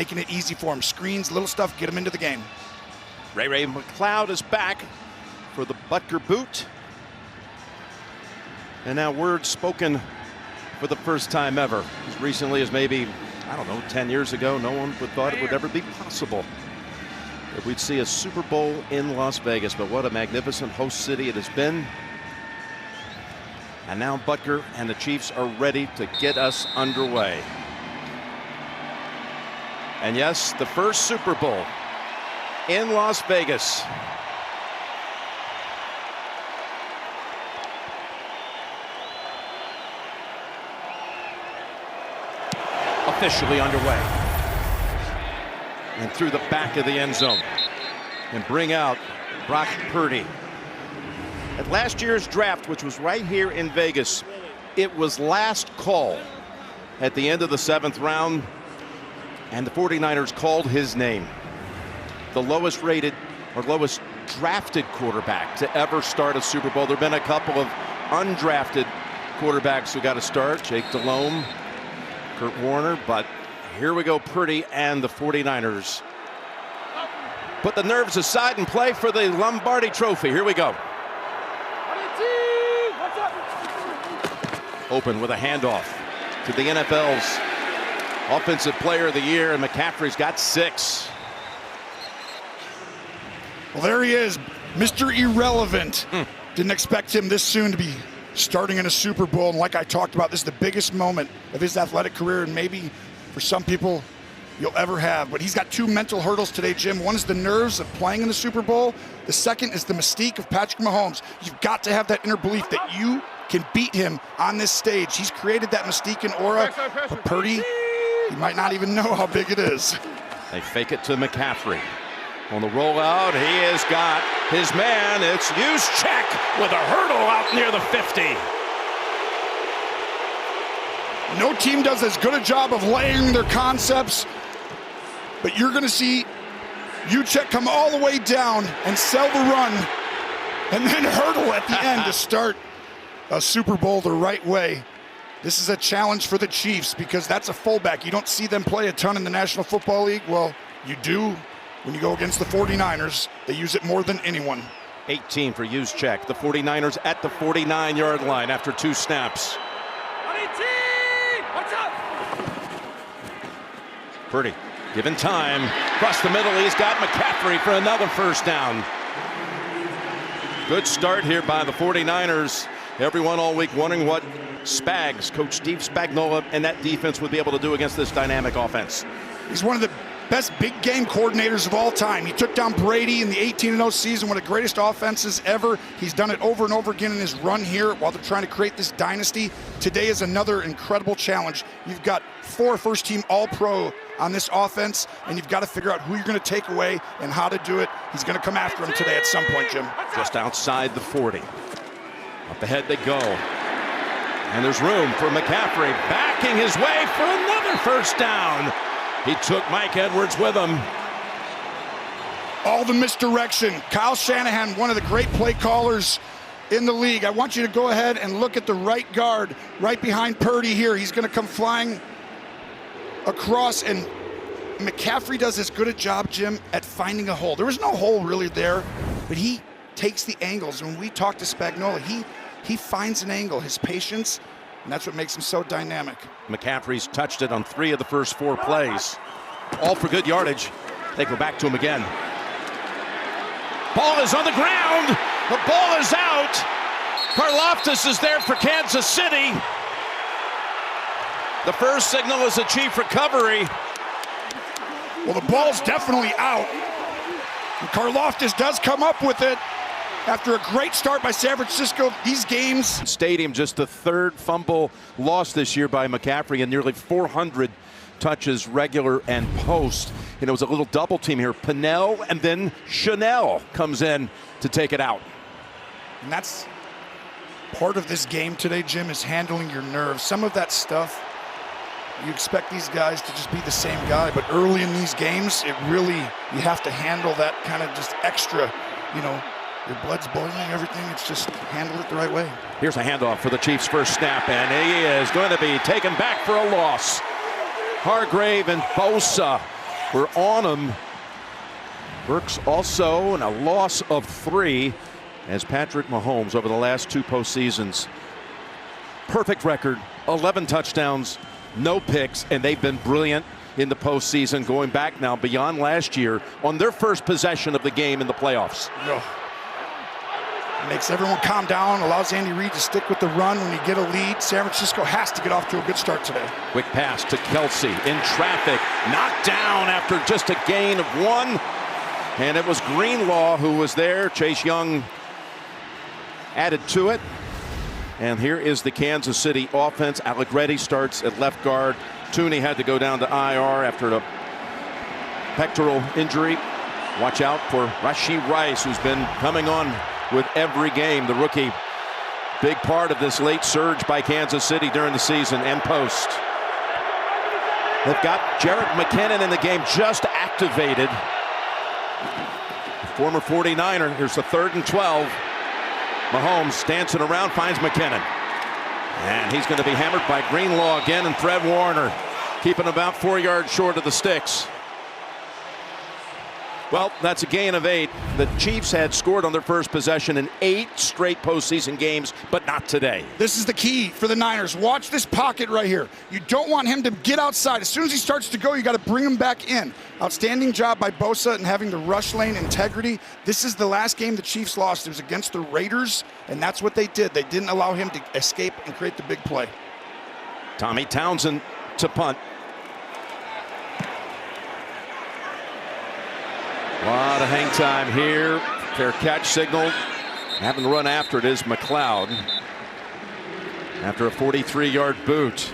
making it easy for him. Screens, little stuff, get him into the game. Ray McLeod is back for the Butker boot. And now words spoken for the first time ever. As recently as maybe, I don't know, 10 years ago, no one would thought it would ever be possible that we'd see a Super Bowl in Las Vegas. But what a magnificent host city it has been. And now Butker and the Chiefs are ready to get us underway. And yes, the first Super Bowl in Las Vegas. Officially underway. And through the back of the end zone. And bring out Brock Purdy. At last year's draft, which was right here in Vegas, it was last call at the end of the 7th round, and the 49ers called his name. The lowest rated or lowest drafted quarterback to ever start a Super Bowl. There have been a couple of undrafted quarterbacks who got a start, Jake Delhomme, Kurt Warner, but here we go, Purdy and the 49ers. Put the nerves aside and play for the Lombardi Trophy. Here we go. Open with a handoff to the NFL's Offensive Player of the Year, and McCaffrey's got 6. Well, there he is, Mr. Irrelevant. Didn't expect him this soon to be starting in a Super Bowl, and like I talked about, this is the biggest moment of his athletic career, and maybe for some people you'll ever have. But he's got 2 mental hurdles today, Jim. One is the nerves of playing in the Super Bowl. The second is the mystique of Patrick Mahomes. You've got to have that inner belief that you can beat him on this stage. He's created that mystique and aura, but Purdy, he might not even know how big it is. They fake it to McCaffrey. On the rollout, he has got his man. It's Juszczyk with a hurdle out near the 50. No team does as good a job of layering their concepts, but you're going to see Juszczyk come all the way down and sell the run and then hurdle at the end to start a Super Bowl the right way. This is a challenge for the Chiefs because that's a fullback. You don't see them play a ton in the National Football League. Well, you do when you go against the 49ers. They use it more than anyone. 18 for Juszczyk. The 49ers at the 49-yard line after 2 snaps. Purdy given time. Across the middle, he's got McCaffrey for another first down. Good start here by the 49ers. Everyone all week wondering what Spags, Coach Steve Spagnuolo, and that defense would be able to do against this dynamic offense. He's one of the best big game coordinators of all time. He took down Brady in the 18-0 season, one of the greatest offenses ever. He's done it over and over again in his run here while they're trying to create this dynasty. Today is another incredible challenge. You've got 4 first-team All-Pro on this offense, and you've got to figure out who you're going to take away and how to do it. He's going to come after him today at some point, Jim. Just outside the 40. Up ahead they go. And there's room for McCaffrey backing his way for another first down. He took Mike Edwards with him. All the misdirection. Kyle Shanahan, one of the great play callers in the league. I want you to go ahead and look at the right guard right behind Purdy here. He's going to come flying across, and McCaffrey does as good a job, Jim, at finding a hole. There was no hole really there, but he takes the angles. When we talk to Spagnuolo, he finds an angle, his patience, and that's what makes him so dynamic. McCaffrey's touched it on 3 of the first 4 plays. All for good yardage. They go back to him again. Ball is on the ground. The ball is out. Karlaftis is there for Kansas City. The first signal is a Chief recovery. Well, the ball's definitely out. And Karlaftis does come up with it. After a great start by San Francisco, these games. Stadium, just the 3rd fumble lost this year by McCaffrey, and nearly 400 touches regular and post. And it was a little double team here. Pinnell and then Chanel comes in to take it out. And that's part of this game today, Jim, is handling your nerves. Some of that stuff, you expect these guys to just be the same guy, but early in these games, it really, you have to handle that kind of just extra, your blood's boiling, everything. It's just handle it the right way. Here's a handoff for the Chiefs' first snap, and he is going to be taken back for a loss. Hargrave and Bosa We're on them. Burks also in a loss of 3 as Patrick Mahomes over the last 2 postseasons. Perfect record, 11 touchdowns, no picks, and they've been brilliant in the postseason, going back now beyond last year on their first possession of the game in the playoffs. Makes everyone calm down, allows Andy Reid to stick with the run when you get a lead. San Francisco has to get off to a good start today. Quick pass to Kelsey in traffic, knocked down after just a gain of 1. And it was Greenlaw who was there. Chase Young added to it. And here is the Kansas City offense. Allegretti starts at left guard. Tooney had to go down to IR after a pectoral injury. Watch out for Rashee Rice, who's been coming on with every game. The rookie, big part of this late surge by Kansas City during the season and post. They've got Jerick McKinnon in the game, just activated. Former 49er. Here's the 3rd and 12. Mahomes dancing around, finds McKinnon. And he's going to be hammered by Greenlaw again, and Fred Warner keeping about 4 yards short of the sticks. Well, that's a gain of 8. The Chiefs had scored on their first possession in 8 straight postseason games, but not today. This is the key for the Niners. Watch this pocket right here. You don't want him to get outside. As soon as he starts to go, you got to bring him back in. Outstanding job by Bosa in having the rush lane integrity. This is the last game the Chiefs lost. It was against the Raiders, and that's what they did. They didn't allow him to escape and create the big play. Tommy Townsend to punt. A lot of hang time here. Fair catch signal. Having to run after it is McLeod after a 43-yard boot.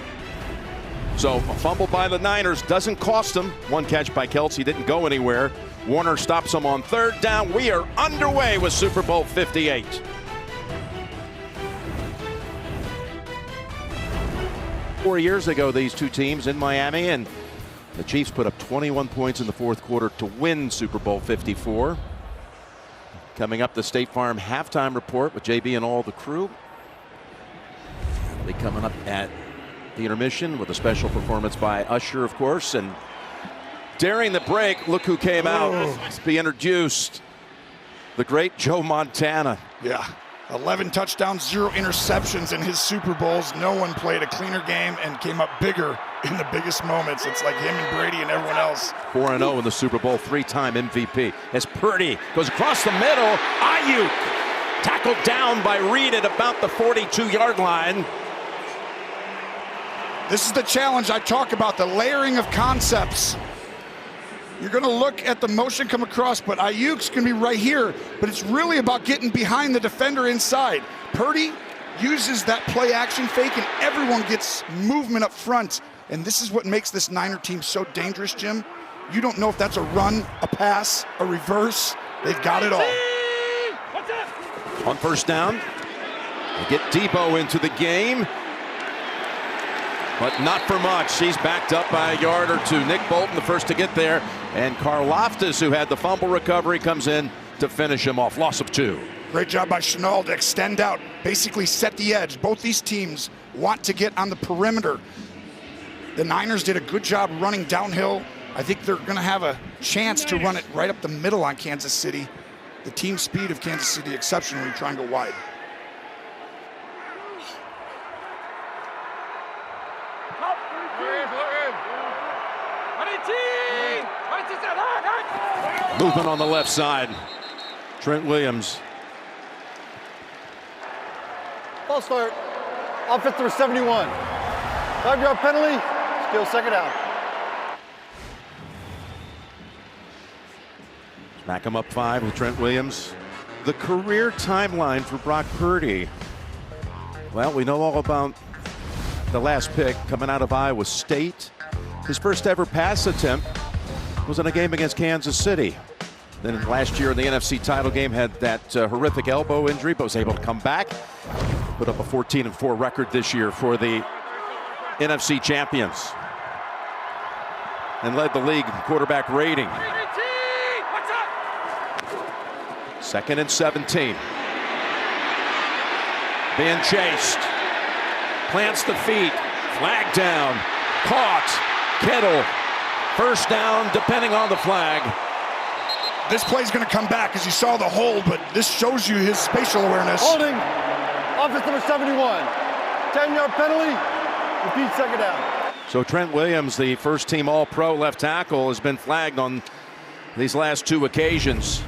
So a fumble by the Niners doesn't cost them. 1 catch by Kelsey didn't go anywhere. Warner stops them on 3rd down. We are underway with Super Bowl 58. Four years ago, these two teams in Miami, and the Chiefs put up 21 points in the 4th quarter to win Super Bowl 54. Coming up, the State Farm halftime report with JB and all the crew. That'll be coming up at the intermission with a special performance by Usher, of course. And during the break, look who came out to be introduced. The great Joe Montana. Yeah. 11 touchdowns, 0 interceptions in his Super Bowls. No one played a cleaner game and came up bigger in the biggest moments. It's like him and Brady and everyone else. 4-0 in the Super Bowl, 3-time MVP. As Purdy goes across the middle, Ayuk tackled down by Reed at about the 42-yard line. This is the challenge I talk about, the layering of concepts. You're going to look at the motion come across, but Ayuk's going to be right here. But it's really about getting behind the defender inside. Purdy uses that play action fake, and everyone gets movement up front. And this is what makes this Niner team so dangerous, Jim. You don't know if that's a run, a pass, a reverse. They've got it all. On 1st down, they get Debo into the game. But not for much. He's backed up by a yard or 2. Nick Bolton, the first to get there. And Karlaftis, who had the fumble recovery, comes in to finish him off. Loss of 2. Great job by Chenal to extend out, basically set the edge. Both these teams want to get on the perimeter. The Niners did a good job running downhill. I think they're going to have a chance to run it right up the middle on Kansas City. The team speed of Kansas City exceptional when you try and go wide. Movement on the left side. Trent Williams. False start. Offense number 71. 5-yard penalty. Still 2nd down. Back him up 5 with Trent Williams. The career timeline for Brock Purdy. Well, we know all about the last pick coming out of Iowa State. His first ever pass attempt was in a game against Kansas City. Then last year in the NFC title game had that horrific elbow injury, but was able to come back. Put up a 14-4 record this year for the NFC champions. And led the league in quarterback rating. 2nd and 17. Being chased. Plants the feet. Flag down. Caught. Kittle first down, depending on the flag. This play's going to come back, as you saw the hold, but this shows you his spatial awareness. Holding. Offense number 71. 10-yard penalty. Repeat second down. So Trent Williams, the first-team All-Pro left tackle, has been flagged on these last 2 occasions.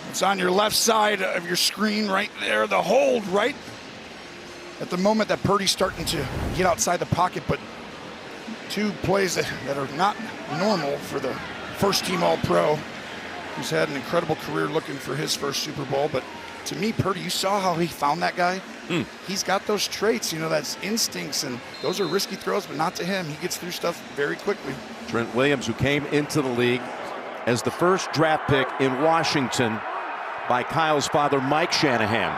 It's on your left side of your screen right there. The hold right at the moment that Purdy's starting to get outside the pocket, but 2 plays that are not normal for the first-team All-Pro, who's had an incredible career looking for his first Super Bowl. But to me, Purdy, you saw how he found that guy? He's got those traits, you know, that's instincts, and those are risky throws, but not to him. He gets through stuff very quickly. Trent Williams, who came into the league as the first draft pick in Washington by Kyle's father, Mike Shanahan.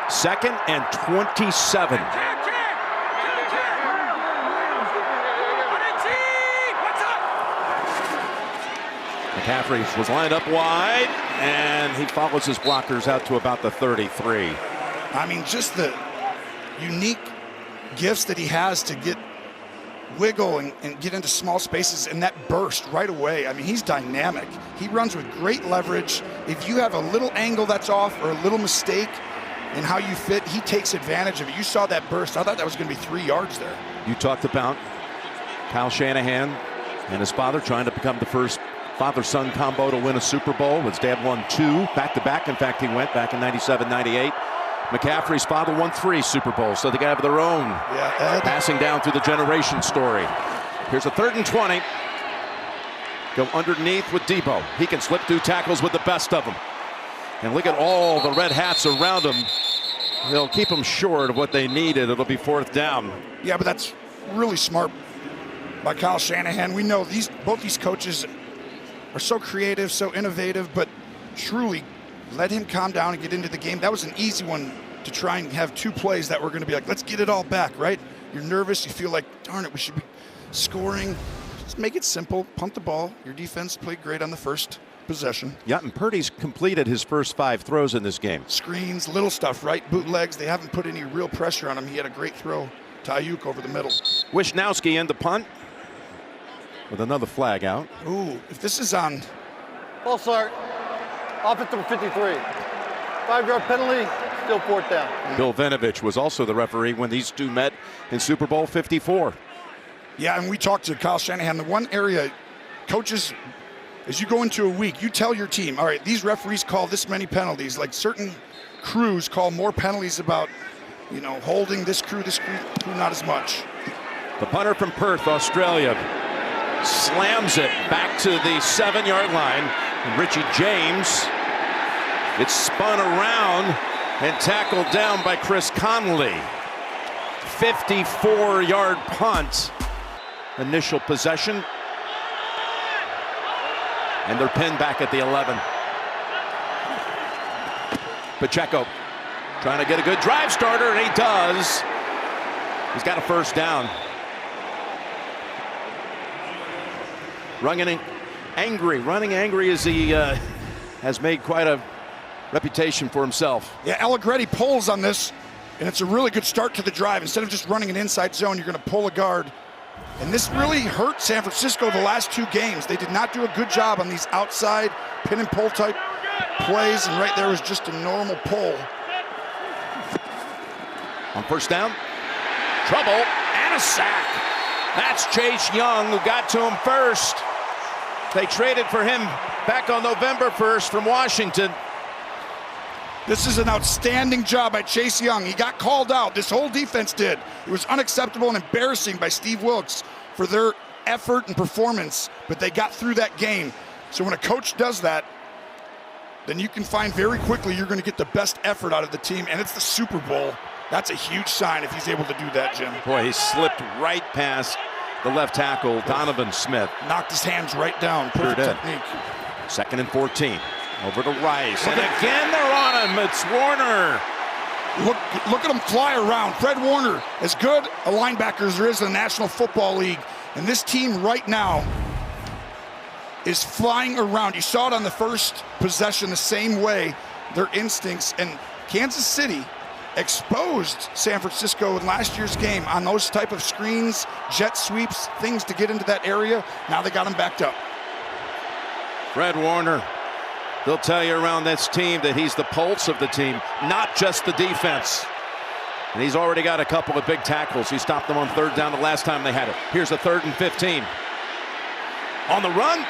2nd and 27. McCaffrey was lined up wide, and he follows his blockers out to about the 33. I mean, just the unique gifts that he has to get wiggle and get into small spaces, and that burst right away. I mean, he's dynamic. He runs with great leverage. If you have a little angle that's off or a little mistake in how you fit, he takes advantage of it. You saw that burst. I thought that was going to be 3 yards there. You talked about Kyle Shanahan and his father trying to become the first father-son combo to win a Super Bowl. His dad won 2 back-to-back. In fact, he went back in 97, 98. McCaffrey's father won 3 Super Bowls, so they have their own passing down through the generation story. Here's a 3rd and 20. Go underneath with Debo. He can slip through tackles with the best of them. And look at all the red hats around him. They'll keep them short of what they needed. It'll be 4th down. Yeah, but that's really smart by Kyle Shanahan. We know both these coaches are so creative, so innovative, but truly let him calm down and get into the game. That was an easy one to try and have 2 plays that were going to be like, let's get it all back, right? You're nervous. You feel like, darn it, we should be scoring. Just make it simple. Punt the ball. Your defense played great on the first possession. Yeah, and Purdy's completed his first 5 throws in this game. Screens, little stuff, right? Bootlegs. They haven't put any real pressure on him. He had a great throw to Ayuk over the middle. Wisnowski in the punt with another flag out. Ooh, if this is on. False start. Offense number 53. 5-yard penalty. Still 4th down. Bill Vinovich was also the referee when these 2 met in Super Bowl 54. Yeah, and we talked to Kyle Shanahan. The one area, coaches, as you go into a week, you tell your team, all right, these referees call this many penalties. Like certain crews call more penalties about, you know, holding this crew, not as much. The punter from Perth, Australia, slams it back to the 7-yard line. And Richie James, it's spun around and tackled down by Chris Conley. 54-yard punt. Initial possession. And they're pinned back at the 11. Pacheco trying to get a good drive starter, and he does. He's got a first down. Running angry as he has made quite a reputation for himself. Yeah, Allegretti pulls on this, and it's a really good start to the drive. Instead of just running an inside zone, you're going to pull a guard. And this really hurt San Francisco the last 2 games. They did not do a good job on these outside pin and pull type plays, and right there was just a normal pull. On first down, trouble and a sack. That's Chase Young who got to him first. They traded for him back on November 1st from Washington. This is an outstanding job by Chase Young. He got called out. This whole defense did. It was unacceptable and embarrassing by Steve Wilkes for their effort and performance, but they got through that game. So when a coach does that, then you can find very quickly you're going to get the best effort out of the team, and it's the Super Bowl. That's a huge sign if he's able to do that, Jim. Boy, he slipped right past the left tackle, Donovan Smith. Knocked his hands right down. Perfect technique. 2nd and 14. Over to Rice. And again, they're on him. It's Warner. Look at him fly around. Fred Warner, as good a linebacker as there is in the National Football League. And this team right now is flying around. You saw it on the first possession the same way. Their instincts. And Kansas City exposed San Francisco in last year's game on those type of screens, jet sweeps, things to get into that area. Now they got him backed up. Fred Warner, they'll tell you around this team that he's the pulse of the team, not just the defense. And he's already got a couple of big tackles. He stopped them on third down the last time they had it. Here's a 3rd and 15. On the run.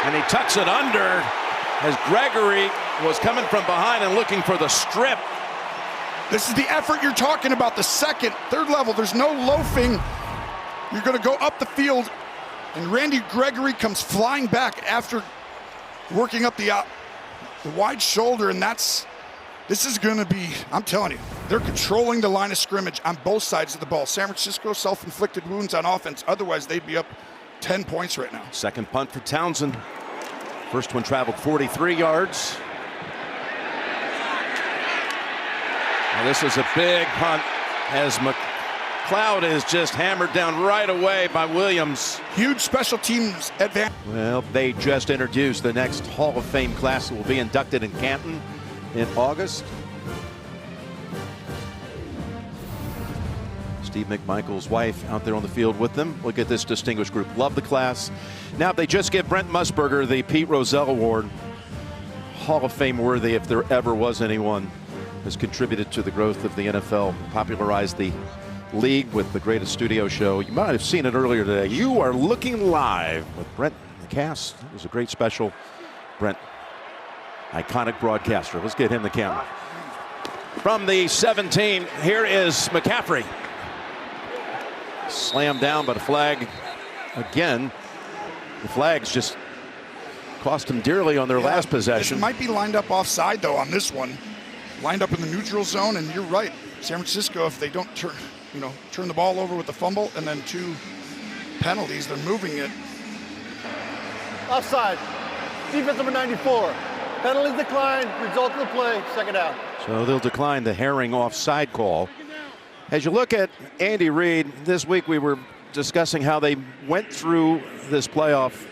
And he tucks it under as Gregory was coming from behind and looking for the strip. This is the effort you're talking about, the second, third level. There's no loafing. You're going to go up the field, and Randy Gregory comes flying back after working up the wide shoulder, and this is going to be, I'm telling you, they're controlling the line of scrimmage on both sides of the ball. San Francisco self-inflicted wounds on offense. Otherwise, they'd be up 10 points right now. Second punt for Townsend. First one traveled 43 yards. Now this is a big punt as McLeod is just hammered down right away by Williams. Huge special teams advantage. Well, they just introduced the next Hall of Fame class that will be inducted in Canton in August. Steve McMichael's wife out there on the field with them. Look at this distinguished group. Love the class. Now, if they just give Brent Musburger the Pete Rozelle Award, Hall of Fame worthy if there ever was anyone, has contributed to the growth of the NFL, popularized the league with the greatest studio show. You might have seen it earlier today. You Are Looking Live with Brent McCast. It was a great special. Brent, iconic broadcaster. Let's get him the camera. From the 17, here is McCaffrey. Slammed down, but a flag again. The flags just cost him dearly on their last possession. This might be lined up offside, though, on this one. Lined up in the neutral zone, and you're right. San Francisco, if they don't turn the ball over with the fumble and then 2 penalties, they're moving it. Offside. Defense number 94. Penalties declined. Result of the play. Second down. So they'll decline the Herring offside call. As you look at Andy Reid, this week we were discussing how they went through this playoff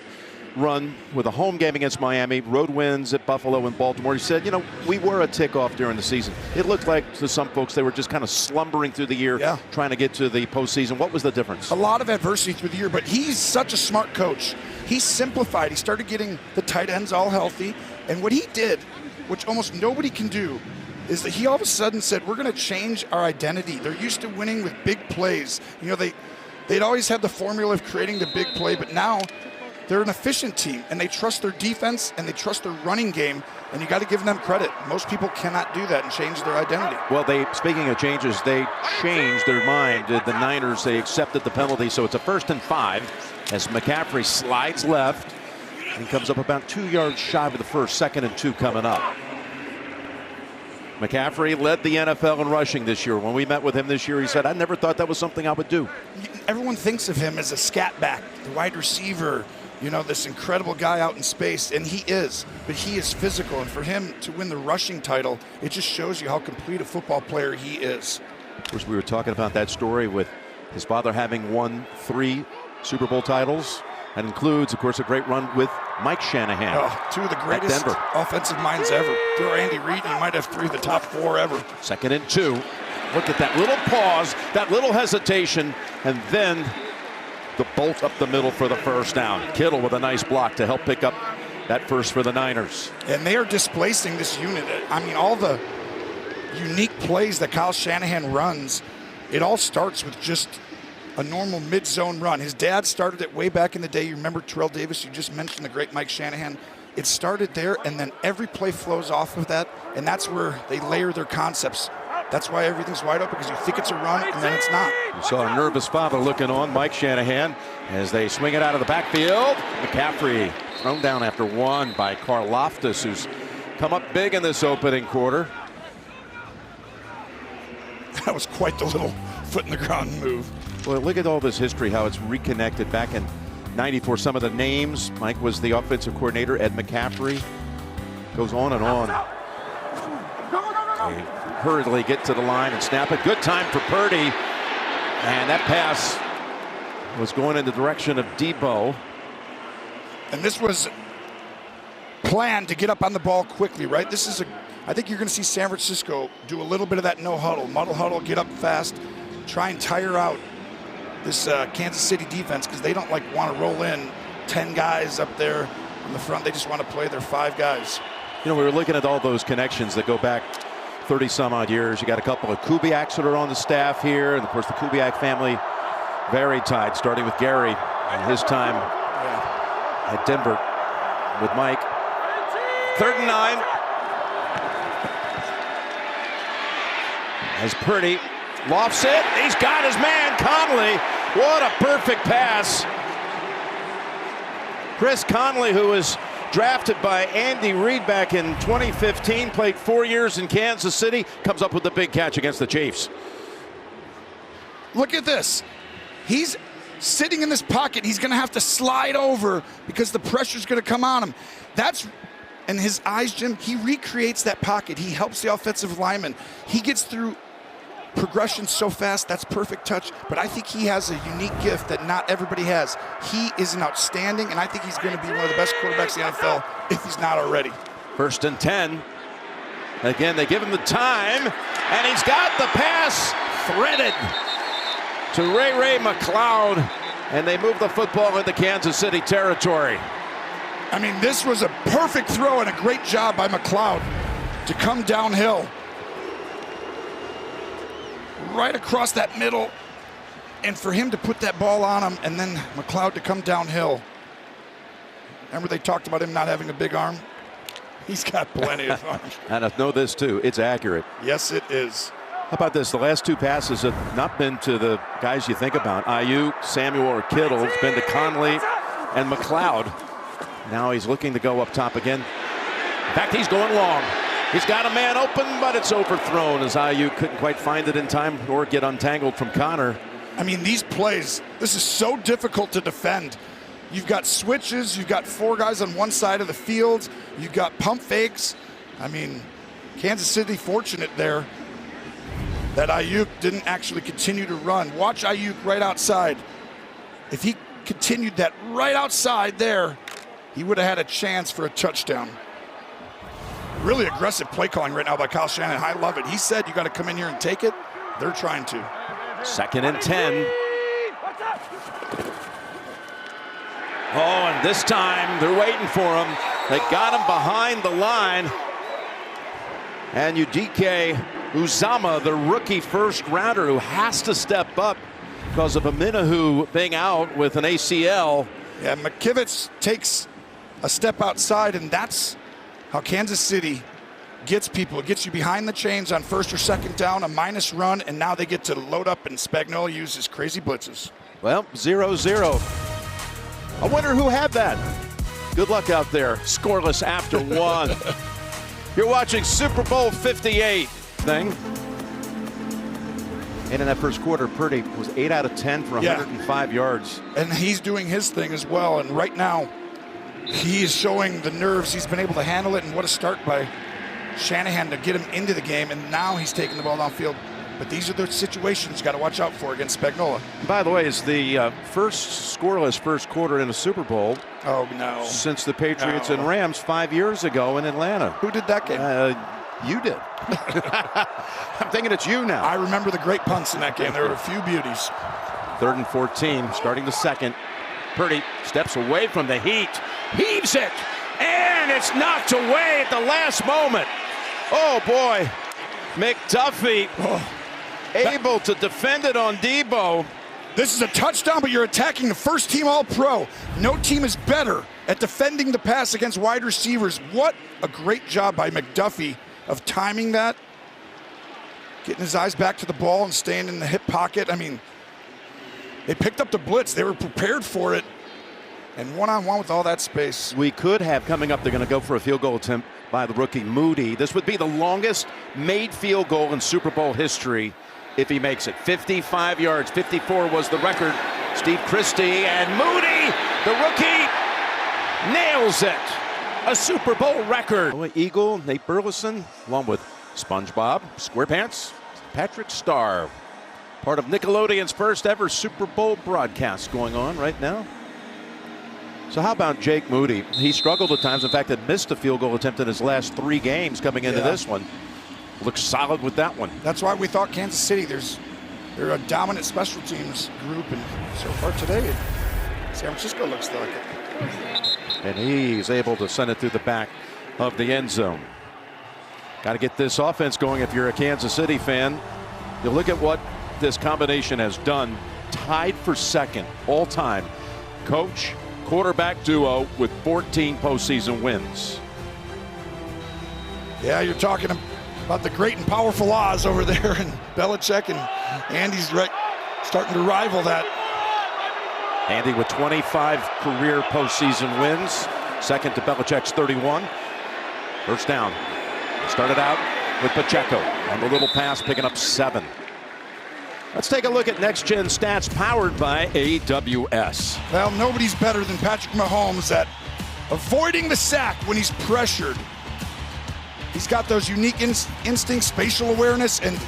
run with a home game against Miami, road wins at Buffalo and Baltimore. He said, we were a tick off during the season. It looked like to some folks they were just kind of slumbering through the year, trying to get to the postseason. What was the difference? A lot of adversity through the year, but he's such a smart coach. He simplified. He started getting the tight ends all healthy. And what he did, which almost nobody can do, is that he all of a sudden said, we're going to change our identity. They're used to winning with big plays. They'd always had the formula of creating the big play, but now they're an efficient team, and they trust their defense, and they trust their running game, and you got to give them credit. Most people cannot do that and change their identity. Well, speaking of changes, they changed their mind. The Niners, they accepted the penalty, so it's a 1st and 5 as McCaffrey slides left and comes up about 2 yards shy of the first. 2nd and 2 coming up. McCaffrey led the NFL in rushing this year. When we met with him this year, he said, I never thought that was something I would do. Everyone thinks of him as a scat back, the wide receiver, this incredible guy out in space, and he is. But he is physical, and for him to win the rushing title, it just shows you how complete a football player he is. Of course, we were talking about that story with his father having won 3 Super Bowl titles. That includes, of course, a great run with Mike Shanahan. 2 of the greatest offensive minds ever. Through Andy Reid, he might have 3 of the top 4 ever. 2nd and 2. Look at that little pause, that little hesitation, and then the bolt up the middle for the first down. Kittle with a nice block to help pick up that first for the Niners. And they are displacing this unit. I mean, all the unique plays that Kyle Shanahan runs, it all starts with just a normal mid-zone run. His dad started it way back in the day. You remember Terrell Davis, you just mentioned the great Mike Shanahan. It started there, and then every play flows off of that, and that's where they layer their concepts. That's why everything's wide open, because you think it's a run, and then it's not. You saw a nervous father looking on, Mike Shanahan, as they swing it out of the backfield. McCaffrey thrown down after 1 by Karlaftis, who's come up big in this opening quarter. That was quite the little foot in the ground move. Well, look at all this history, how it's reconnected back in '94. Some of the names. Mike was the offensive coordinator. Ed McCaffrey goes on and on. They hurriedly get to the line and snap it. Good time for Purdy. And that pass was going in the direction of Debo. And this was planned to get up on the ball quickly, right? This is I think you're going to see San Francisco do a little bit of that no huddle, muddle huddle, get up fast, try and tire out this Kansas City defense, because they don't want to roll in 10 guys up there in the front. They just want to play their 5 guys. You know, we were looking at all those connections that go back 30 some odd years. You got a couple of Kubiaks that are on the staff here, and of course the Kubiak family very tight, starting with Gary and his time at Denver with Mike. 3rd and 9. As Purdy lofts it, he's got his man Conley. What a perfect pass. Chris Conley, who was drafted by Andy Reid back in 2015, played 4 years in Kansas City, comes up with the big catch against the Chiefs. Look at this. He's sitting in this pocket. He's going to have to slide over because the pressure's going to come on him. And his eyes, Jim, he recreates that pocket. He helps the offensive lineman. He gets through progression so fast. That's perfect touch. But I think he has a unique gift that not everybody has. He is an outstanding, and I think he's going to be one of the best quarterbacks in the NFL if he's not already. 1st and 10. Again, they give him the time, and he's got the pass threaded to Ray McLeod, and they move the football into Kansas City territory. I mean, this was a perfect throw and a great job by McLeod to come downhill right across that middle, and for him to put that ball on him, and then McLeod to come downhill. Remember they talked about him not having a big arm? He's got plenty of arms. And I know this too, it's accurate. Yes, it is. How about this? The last 2 passes have not been to the guys you think about, Ayuk, Samuel, or Kittle. It's been to Conley and McLeod. Now he's looking to go up top again. In fact, he's going long. He's got a man open, but it's overthrown as Ayuk couldn't quite find it in time or get untangled from Connor. I mean, these plays, this is so difficult to defend. You've got switches, you've got 4 guys on one side of the field, you've got pump fakes. I mean, Kansas City fortunate there that Ayuk didn't actually continue to run. Watch Ayuk right outside. If he continued that right outside there, he would have had a chance for a touchdown. Really aggressive play calling right now by Kyle Shanahan. I love it. He said you got to come in here and take it. They're trying to. 2nd and 10. Oh, and this time they're waiting for him. They got him behind the line. And Udike Uzama, the rookie 1st rounder who has to step up because of Aminahu being out with an ACL. Yeah, McKivitz takes a step outside, and that's how Kansas City gets people. It gets you behind the chains on 1st or 2nd down, a minus run, and now they get to load up, and Spagnuolo uses crazy blitzes. Well, 0-0. I wonder who had that. Good luck out there. Scoreless after 1. You're watching Super Bowl 58 thing. And in that 1st quarter, Purdy was 8 out of 10 for 105 yards. And he's doing his thing as well. And right now, he's showing the nerves. He's been able to handle it, and what a start by Shanahan to get him into the game. And now he's taking the ball downfield. But these are the situations you got to watch out for against Spagnuolo. By the way, it's the first scoreless 1st quarter in a Super Bowl. Oh, no. Since the Patriots and Rams 5 years ago in Atlanta. Who did that game? You did. I'm thinking it's you now. I remember the great punts in that game. There were a few beauties. 3rd and 14, starting the 2nd. Purdy steps away from the heat, heaves it, and it's knocked away at the last moment. Oh, boy. McDuffie able to defend it on Debo. This is a touchdown, but you're attacking the 1st team All-Pro. No team is better at defending the pass against wide receivers. What a great job by McDuffie of timing that, getting his eyes back to the ball and staying in the hip pocket. I mean, they picked up the blitz. They were prepared for it. And one-on-one with all that space. We could have coming up, they're going to go for a field goal attempt by the rookie Moody. This would be the longest made field goal in Super Bowl history if he makes it. 55 yards, 54 was the record. Steve Christie and Moody, the rookie, nails it. A Super Bowl record. Eagle, Nate Burleson, along with SpongeBob, SquarePants, Patrick Starr. Part of Nickelodeon's first ever Super Bowl broadcast going on right now. So how about Jake Moody? He struggled at times. In fact, had missed a field goal attempt in his last 3 games coming into this one. Looks solid with that one. That's why we thought Kansas City, they're a dominant special teams group, and so far today, San Francisco looks like it. And he's able to send it through the back of the end zone. Got to get this offense going if you're a Kansas City fan. You look at what this combination has done. Tied for second all time. Coach, quarterback duo with 14 postseason wins. Yeah, you're talking about the great and powerful Oz over there, and Belichick and Andy's starting to rival that. Andy with 25 career postseason wins, second to Belichick's 31. First down. Started out with Pacheco on the little pass, picking up 7. Let's take a look at Next Gen Stats powered by AWS. Well, nobody's better than Patrick Mahomes at avoiding the sack when he's pressured. He's got those unique instincts, spatial awareness, and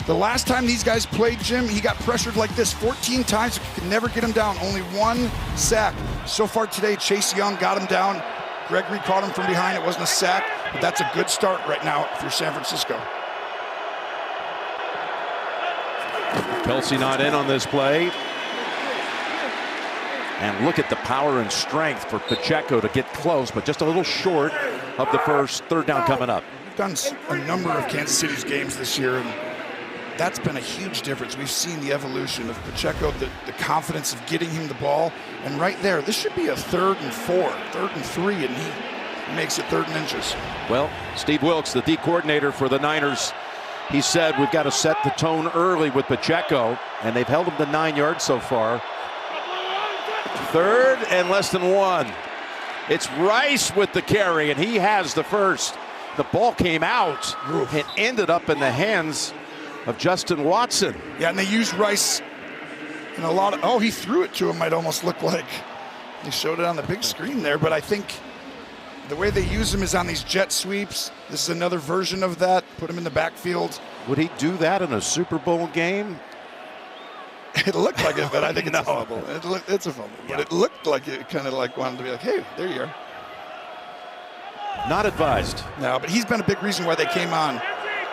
the last time these guys played, Jim, he got pressured like this 14 times. Could never get him down. Only 1 sack. So far today, Chase Young got him down. Gregory caught him from behind. It wasn't a sack, but that's a good start right now if you're San Francisco. Kelsey not in on this play. And look at the power and strength for Pacheco to get close, but just a little short of the first. Third down coming up. We've done a number of Kansas City's games this year, and that's been a huge difference. We've seen the evolution of Pacheco, the confidence of getting him the ball. And right there, this should be a 3rd and 4, 3rd and 3, and he makes it 3rd and inches. Well, Steve Wilks, the D coordinator for the Niners, he said we've got to set the tone early with Pacheco, and they've held him to 9 yards so far. 3rd and less than 1. It's Rice with the carry, and he has the first. The ball came out and ended up in the hands of Justin Watson. Yeah, and they used Rice in a lot of, he threw it to him, might almost look like. They showed it on the big screen there, but I think the way they use him is on these jet sweeps. This is another version of that. Put him in the backfield. Would he do that in a Super Bowl game? It looked like it, but I think it's a fumble. It's a fumble, but it looked like it kind of like wanted to be like, hey, there you are. Not advised. No, but he's been a big reason why they came on.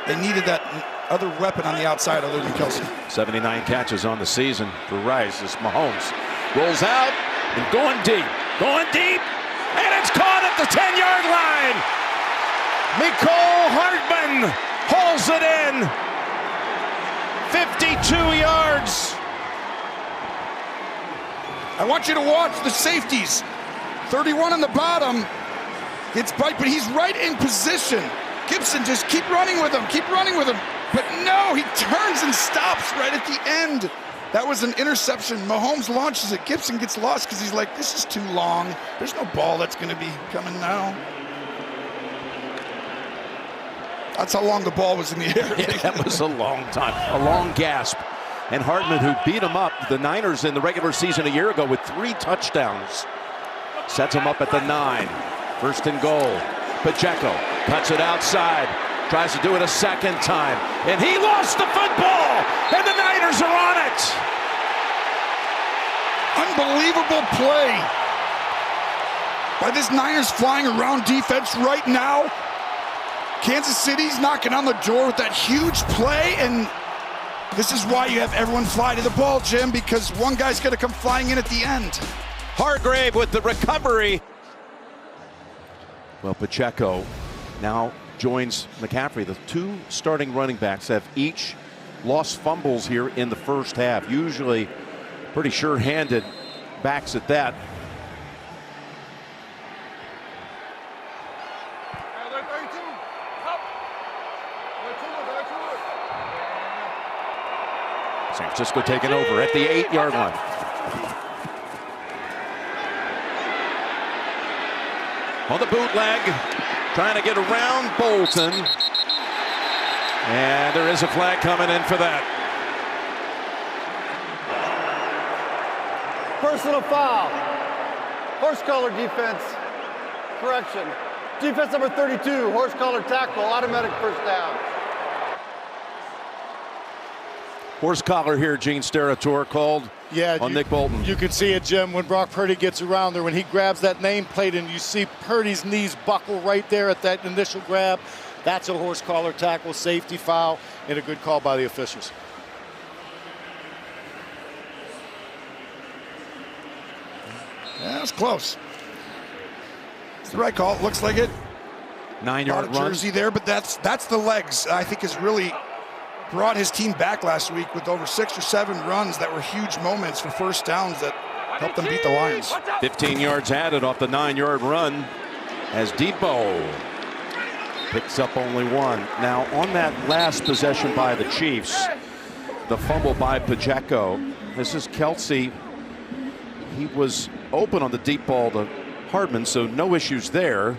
They needed that other weapon on the outside other than Kelsey. 79 catches on the season for Rice as Mahomes rolls out and going deep, and it's caught at the 10-yard line. Mecole Hardman hauls it in. 52 yards. I want you to watch the safeties. 31 on the bottom. It's bright, but he's right in position. Gibson, just keep running with him. But no, he turns and stops right at the end. That was an interception. Mahomes launches it. Gibson gets lost because he's like, this is too long. There's no ball that's going to be coming now. That's how long the ball was in the air. Yeah, that was a long time, a long gasp. And Hardman, who beat him up, the Niners in the regular season a year ago with 3 touchdowns, sets him up at the 9. 1st and goal. Pacheco cuts it outside, tries to do it a second time, and he lost the football, and the Niners are on it. Unbelievable play by this Niners flying around defense right now. Kansas City's knocking on the door with that huge play, and this is why you have everyone fly to the ball, Jim, because one guy's going to come flying in at the end. Hargrave with the recovery. Well, Pacheco now joins McCaffrey. The 2 starting running backs have each lost fumbles here in the first half. Usually pretty sure-handed backs at that. San Francisco taking over at the 8-yard line. On the bootleg, trying to get around Bolton. And there is a flag coming in for that. Personal foul. Horse collar defense. Correction. Defense number 32, horse collar tackle, automatic first down. Horse collar here, Gene Steratore called on Nick Bolton. You can see it, Jim, when Brock Purdy gets around there, when he grabs that nameplate and you see Purdy's knees buckle right there at that initial grab. That's a horse collar tackle, safety foul, and a good call by the officials. Yeah, that was close. It's the right call. It looks like it. 9-yard run. Jersey there, but that's the legs. I think has really brought his team back last week with over 6 or 7 runs that were huge moments for first downs that helped them beat the Lions. 15 yards added off the 9-yard run as Depot picks up only 1. Now on that last possession by the Chiefs, the fumble by Pacheco. This is Kelsey. He was open on the deep ball to Hardman, so no issues there.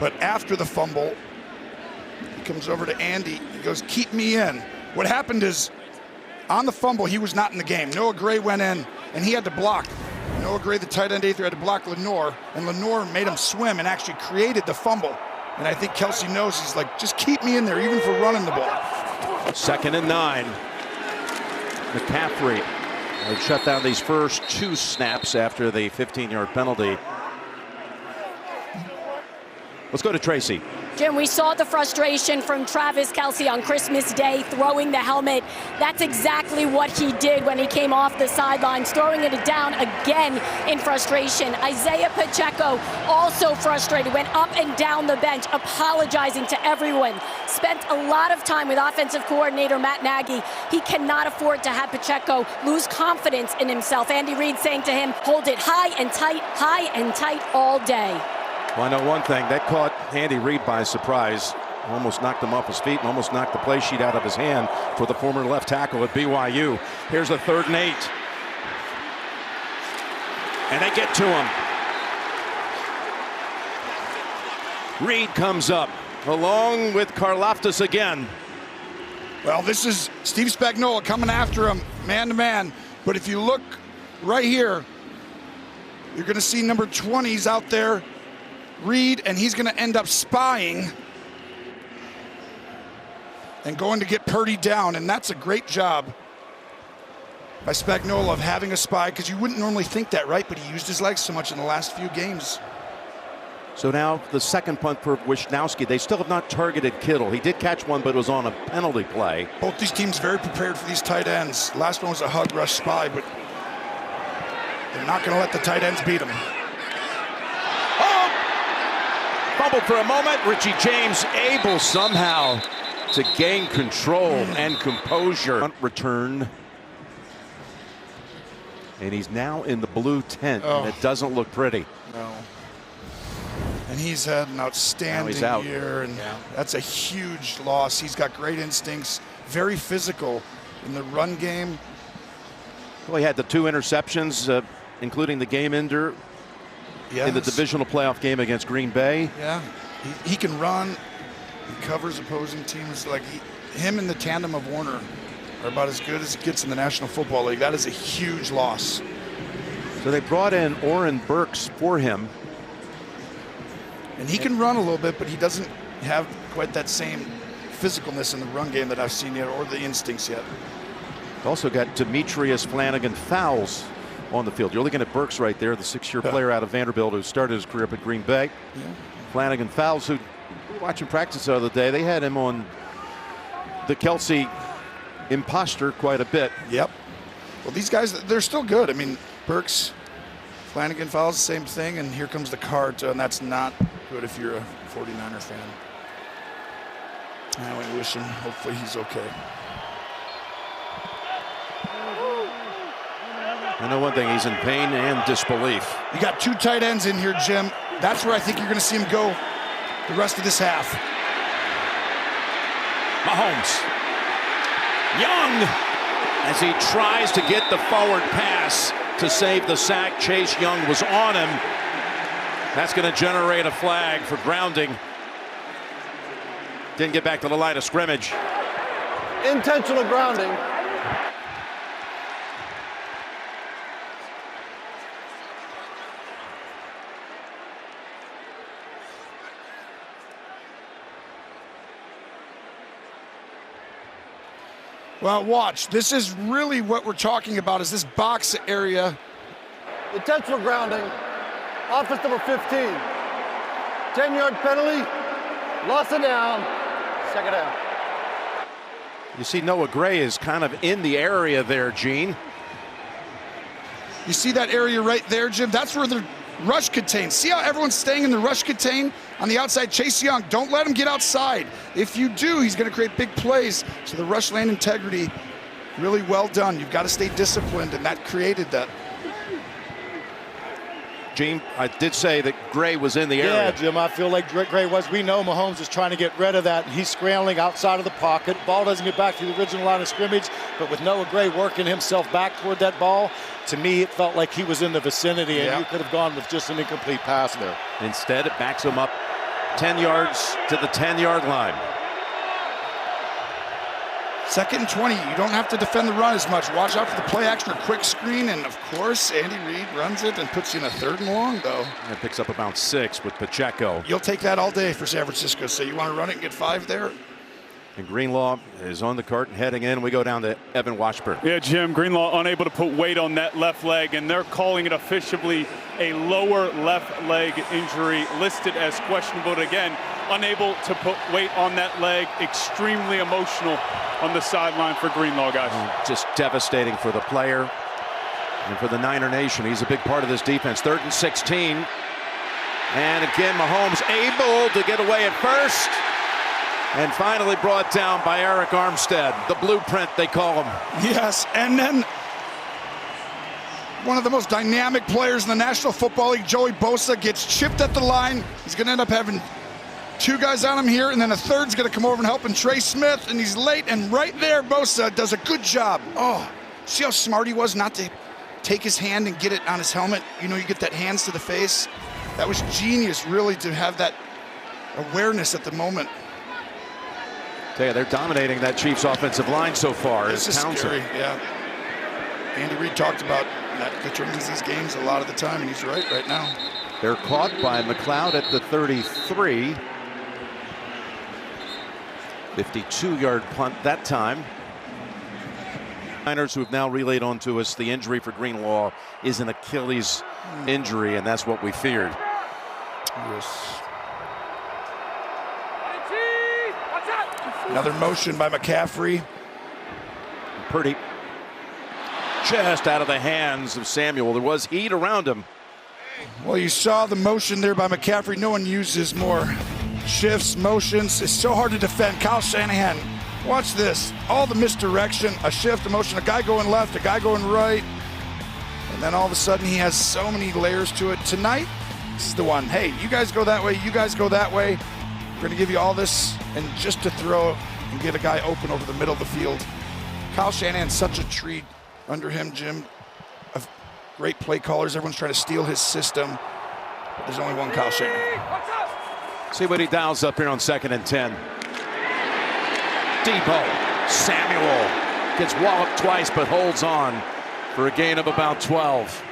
But after the fumble, he comes over to Andy. He goes, keep me in. What happened is, on the fumble, he was not in the game. Noah Gray went in, and he had to block. Noah Gray, the tight end Aether, had to block Lenore, and Lenore made him swim and actually created the fumble. And I think Kelsey knows, he's like, just keep me in there, even for running the ball. 2nd and 9. McCaffrey. They've shut down these first 2 snaps after the 15-yard penalty. Let's go to Tracy. Jim, we saw the frustration from Travis Kelce on Christmas Day throwing the helmet. That's exactly what he did when he came off the sidelines, throwing it down again in frustration. Isaiah Pacheco also frustrated, went up and down the bench, apologizing to everyone. Spent a lot of time with offensive coordinator Matt Nagy. He cannot afford to have Pacheco lose confidence in himself. Andy Reid saying to him, hold it high and tight all day. Well, I know one thing, that caught Andy Reid by surprise. Almost knocked him off his feet and almost knocked the play sheet out of his hand for the former left tackle at BYU. Here's a 3rd and 8. And they get to him. Reid comes up along with Karlaftis again. Well, this is Steve Spagnuolo coming after him, man to man. But if you look right here, you're going to see number 20's out there, Reid, and he's going to end up spying and going to get Purdy down, and that's a great job by Spagnuolo of having a spy, because you wouldn't normally think that, right? But he used his legs so much in the last few games. So now the second punt for Wisnowski. They still have not targeted Kittle. He did catch one, but it was on a penalty play. Both these teams very prepared for these tight ends. Last one was a hug rush spy, but they're not going to let the tight ends beat them. Fumbled for a moment. Richie James able somehow to gain control and composure. Punt return. And he's now in the blue tent, and it doesn't look pretty. No. And he's had an outstanding year, and that's a huge loss. He's got great instincts, very physical in the run game. Well, he had the 2 interceptions, including the game ender. Yes. In the divisional playoff game against Green Bay. Yeah, he can run. He covers opposing teams. Like him and the tandem of Warner are about as good as it gets in the National Football League. That is a huge loss. So they brought in Oren Burks for him. And he can run a little bit, but he doesn't have quite that same physicalness in the run game that I've seen yet, or the instincts yet. Also got Demetrius Flanagan-Fowles on the field. You're looking at Burks right there, the 6-year player out of Vanderbilt who started his career up at Green Bay. Yeah. Flanagan-Fowles, who we were watching practice the other day, they had him on the Kelsey imposter quite a bit. Yep. Well, these guys, they're still good. I mean, Burks, Flanagan-Fowles, same thing, and here comes the card, and that's not good if you're a 49er fan. I would wish him, hopefully he's okay. I know one thing, he's in pain and disbelief. You got 2 tight ends in here, Jim. That's where I think you're going to see him go the rest of this half. Mahomes. Young, as he tries to get the forward pass to save the sack. Chase Young was on him. That's going to generate a flag for grounding. Didn't get back to the line of scrimmage. Intentional grounding. Well, watch. This is really what we're talking about, is this box area. Intentional grounding. Offense number 15. 10-yard penalty. Loss of down. Second down. You see Noah Gray is kind of in the area there, Gene. You see that area right there, Jim? That's where the rush contain. See how everyone's staying in the rush contain? On the outside, Chase Young, don't let him get outside. If you do, he's going to create big plays. So the rush lane integrity, really well done. You've got to stay disciplined, and that created that. Gene, I did say that Gray was in the area. Yeah, Jim, I feel like Gray was. We know Mahomes is trying to get rid of that. He's scrambling outside of the pocket. Ball doesn't get back to the original line of scrimmage, but with Noah Gray working himself back toward that ball, to me, it felt like he was in the vicinity, and you could have gone with just an incomplete pass there. Instead, it backs him up 10 yards to the 10-yard line. 2nd and 20. You don't have to defend the run as much. Watch out for the play action or quick screen. And, of course, Andy Reid runs it and puts you in a 3rd and long, though. And picks up about 6 with Pacheco. You'll take that all day for San Francisco. So you want to run it and get 5 there? And Greenlaw is on the cart and heading in. We go down to Evan Washburn. Yeah, Jim, Greenlaw unable to put weight on that left leg, and they're calling it officially a lower left leg injury, listed as questionable. Again, unable to put weight on that leg. Extremely emotional on the sideline for Greenlaw, guys. Just devastating for the player and for the Niner Nation. He's a big part of this defense. 3rd and 16. And again, Mahomes able to get away at first. And finally brought down by Eric Armstead, the blueprint they call him. Yes, and then one of the most dynamic players in the National Football League, Joey Bosa, gets chipped at the line. He's going to end up having 2 guys on him here, and then a 3rd's going to come over and help him, Trey Smith, and he's late, and right there, Bosa does a good job. Oh, see how smart he was not to take his hand and get it on his helmet? You know, you get that hands to the face. That was genius, really, to have that awareness at the moment. Tell you, they're dominating that Chiefs offensive line so far. This is scary, yeah. Andy Reid talked about that determines these games a lot of the time, and he's right now. They're caught by McLeod at the 33. 52-yard punt that time. Niners, who have now relayed on to us the injury for Greenlaw is an Achilles injury, and that's what we feared. Yes. Another motion by McCaffrey. Purdy just out of the hands of Samuel. There was heat around him. Well, you saw the motion there by McCaffrey. No one uses more shifts, motions. It's so hard to defend. Kyle Shanahan, watch this. All the misdirection, a shift, a motion, a guy going left, a guy going right. And then all of a sudden he has so many layers to it. Tonight, this is the one. Hey, you guys go that way, you guys go that way. We're going to give you all this, and just to throw and get a guy open over the middle of the field. Kyle Shanahan's such a treat under him, Jim, of great play callers. Everyone's trying to steal his system. But there's only one Kyle Shanahan. See what he dials up here on 2nd and 10. Debo Samuel gets walloped twice, but holds on for a gain of about 12.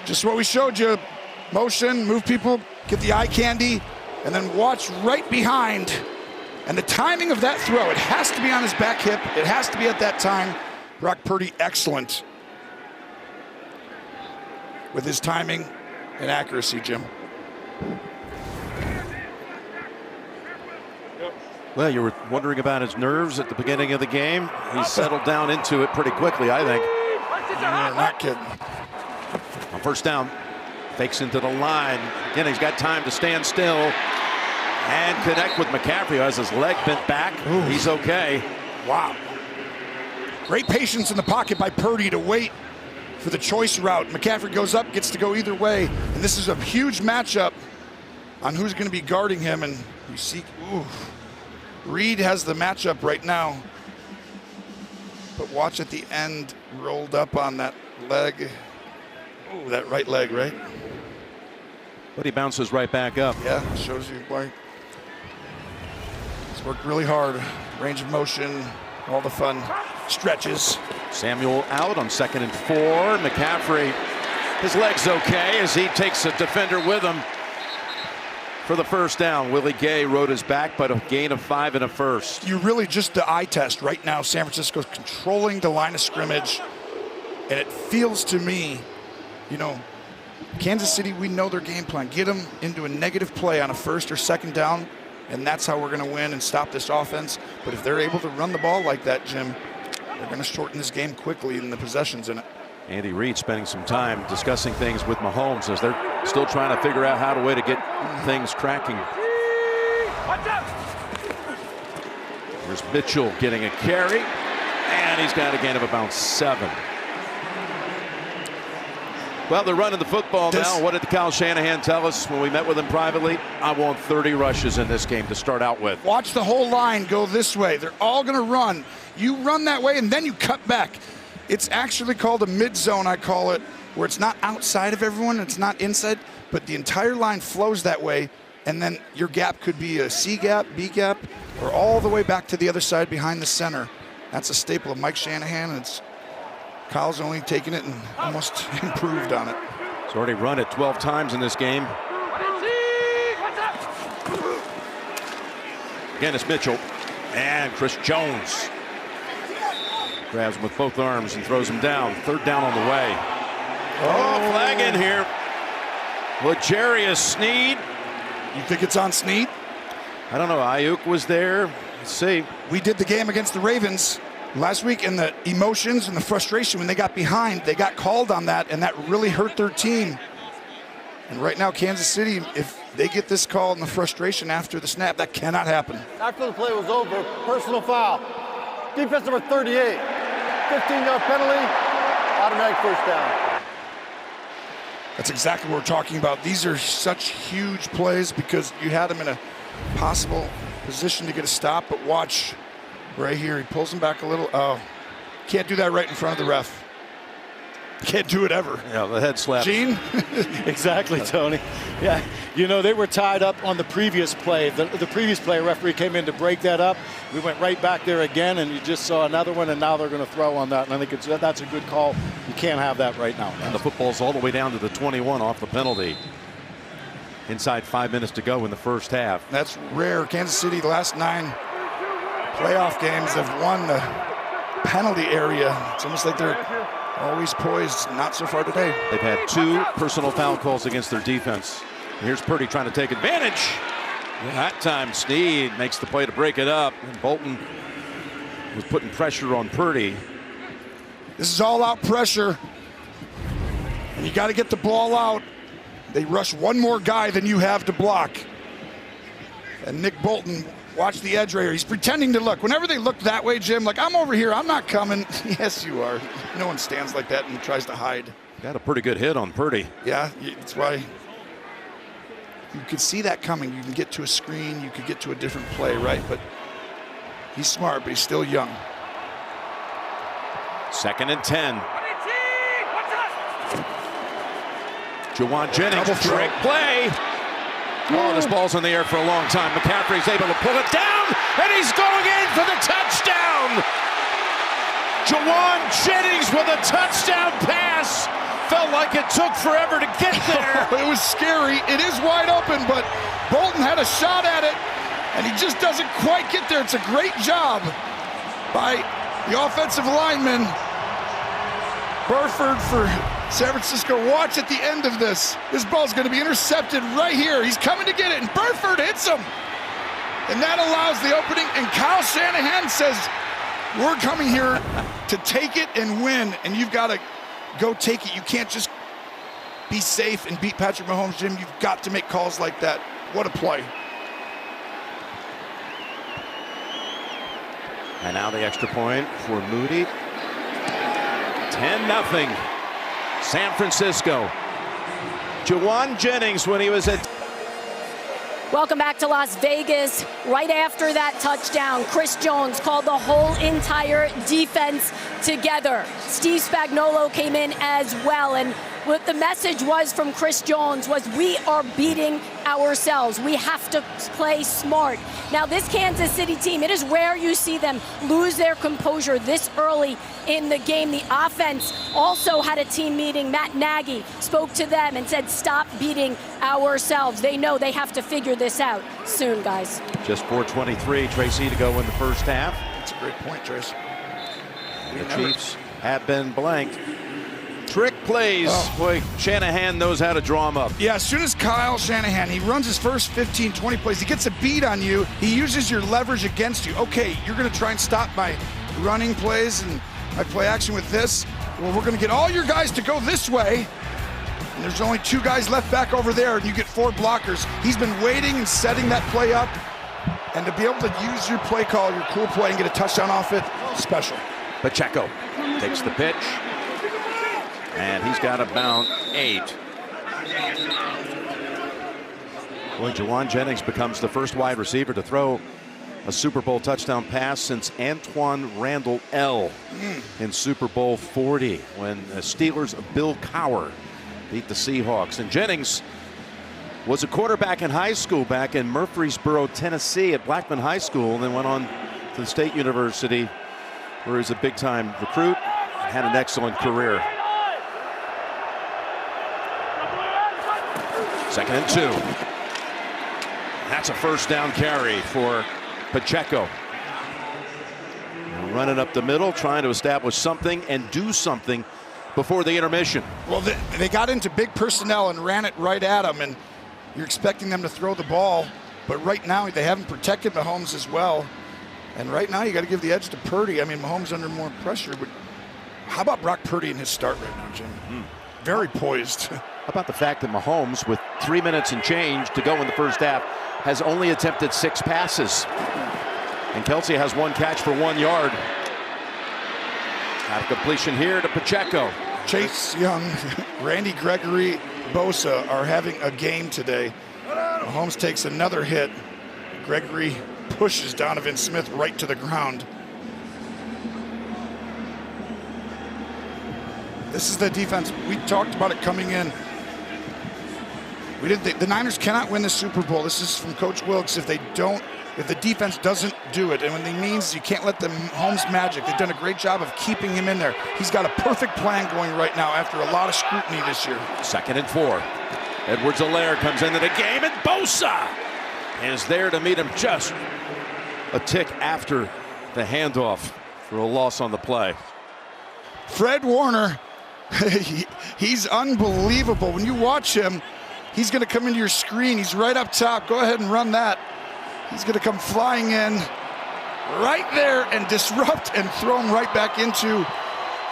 Just what we showed you. Motion, move people, get the eye candy, and then watch right behind. And the timing of that throw, it has to be on his back hip. It has to be at that time. Brock Purdy, excellent with his timing and accuracy, Jim. Well, you were wondering about his nerves at the beginning of the game. He settled down into it pretty quickly, I think. You're not kidding. On 1st down, fakes into the line. Again, he's got time to stand still and connect with McCaffrey, who has his leg bent back. Ooh. He's okay. Wow. Great patience in the pocket by Purdy to wait for the choice route. McCaffrey goes up, gets to go either way. And this is a huge matchup on who's going to be guarding him. And you see, Reid has the matchup right now. But watch at the end, rolled up on that leg. Oh, that right leg, right? But he bounces right back up. Yeah, shows you why. He's worked really hard. Range of motion, all the fun stretches. Samuel out on 2nd and 4. McCaffrey, his leg's okay as he takes a defender with him. for the first down. Willie Gay rode his back, but a gain of 5 and a first. You really just the eye test right now. San Francisco's controlling the line of scrimmage, and it feels to me, you know, Kansas City, we know their game plan. Get them into a negative play on a first or second down, and that's how we're going to win and stop this offense. But if they're able to run the ball like that, Jim, they're going to shorten this game quickly and the possessions in it. Andy Reid spending some time discussing things with Mahomes as they're still trying to figure out how to way to get things cracking. There's Mitchell getting a carry, and he's got a gain of about 7. Well, they're running the football now. What did Kyle Shanahan tell us when we met with him privately? I want 30 rushes in this game to start out with. Watch the whole line go this way. They're all going to run. You run that way, and then you cut back. It's actually called a mid-zone, I call it, where it's not outside of everyone, it's not inside, but the entire line flows that way, and then your gap could be a C gap, B gap, or all the way back to the other side behind the center. That's a staple of Mike Shanahan, and Kyle's only taken it and almost improved on it. He's already run it 12 times in this game. Again, it's Mitchell and Chris Jones. Grabs him with both arms and throws him down. 3rd down on the way. Oh, flag in here. L'Jarius Sneed. You think it's on Sneed? I don't know. Ayuk was there. Let's see. We did the game against the Ravens last week, and the emotions and the frustration when they got behind, they got called on that, and that really hurt their team. And right now, Kansas City, if they get this call and the frustration after the snap, that cannot happen. After the play was over, personal foul. Defense number 38. 15-yard penalty, automatic first down. That's exactly what we're talking about. These are such huge plays because you had him in a possible position to get a stop, but watch right here. He pulls him back a little. Oh, can't do that right in front of the ref. Can't do it ever. Yeah, the head slap. Gene? Exactly, Tony. Yeah, you know, they were tied up on the previous play. The previous play, referee came in to break that up. We went right back there again, and you just saw another one, and now they're going to throw on that. And I think that's a good call. You can't have that right now. And the football's all the way down to the 21 off the penalty. Inside 5 minutes to go in the first half. That's rare. Kansas City, the last 9 playoff games have won the penalty area. It's almost like they're always poised. Not so far today. They've had 2 personal foul calls against their defense. Here's Purdy trying to take advantage. That time Sneed makes the play to break it up. And Bolton was putting pressure on Purdy. This is all out pressure. And you got to get the ball out. They rush one more guy than you have to block. And Nick Bolton, watch the edge right here. He's pretending to look. Whenever they look that way, Jim, like, I'm over here, I'm not coming. Yes, you are. No one stands like that and tries to hide. Got a pretty good hit on Purdy. Yeah, that's why you could see that coming. You can get to a screen. You could get to a different play, right? But he's smart, but he's still young. 2nd and 10. Juwan Jennings, trick play. Oh, this ball's in the air for a long time. McCaffrey's able to pull it down, and he's going in for the touchdown. Juwan Jennings with a touchdown pass. Felt like it took forever to get there. It was scary. It is wide open, but Bolton had a shot at it, and he just doesn't quite get there. It's a great job by the offensive lineman. Burford for San Francisco. Watch at the end of this. This ball's going to be intercepted right here. He's coming to get it, and Burford hits him. And that allows the opening, and Kyle Shanahan says, we're coming here to take it and win, and you've got to go take it. You can't just be safe and beat Patrick Mahomes, Jim. You've got to make calls like that. What a play. And now the extra point for Moody. 10-0. San Francisco. Juwan Jennings when he was at... Welcome back to Las Vegas. Right after that touchdown, Chris Jones called the whole entire defense together. Steve Spagnuolo came in as well, and what the message was from Chris Jones was, we are beating ourselves. We have to play smart. Now, this Kansas City team, it is rare you see them lose their composure this early in the game. The offense also had a team meeting. Matt Nagy spoke to them and said, stop beating ourselves. They know they have to figure this out soon, guys. Just 4:23, Tracy, to go in the first half. That's a great point, Trace. The Chiefs have been blanked. Trick plays. Boy, Shanahan knows how to draw them up. Yeah, as soon as Kyle Shanahan, he runs his first 15, 20 plays, he gets a beat on you, he uses your leverage against you. Okay, you're going to try and stop my running plays and my play action with this. Well, we're going to get all your guys to go this way. And there's only 2 guys left back over there, and you get 4 blockers. He's been waiting and setting that play up. And to be able to use your play call, your cool play, and get a touchdown off it, special. Pacheco takes the pitch. And he's got about 8. Boy, Jawan Jennings becomes the first wide receiver to throw a Super Bowl touchdown pass since Antoine Randall L. in Super Bowl 40 when the Steelers of Bill Cowher beat the Seahawks. And Jennings was a quarterback in high school back in Murfreesboro, Tennessee at Blackman High School, and then went on to the State University where he was a big-time recruit and had an excellent career. 2nd and 2. That's a first down carry for Pacheco. Running up the middle, trying to establish something and do something before the intermission. Well, they got into big personnel and ran it right at him, and you're expecting them to throw the ball, but right now they haven't protected Mahomes as well. And right now you got to give the edge to Purdy. I mean, Mahomes under more pressure, but how about Brock Purdy in his start right now, Jim? Very poised. How about the fact that Mahomes, with 3 minutes and change to go in the first half, has only attempted 6 passes. And Kelsey has 1 catch for 1 yard. Out of completion here to Pacheco. Chase Young, Randy Gregory, Bosa are having a game today. Mahomes takes another hit. Gregory pushes Donovan Smith right to the ground. This is the defense. We talked about it coming in. The Niners cannot win the Super Bowl. This is from Coach Wilkes. If the defense doesn't do it, and when he means you can't let the Mahomes magic. They've done a great job of keeping him in there. He's got a perfect plan going right now after a lot of scrutiny this year. 2nd and 4. Edwards-Helaire comes into the game, and Bosa is there to meet him just a tick after the handoff for a loss on the play. Fred Warner, he's unbelievable. When you watch him, he's going to come into your screen. He's right up top. Go ahead and run that. He's going to come flying in right there and disrupt and throw him right back into.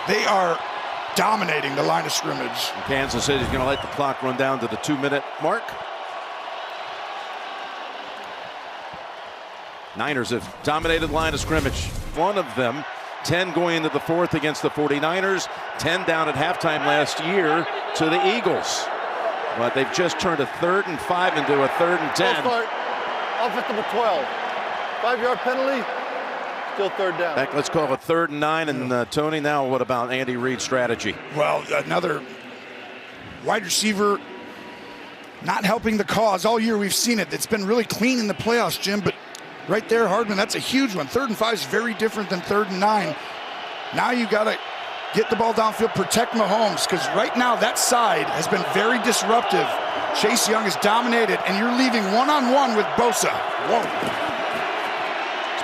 They are dominating the line of scrimmage. Kansas City's going to let the clock run down to the 2-minute mark. Niners have dominated line of scrimmage. One of them, 10 going into the 4th against the 49ers, 10 down at halftime last year to the Eagles. But they've just turned a 3rd and 5 into a 3rd and 10. Offense number 12. 5-yard penalty. Still 3rd down. Heck, let's call it 3rd and 9. And Tony, now what about Andy Reid's strategy? Well, another wide receiver not helping the cause. All year we've seen it. It's been really clean in the playoffs, Jim, but right there, Hardman, that's a huge one. 3rd and 5 is very different than 3rd and 9. Now you got to get the ball downfield, protect Mahomes, because right now that side has been very disruptive. Chase Young is dominated, and you're leaving one-on-one with Bosa. Whoa.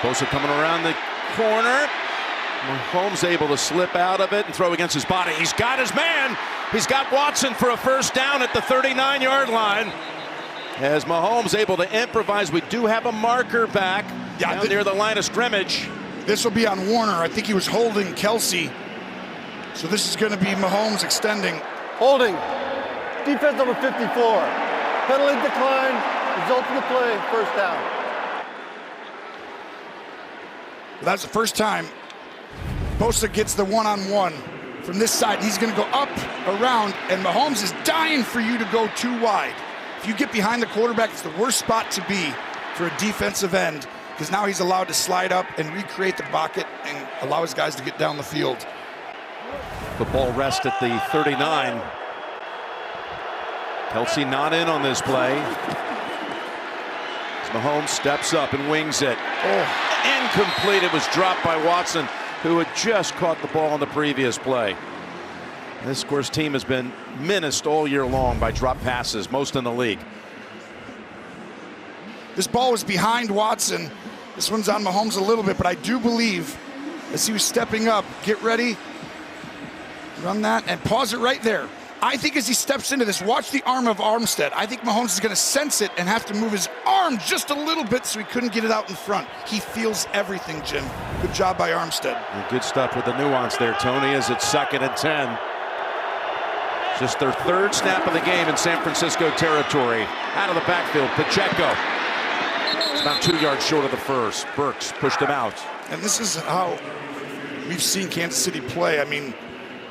Bosa coming around the corner. Mahomes able to slip out of it and throw against his body. He's got his man. He's got Watson for a first down at the 39-yard line. As Mahomes able to improvise, we do have a marker back down near the line of scrimmage. This will be on Warner. I think he was holding Kelsey. So this is going to be Mahomes extending. Holding. Defense number 54. Penalty decline. Result of the play. First down. That's the first time Bosa gets the one-on-one from this side. He's going to go up, around, and Mahomes is dying for you to go too wide. If you get behind the quarterback, it's the worst spot to be for a defensive end, because now he's allowed to slide up and recreate the pocket and allow his guys to get down the field. The ball rests at the 39. Kelsey not in on this play. Mahomes steps up and wings it. Oh, incomplete. It was dropped by Watson, who had just caught the ball on the previous play. This, of course, team has been menaced all year long by drop passes, most in the league. This ball was behind Watson. This one's on Mahomes a little bit, but I do believe as he was stepping up, get ready, run that, and pause it right there. I think as he steps into this, watch the arm of Armstead. I think Mahomes is going to sense it and have to move his arm just a little bit so he couldn't get it out in front. He feels everything, Jim. Good job by Armstead. And good stuff with the nuance there, Tony, as it's 2nd and 10. Just their 3rd snap of the game in San Francisco territory. Out of the backfield, Pacheco. It's about 2 yards short of the first. Burks pushed him out. And this is how we've seen Kansas City play. I mean,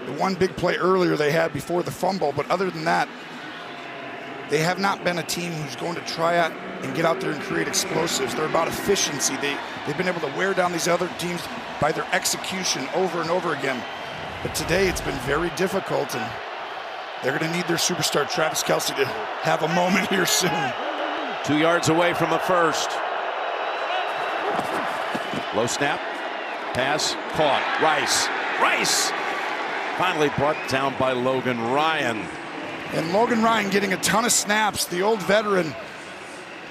the one big play earlier they had before the fumble, but other than that, they have not been a team who's going to try out and get out there and create explosives. They're about efficiency. They've been able to wear down these other teams by their execution over and over again. But today it's been very difficult, and they're going to need their superstar Travis Kelce to have a moment here soon. 2 yards away from a first. Low snap. Pass caught. Rice finally brought down by Logan Ryan. And Logan Ryan getting a ton of snaps. The old veteran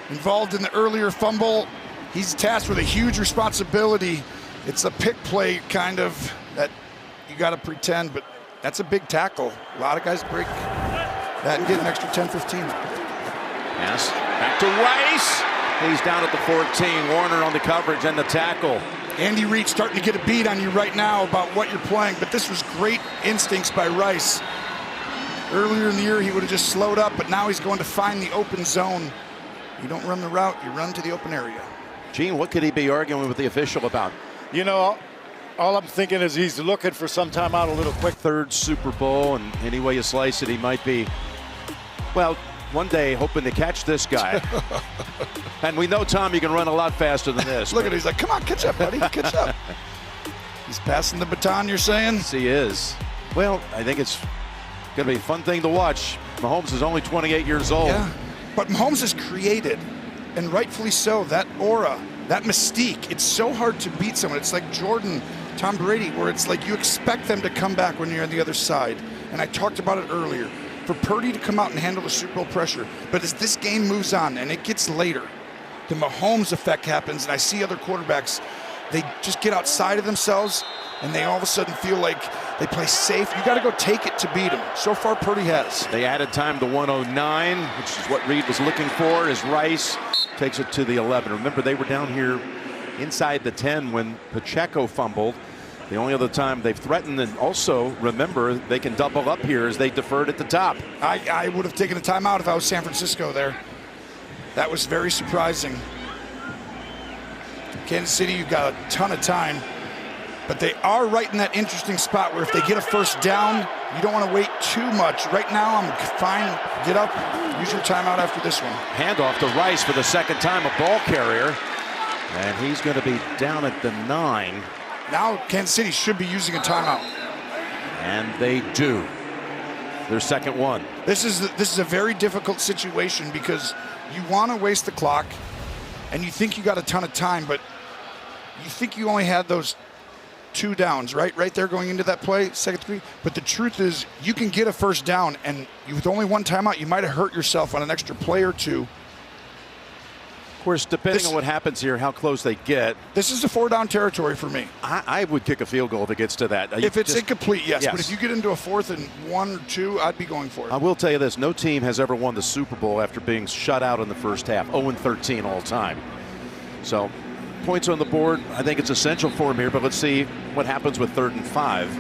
involved in the earlier fumble. He's tasked with a huge responsibility. It's a pick play kind of that you got to pretend, but that's a big tackle. A lot of guys break that and get an extra 10, 15. Pass back to Rice. He's down at the 14. Warner on the coverage and the tackle. Andy Reid starting to get a beat on you right now about what you're playing, but this was great instincts by Rice. Earlier in the year, he would have just slowed up, but now he's going to find the open zone. You don't run the route, you run to the open area. Gene, what could he be arguing with the official about? You know, all I'm thinking is he's looking for some time out a little quick. 3rd Super Bowl, and any way you slice it, he might be, well, one day hoping to catch this guy. And we know, Tom, you can run a lot faster than this. Look at it, he's like, come on, catch up, buddy, catch up. He's passing the baton, you're saying? Yes, he is. Well, I think it's going to be a fun thing to watch. Mahomes is only 28 years old. Yeah, but Mahomes has created, and rightfully so, that aura, that mystique. It's so hard to beat someone. It's like Jordan, Tom Brady, where it's like you expect them to come back when you're on the other side. And I talked about it earlier. For Purdy to come out and handle the Super Bowl pressure. But as this game moves on and it gets later, the Mahomes effect happens, and I see other quarterbacks, they just get outside of themselves, and they all of a sudden feel like they play safe. You got to go take it to beat them. So far, Purdy has. They added time to 109, which is what Reid was looking for, as Rice takes it to the 11. Remember, they were down here inside the 10 when Pacheco fumbled. The only other time they've threatened, and also remember they can double up here as they deferred at the top. I would have taken a timeout if I was San Francisco there. That was very surprising. Kansas City, you've got a ton of time, but they are right in that interesting spot where if they get a first down, you don't want to wait too much. Right now, I'm fine. Get up, use your timeout after this one. Handoff to Rice for the 2nd time, a ball carrier, and he's going to be down at the 9. Now Kansas City should be using a timeout. And they do. Their 2nd one. This is a very difficult situation because you want to waste the clock and you think you got a ton of time, but you think you only had those 2 downs, right? Right there going into that play, 2nd degree. But the truth is you can get a first down, and with only 1 timeout, you might have hurt yourself on an extra play or 2. Of course, depending on what happens here, how close they get. This is a 4-down territory for me. I would kick a field goal if it gets to that. If it's incomplete, yes. But if you get into a 4th and 1 or 2, I'd be going for it. I will tell you this, no team has ever won the Super Bowl after being shut out in the first half. 0-13 all time. So points on the board, I think it's essential for him here, but let's see what happens with 3rd and 5.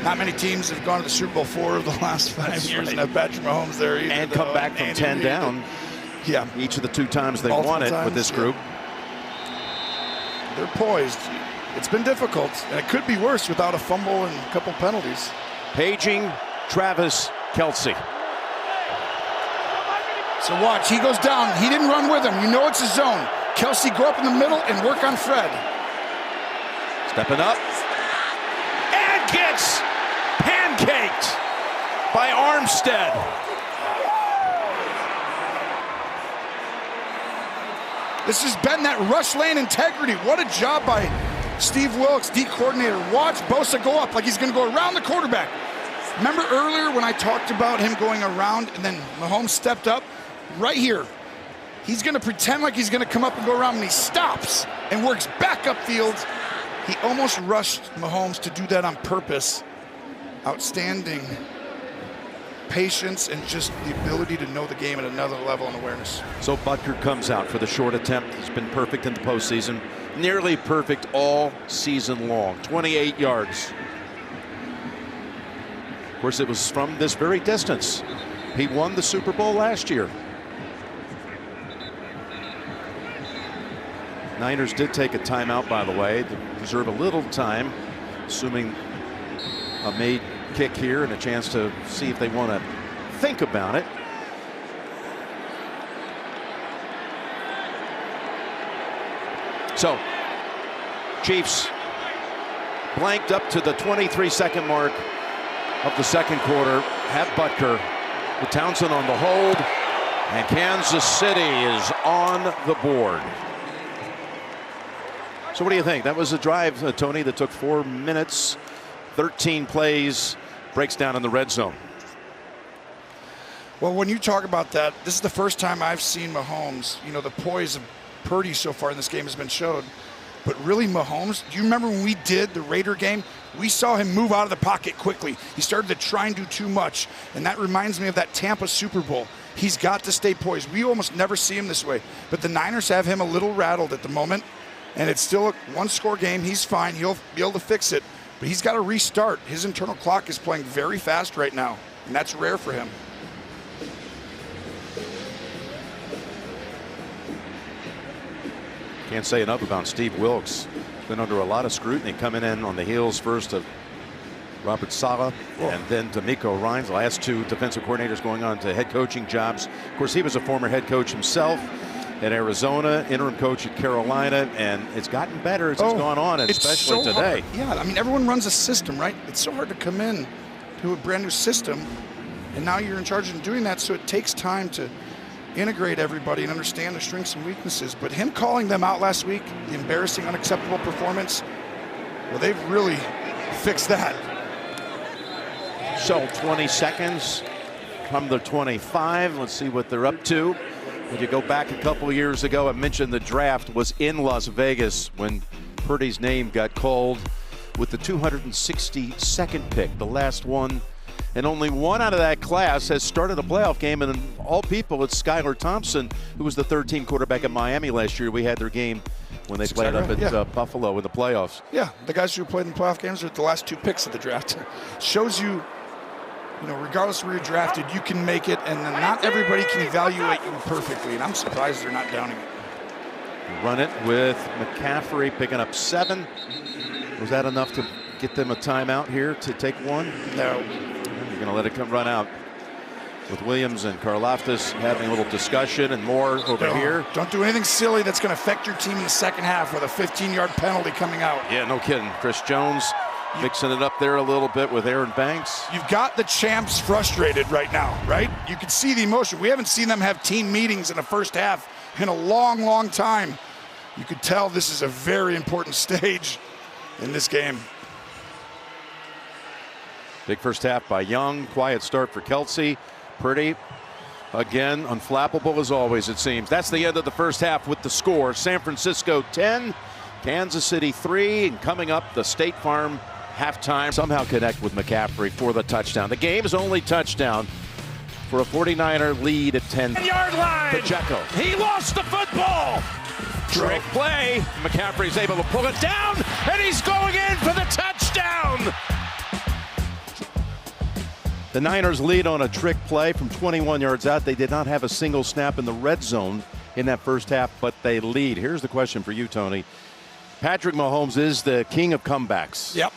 Not many teams have gone to the Super Bowl 4 of the last 5 years and have Patrick Mahomes there either. And come back from 10 down. Yeah. Each of the 2 times they won it with this group. They're poised. It's been difficult, and it could be worse without a fumble and a couple penalties. Paging Travis Kelce. So watch, he goes down. He didn't run with him. You know it's a zone. Kelce, go up in the middle and work on Fred. Stepping up. And gets pancaked by Armstead. This has been that rush lane integrity. What a job by Steve Wilks, D coordinator. Watch Bosa go up like he's going to go around the quarterback. Remember earlier when I talked about him going around and then Mahomes stepped up? Right here, he's going to pretend like he's going to come up and go around, and he stops and works back upfield. He almost rushed Mahomes to do that on purpose. Outstanding patience and just the ability to know the game at another level and awareness. So Butker comes out for the short attempt. He's been perfect in the postseason. Nearly perfect all season long. 28 yards. Of course, it was from this very distance. He won the Super Bowl last year. Niners did take a timeout, by the way, to preserve a little time, assuming a made kick here and a chance to see if they want to think about it. So, Chiefs blanked up to the 23-second mark of the second quarter. Have Butker with Townsend on the hold, and Kansas City is on the board. So what do you think? That was a drive, Tony, that took 4 minutes, 13 plays, breaks down in the red zone. Well, when you talk about that, this is the first time I've seen Mahomes. You know, the poise of Purdy so far in this game has been showed. But really, Mahomes, do you remember when we did the Raider game? We saw him move out of the pocket quickly. He started to try and do too much. And that reminds me of that Tampa Super Bowl. He's got to stay poised. We almost never see him this way. But the Niners have him a little rattled at the moment. And it's still a one-score game. He's fine. He'll be able to fix it. But he's got to restart. His internal clock is playing very fast right now. And that's rare for him. Can't say enough about Steve Wilks. Been under a lot of scrutiny, coming in on the heels first of Robert Saleh and then D'Amico Ryans, the last two defensive coordinators going on to head coaching jobs. Of course, he was a former head coach himself at Arizona, interim coach at Carolina, and it's gotten better as it's gone on, and especially today. Hard. Yeah, I mean, everyone runs a system, right? It's so hard to come in to a brand new system, and now you're in charge of doing that, so it takes time to integrate everybody and understand their strengths and weaknesses. But him calling them out last week, the embarrassing, unacceptable performance, well, they've really fixed that. So 20 seconds from the 25. Let's see what they're up to. If you go back a couple years ago, I mentioned the draft was in Las Vegas when Purdy's name got called with the 262nd pick, the last one. And only one out of that class has started a playoff game, and all people, it's Skylar Thompson, who was the third-team quarterback at Miami last year. We had their game when they played up at Buffalo in the playoffs. Yeah, the guys who played in playoff games are the last two picks of the draft. Shows you, you know, regardless of where you're drafted, you can make it, and then not everybody can evaluate you perfectly, and I'm surprised they're not downing it. Run it with McCaffrey picking up 7. Was that enough to get them a timeout here to take one? No. You're going to let it come run out with Williams and Karlaftis having a little discussion and more over here. Don't do anything silly that's going to affect your team in the second half with a 15-yard penalty coming out. Yeah, no kidding. Chris Jones mixing it up there a little bit with Aaron Banks. You've got the champs frustrated right now, right? You can see the emotion. We haven't seen them have team meetings in the first half in a long, long time. You could tell this is a very important stage in this game. Big first half by Young. Quiet start for Kelsey. Purdy, again, unflappable as always, it seems. That's the end of the first half with the score. San Francisco 10, Kansas City 3, and coming up, the State Farm halftime. Somehow connect with McCaffrey for the touchdown. The game's only touchdown for a 49er lead at 10-yard line. Pacheco. He lost the football. Trick play. McCaffrey's able to pull it down, and he's going in for the touchdown. The Niners lead on a trick play from 21 yards out. They did not have a single snap in the red zone in that first half, but they lead. Here's the question for you, Tony. Patrick Mahomes is the king of comebacks. Yep.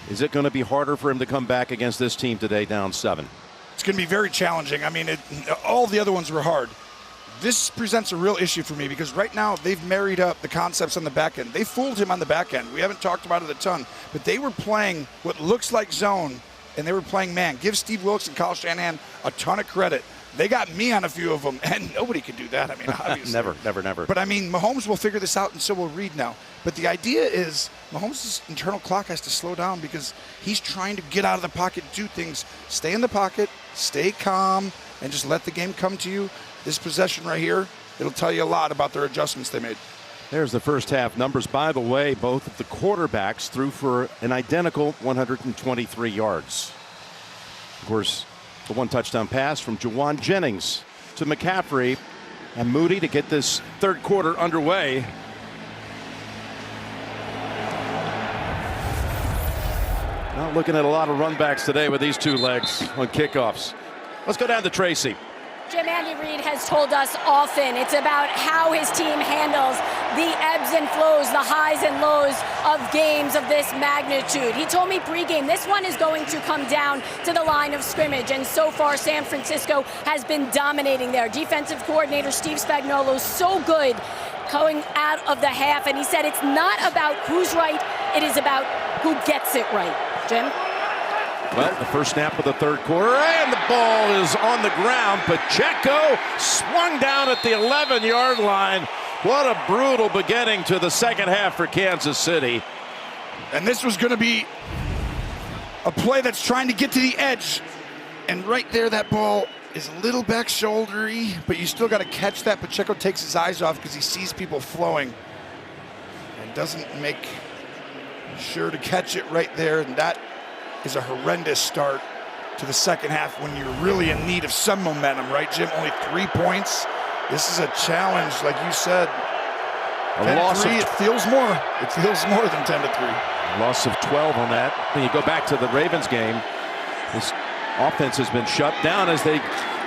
Is it going to be harder for him to come back against this team today down 7? It's going to be very challenging. I mean, all the other ones were hard. This presents a real issue for me because right now they've married up the concepts on the back end. They fooled him on the back end. We haven't talked about it a ton, but they were playing what looks like zone, and they were playing man. Give Steve Wilks and Kyle Shanahan a ton of credit. They got me on a few of them, and nobody could do that. I mean, obviously. Never. But, I mean, Mahomes will figure this out, and so will Reed now. But the idea is Mahomes' internal clock has to slow down because he's trying to get out of the pocket, do things. Stay in the pocket, stay calm, and just let the game come to you. This possession right here, it'll tell you a lot about their adjustments they made. There's the first half numbers. By the way, both of the quarterbacks threw for an identical 123 yards. Of course, the one touchdown pass from Jennings to McCaffrey and Moody to get this third quarter underway. Not looking at a lot of runbacks today with these two legs on kickoffs. Let's go down to Tracy. Jim, Andy Reid has told us often it's about how his team handles the ebbs and flows, the highs and lows of games of this magnitude. He told me pregame this one is going to come down to the line of scrimmage, and so far San Francisco has been dominating there. Defensive coordinator Steve Spagnuolo so good going out of the half, and he said it's not about who's right, it is about who gets it right. Jim? Well, the first snap of the third quarter, and the ball is on the ground. Pacheco swung down at the 11-yard line. What a brutal beginning to the second half for Kansas City. And this was going to be a play that's trying to get to the edge. And right there, that ball is a little back shouldery, but you still got to catch that. Pacheco takes his eyes off because he sees people flowing and doesn't make sure to catch it right there. And that is a horrendous start to the second half when you're really in need of some momentum, right, Jim? Only 3 points. This is a challenge, like you said. 10-3, it feels more. It feels more than 10-3. Loss of 12 on that. When you go back to the Ravens game, this offense has been shut down as they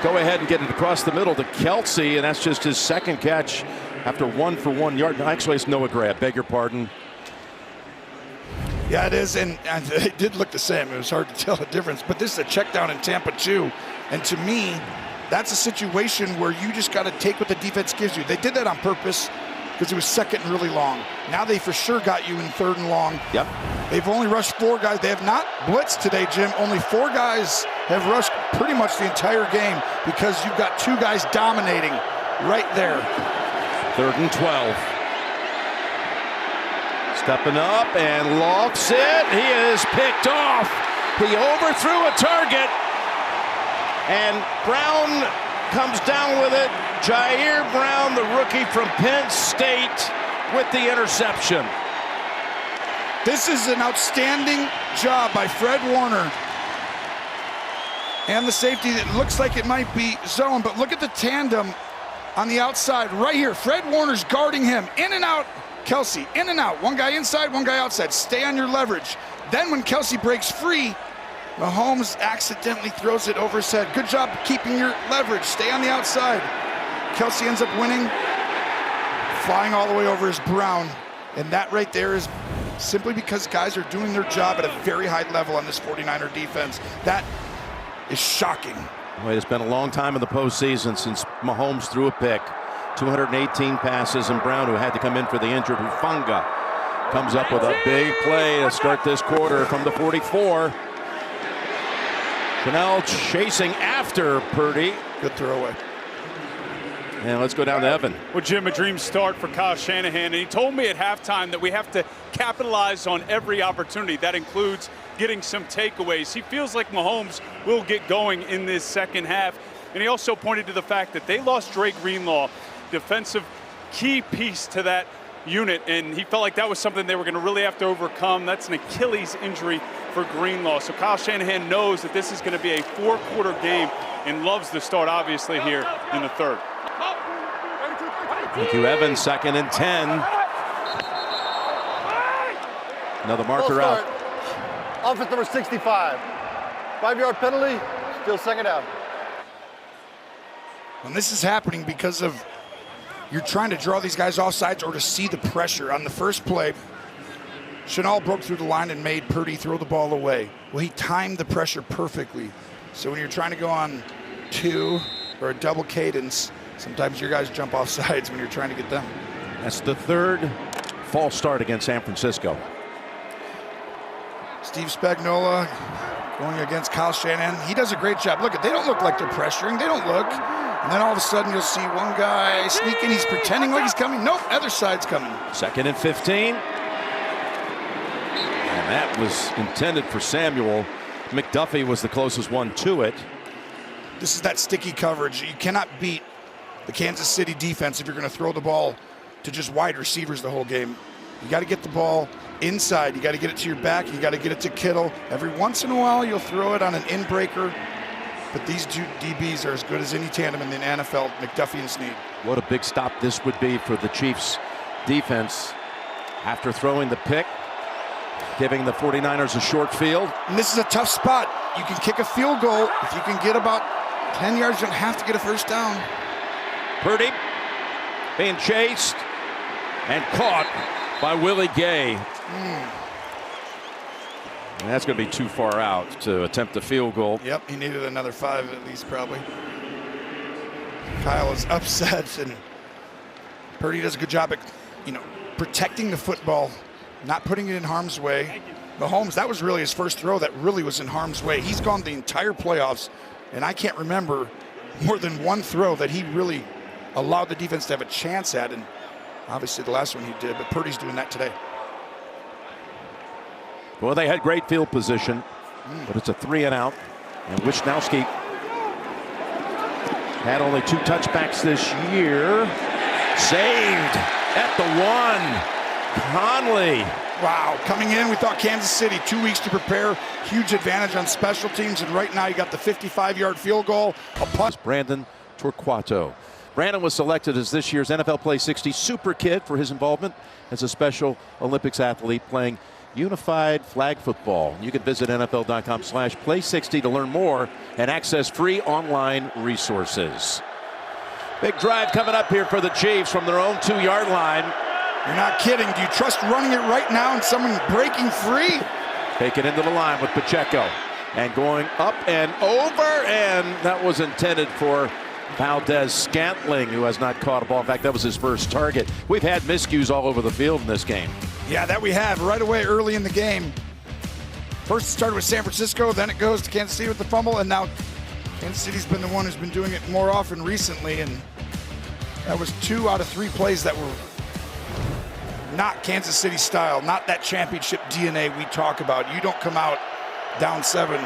go ahead and get it across the middle to Kelsey, and that's just his second catch after 1 for 1 yard. Actually, it's Noah Gray. I beg your pardon. Yeah, it is, and it did look the same. It was hard to tell the difference, but this is a check down in Tampa too, and to me, that's a situation where you just got to take what the defense gives you. They did that on purpose because it was second and really long. Now they for sure got you in third and long. Yep. They've only rushed 4 guys. They have not blitzed today, Jim. Only 4 guys have rushed pretty much the entire game because you've got 2 guys dominating right there. 3rd and 12. Stepping up and lofts it. He is picked off. He overthrew a target. And Brown comes down with it. Jair Brown, the rookie from Penn State, with the interception. This is an outstanding job by Fred Warner. And the safety, it looks like it might be zone, but look at the tandem on the outside right here. Fred Warner's guarding him. In and out. Kelsey, in and out. One guy inside, one guy outside. Stay on your leverage. Then when Kelsey breaks free, Mahomes accidentally throws it over his head. Good job keeping your leverage. Stay on the outside. Kelsey ends up winning, flying all the way over his Brown. And that right there is simply because guys are doing their job at a very high level on this 49er defense. That is shocking. Well, it's been a long time in the postseason since Mahomes threw a pick. 218 passes, and Brown, who had to come in for the injured Hufanga, comes up with a big play to start this quarter from the 44. Chanel chasing after Purdy. Good throwaway. And let's go down to Evan. Well, Jim, a dream start for Kyle Shanahan, and he told me at halftime that we have to capitalize on every opportunity. That includes getting some takeaways. He feels like Mahomes will get going in this second half, and he also pointed to the fact that they lost Drake Greenlaw, defensive key piece to that unit, and he felt like that was something they were going to really have to overcome. That's an Achilles injury for Greenlaw. So Kyle Shanahan knows that this is going to be a 4-quarter game and loves the start, obviously, here in the third. Thank you, Evan. 2nd and 10. Another marker out. Offense number 65. 5-yard penalty, still second down. And this is happening because of you're trying to draw these guys off sides or to see the pressure. On the first play, Chanel broke through the line and made Purdy throw the ball away. Well, he timed the pressure perfectly. So when you're trying to go on 2 or a double cadence, sometimes your guys jump off sides when you're trying to get them. That's the 3rd false start against San Francisco. Steve Spagnuolo going against Kyle Shanahan. He does a great job. Look, they don't look like they're pressuring. They don't look. And then all of a sudden you'll see one guy sneaking. He's pretending like he's coming. Nope, other side's coming. 2nd and 15. And that was intended for Samuel. McDuffie was the closest one to it. This is that sticky coverage. You cannot beat the Kansas City defense if you're going to throw the ball to just wide receivers the whole game. You got to get the ball inside. You got to get it to your back. You got to get it to Kittle. Every once in a while, you'll throw it on an in-breaker. But these two DBs are as good as any tandem in the NFL, McDuffie and Snead. What a big stop this would be for the Chiefs defense after throwing the pick, giving the 49ers a short field. And this is a tough spot. You can kick a field goal. If you can get about 10 yards, you don't have to get a first down. Purdy being chased and caught by Willie Gay. And that's going to be too far out to attempt a field goal. Yep, he needed another 5 at least, probably. Kyle is upset, and Purdy does a good job at, protecting the football, not putting it in harm's way. Mahomes, that was really his first throw that really was in harm's way. He's gone the entire playoffs, and I can't remember more than one throw that he really allowed the defense to have a chance at, and obviously the last one he did, but Purdy's doing that today. Well, they had great field position, but it's a 3 and out. And Wisnowski had only 2 touchbacks this year. Saved at the 1. Conley. Wow, coming in, we thought Kansas City, 2 weeks to prepare. Huge advantage on special teams, and right now you got the 55-yard field goal. A punt. Brandon Torquato. Brandon was selected as this year's NFL Play 60 Super Kid for his involvement as a Special Olympics athlete playing unified flag football. You can visit NFL.com/play60 to learn more and access free online resources. Big drive coming up here for the Chiefs from their own 2-yard line. You're not kidding. Do you trust running it right now and someone breaking free? Taken into the line with Pacheco and going up and over, and that was intended for Valdez-Scantling, who has not caught a ball. In fact, that was his first target. We've had miscues all over the field in this game. Yeah, that we have right away early in the game. First it started with San Francisco, then it goes to Kansas City with the fumble, and now Kansas City's been the one who's been doing it more often recently, and that was 2 out of 3 plays that were not Kansas City style, not that championship DNA we talk about. You don't come out down 7,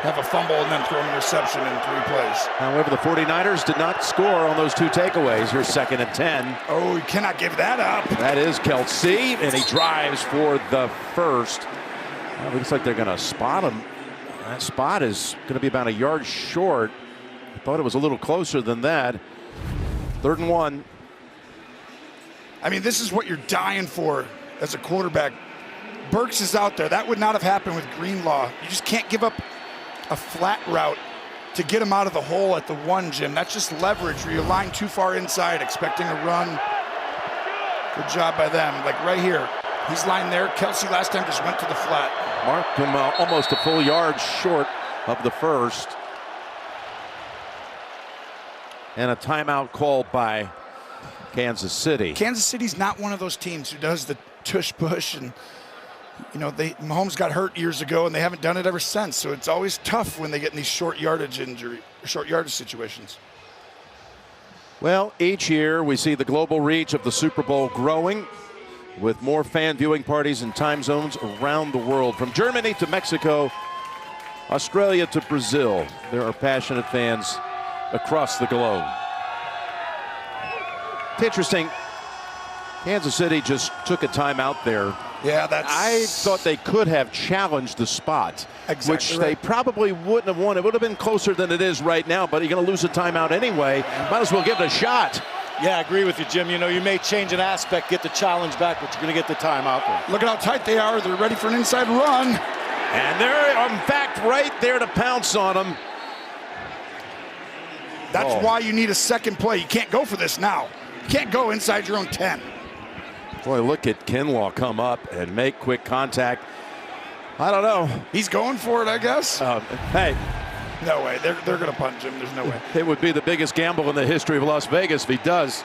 have a fumble, and then throw an interception in 3 plays. However, the 49ers did not score on those 2 takeaways. Here's 2nd and 10. Oh, you cannot give that up. That is Kelsey, and he drives for the first. Well, it looks like they're going to spot him. That spot is going to be about a yard short. I thought it was a little closer than that. 3rd and 1. I mean, this is what you're dying for as a quarterback. Burks is out there. That would not have happened with Greenlaw. You just can't give up a flat route to get him out of the hole at the 1, Jim. That's just leverage where you line too far inside, expecting a run. Good job by them. Like right here, he's lined there. Kelsey last time just went to the flat. Marked him almost a full yard short of the first. And a timeout called by Kansas City. Kansas City's not one of those teams who does the tush-push, and Mahomes got hurt years ago, and they haven't done it ever since. So it's always tough when they get in these short yardage situations. Well, each year we see the global reach of the Super Bowl growing, with more fan viewing parties in time zones around the world. From Germany to Mexico, Australia to Brazil, there are passionate fans across the globe. It's interesting. Kansas City just took a timeout there. Yeah, I thought they could have challenged the spot, exactly which right. they probably wouldn't have won. It would have been closer than it is right now, but you're going to lose a timeout anyway. Might as well give it a shot. Yeah, I agree with you, Jim. You may change an aspect, get the challenge back, but you're going to get the timeout there. Look at how tight they are. They're ready for an inside run. And they're, in fact, right there to pounce on them. That's why you need a second play. You can't go for this now. You can't go inside your own 10. Boy, look at Kinlaw come up and make quick contact. I don't know. He's going for it, I guess. Hey. No way. They're going to punt him. There's no way. It would be the biggest gamble in the history of Las Vegas if he does.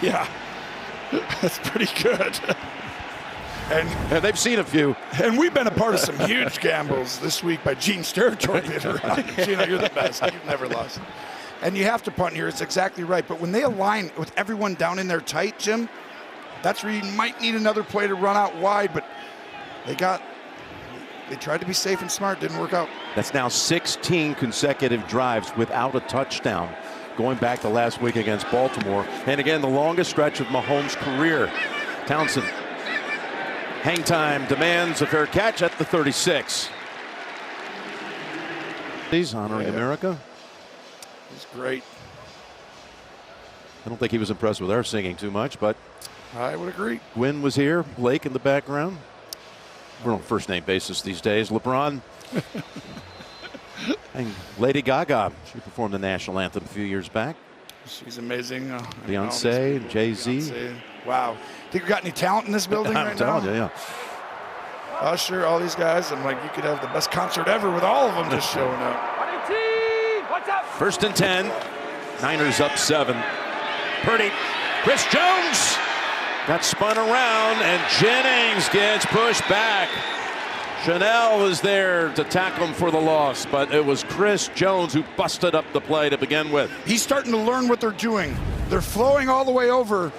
Yeah. That's pretty good. And they've seen a few. And we've been a part of some huge gambles this week by Gene's territory being around. Gino, you're the best. You've never lost. And you have to punt here. It's exactly right. But when they align with everyone down in there tight, Jim, that's where you might need another play to run out wide. But they tried to be safe and smart. Didn't work out. That's now 16 consecutive drives without a touchdown, going back to last week against Baltimore. And again, the longest stretch of Mahomes' career. Townsend. Hang time demands a fair catch at the 36. He's honoring America. He's great. I don't think he was impressed with our singing too much, but I would agree. Gwen was here, Blake in the background. We're on first name basis these days. LeBron and Lady Gaga. She performed the national anthem a few years back. She's amazing. Beyonce and Jay-Z. Wow. Think we got any talent in this building right now? I'm telling you, yeah. Usher, all these guys. I'm like, you could have the best concert ever with all of them just showing up. First and 10. Niners up 7. Purdy. Chris Jones got spun around, and Jennings gets pushed back. Chanel was there to tackle him for the loss, but it was Chris Jones who busted up the play to begin with. He's starting to learn what they're doing. They're flowing all the way over,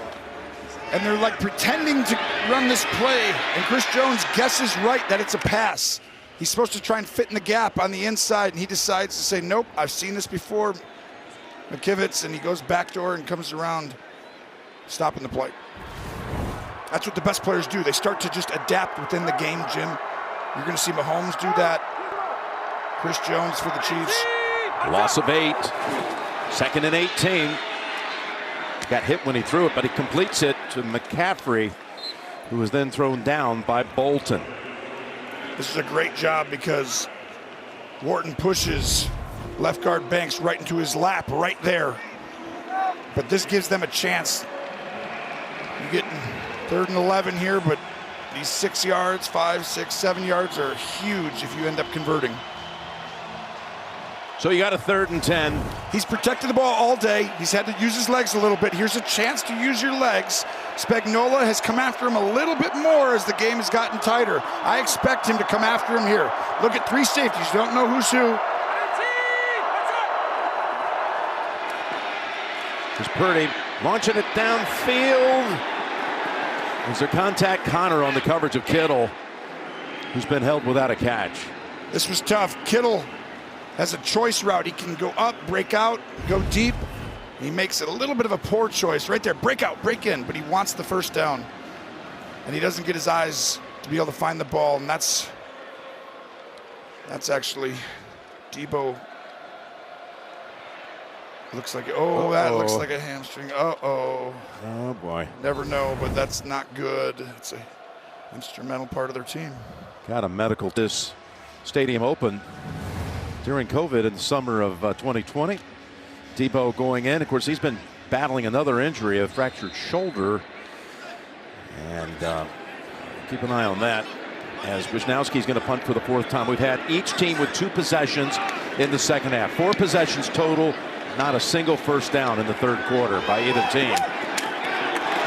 and they're like pretending to run this play, and Chris Jones guesses right that it's a pass. He's supposed to try and fit in the gap on the inside, and he decides to say, nope, I've seen this before. McKivitz, and he goes backdoor and comes around, stopping the play. That's what the best players do. They start to just adapt within the game, Jim. You're going to see Mahomes do that. Chris Jones for the Chiefs. Loss of 8. 2nd and 18. Got hit when he threw it, but he completes it to McCaffrey, who was then thrown down by Bolton. This is a great job because Wharton pushes left guard Banks right into his lap right there. But this gives them a chance. You get 3rd and 11 here, but these 6 yards, 5, 6, 7 yards are huge if you end up converting. So you got a 3rd and 10. He's protected the ball all day. He's had to use his legs a little bit. Here's a chance to use your legs. Spagnuolo has come after him a little bit more as the game has gotten tighter. I expect him to come after him here. Look at 3 safeties. You don't know who's who. There's Purdy launching it downfield. There's a contact Connor on the coverage of Kittle, who's been held without a catch. This was tough. Kittle has a choice route. He can go up, break out, go deep. He makes it a little bit of a poor choice right there. Break out, break in, but he wants the first down. And he doesn't get his eyes to be able to find the ball, and that's actually Debo. Looks like, that looks like a hamstring. Oh, boy. Never know, but that's not good. It's an instrumental part of their team. Got a medical. This stadium open during COVID in the summer of 2020. Debo going in. Of course, he's been battling another injury, a fractured shoulder. And keep an eye on that, as Wisnowski's going to punt for the 4th time. We've had each team with 2 possessions in the second half. 4 possessions total. Not a single first down in the 3rd quarter by either team.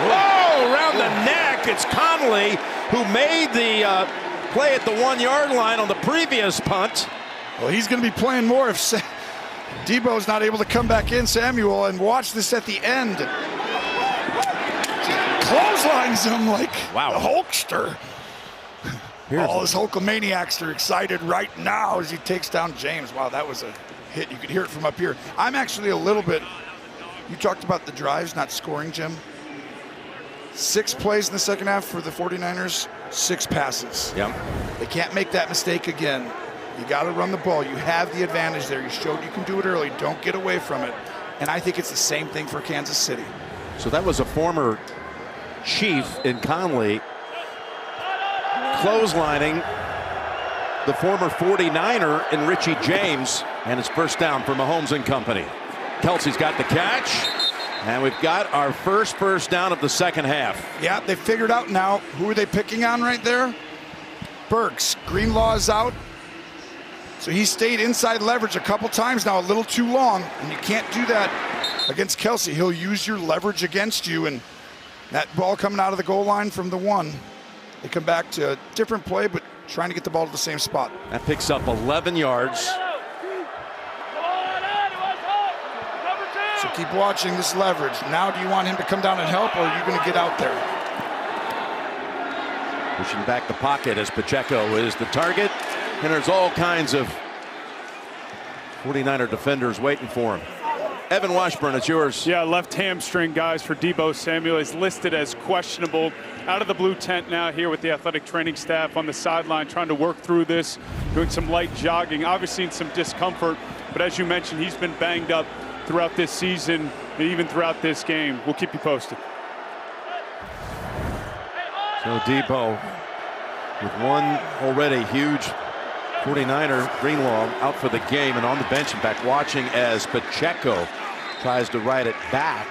Whoa, around the neck. It's Conley who made the play at the 1-yard line on the previous punt. Well, he's going to be playing more if Debo's not able to come back in, Samuel, and watch this at the end. Clotheslines him like a Hulkster. All his Hulkamaniacs are excited right now as he takes down James. Wow, that was a hit. You could hear it from up here. I'm actually a little bit, you talked about the drives not scoring, Jim. 6 plays in the second half for the 49ers, 6 passes. Yep. They can't make that mistake again. You got to run the ball. You have the advantage there. You showed you can do it early. Don't get away from it. And I think it's the same thing for Kansas City. So that was a former Chief in Conley clotheslining the former 49er in Richie James, and it's first down for Mahomes and company. Kelsey's got the catch, and we've got our first down of the second half. Yeah, they figured out now. Who are they picking on right there? Burks. Greenlaw is out. So he stayed inside leverage a couple times now, a little too long, and you can't do that against Kelsey. He'll use your leverage against you, and that ball coming out of the goal line from the 1. They come back to a different play, but trying to get the ball to the same spot. That picks up 11 yards. So keep watching this leverage. Now do you want him to come down and help, or are you going to get out there? Pushing back the pocket as Pacheco is the target. And there's all kinds of 49er defenders waiting for him. Evan Washburn, it's yours. Yeah, left hamstring, guys, for Deebo Samuel is listed as questionable. Out of the blue tent now here with the athletic training staff on the sideline trying to work through this, doing some light jogging, obviously in some discomfort. But as you mentioned, he's been banged up throughout this season and even throughout this game. We'll keep you posted. So Deebo with one already huge 49er, Greenlaw, out for the game and on the bench and back watching as Pacheco tries to ride it back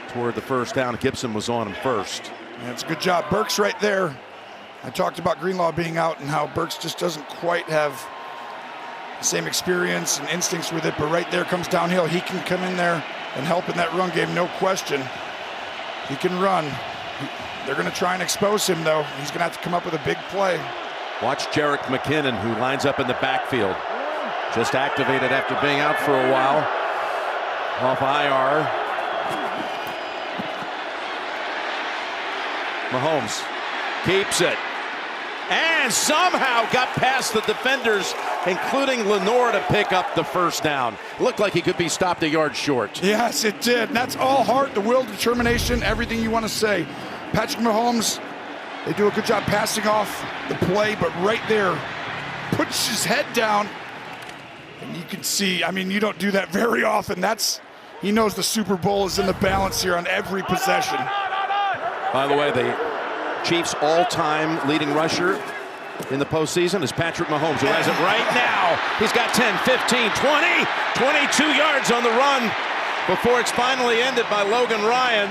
toward the first down. Gibson was on him first. That's a good job. Burks right there. I talked about Greenlaw being out and how Burks just doesn't quite have the same experience and instincts with it, but right there comes downhill. He can come in there and help in that run game, no question. He can run. They're going to try and expose him, though. He's going to have to come up with a big play. Watch Jerick McKinnon, who lines up in the backfield. Just activated after being out for a while. Off IR. Mahomes keeps it. And somehow got past the defenders, including Lenore, to pick up the first down. Looked like he could be stopped a yard short. Yes, it did. And that's all heart, the will, determination, everything you want to say. Patrick Mahomes, they do a good job passing off the play, but right there, puts his head down. And you can see, I mean, you don't do that very often. He knows the Super Bowl is in the balance here on every possession. By the way, the Chiefs' all-time leading rusher in the postseason is Patrick Mahomes, who has it right now. He's got 10, 15, 20, 22 yards on the run before it's finally ended by Logan Ryan.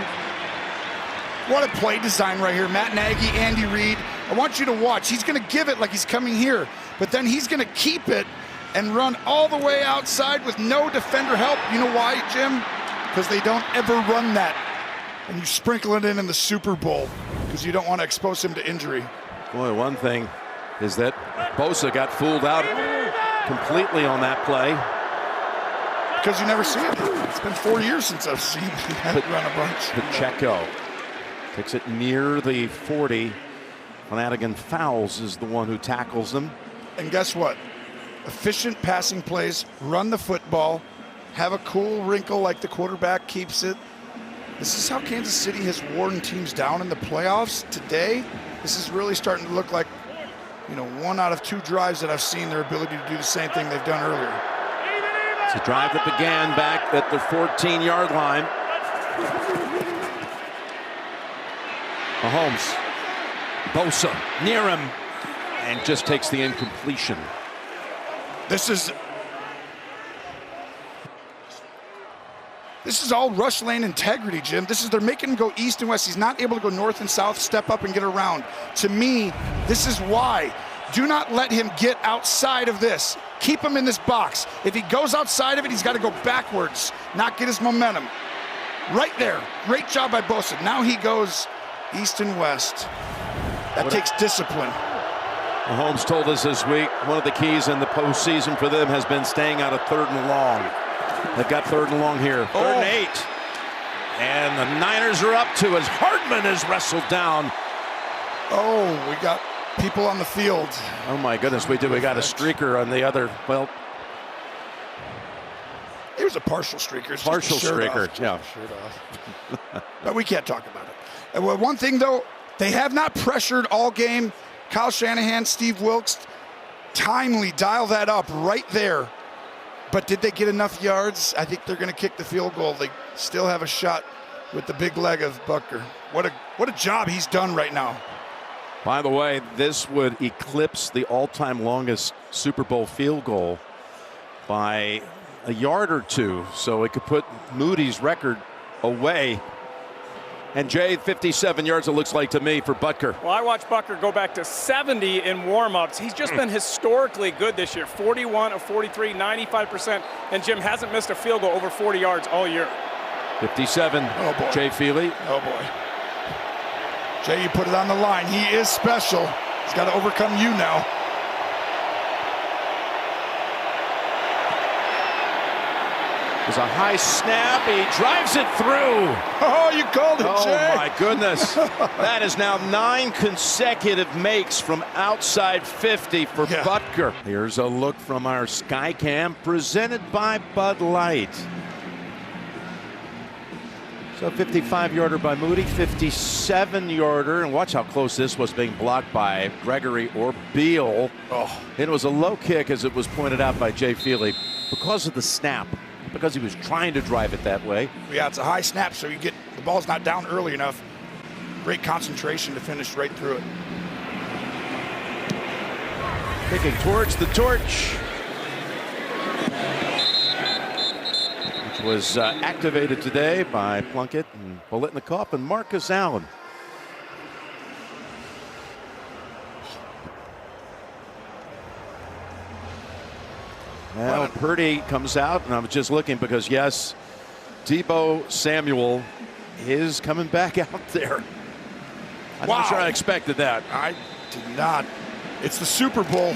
What a play design right here. Matt Nagy, Andy Reid. I want you to watch. He's going to give it like he's coming here, but then he's going to keep it and run all the way outside with no defender help. You know why, Jim? Because they don't ever run that. And you sprinkle it in the Super Bowl because you don't want to expose him to injury. Boy, one thing is that Bosa got fooled out completely on that play. Because you never see it. It's been 4 years since I've seen him run a bunch. Pacheco takes it near the 40. Flanagan Fowles is the one who tackles them. And guess what? Efficient passing plays, run the football, have a cool wrinkle like the quarterback keeps it. This is how Kansas City has worn teams down in the playoffs today. This is really starting to look like, 1 out of 2 drives that I've seen their ability to do the same thing they've done earlier. It's a drive that began back at the 14-yard line. Mahomes, Bosa near him, and just takes the incompletion. This is all rush lane integrity, Jim. They're making him go east and west. He's not able to go north and south, step up and get around. To me, this is why. Do not let him get outside of this. Keep him in this box. If he goes outside of it, he's got to go backwards, not get his momentum. Right there. Great job by Bosa. Now he goes east and west. That takes discipline. Mahomes told us this week one of the keys in the postseason for them has been staying out of 3rd and long. They've got 3rd and long here. 3rd and 8. And the Niners are up to as Hardman is wrestled down. Oh, we got people on the field. Oh my goodness, we do. We got a streaker on the other. Well, it was a partial streaker. It's partial just a shirt streaker, off. yeah. Shirt off. But we can't talk about it. And well, one thing though, they have not pressured all game. Kyle Shanahan, Steve Wilkes, timely dial that up right there. But did they get enough yards? I think they're going to kick the field goal. They still have a shot with the big leg of Butker. What a job he's done right now. By the way, this would eclipse the all-time longest Super Bowl field goal by a yard or 2. So it could put Moody's record away. And Jay, 57 yards it looks like to me for Butker. Well, I watched Butker go back to 70 in warm-ups. He's just been historically good this year. 41 of 43, 95%. And Jim hasn't missed a field goal over 40 yards all year. 57, oh boy. Jay Feely. Oh boy. Jay, you put it on the line. He is special. He's got to overcome you now. There's a high snap. He drives it through. Oh, you called it, Jay. Oh, my goodness. That is now 9 consecutive makes from outside 50 for Butker. Here's a look from our Skycam presented by Bud Light. So 55-yarder by Moody, 57-yarder, and watch how close this was being blocked by Gregory or Beal. Oh. It was a low kick, as it was pointed out by Jay Feely, because of the snap, because he was trying to drive it that way. Yeah, it's a high snap, so you get the ball's not down early enough. Great concentration to finish right through it. Kicking towards the torch, which was activated today by Plunkett and Bolitnikoff and Marcus Allen. Well, Purdy comes out, and I was just looking because, yes, Deebo Samuel is coming back out there. I'm not sure I expected that. I did not. It's the Super Bowl.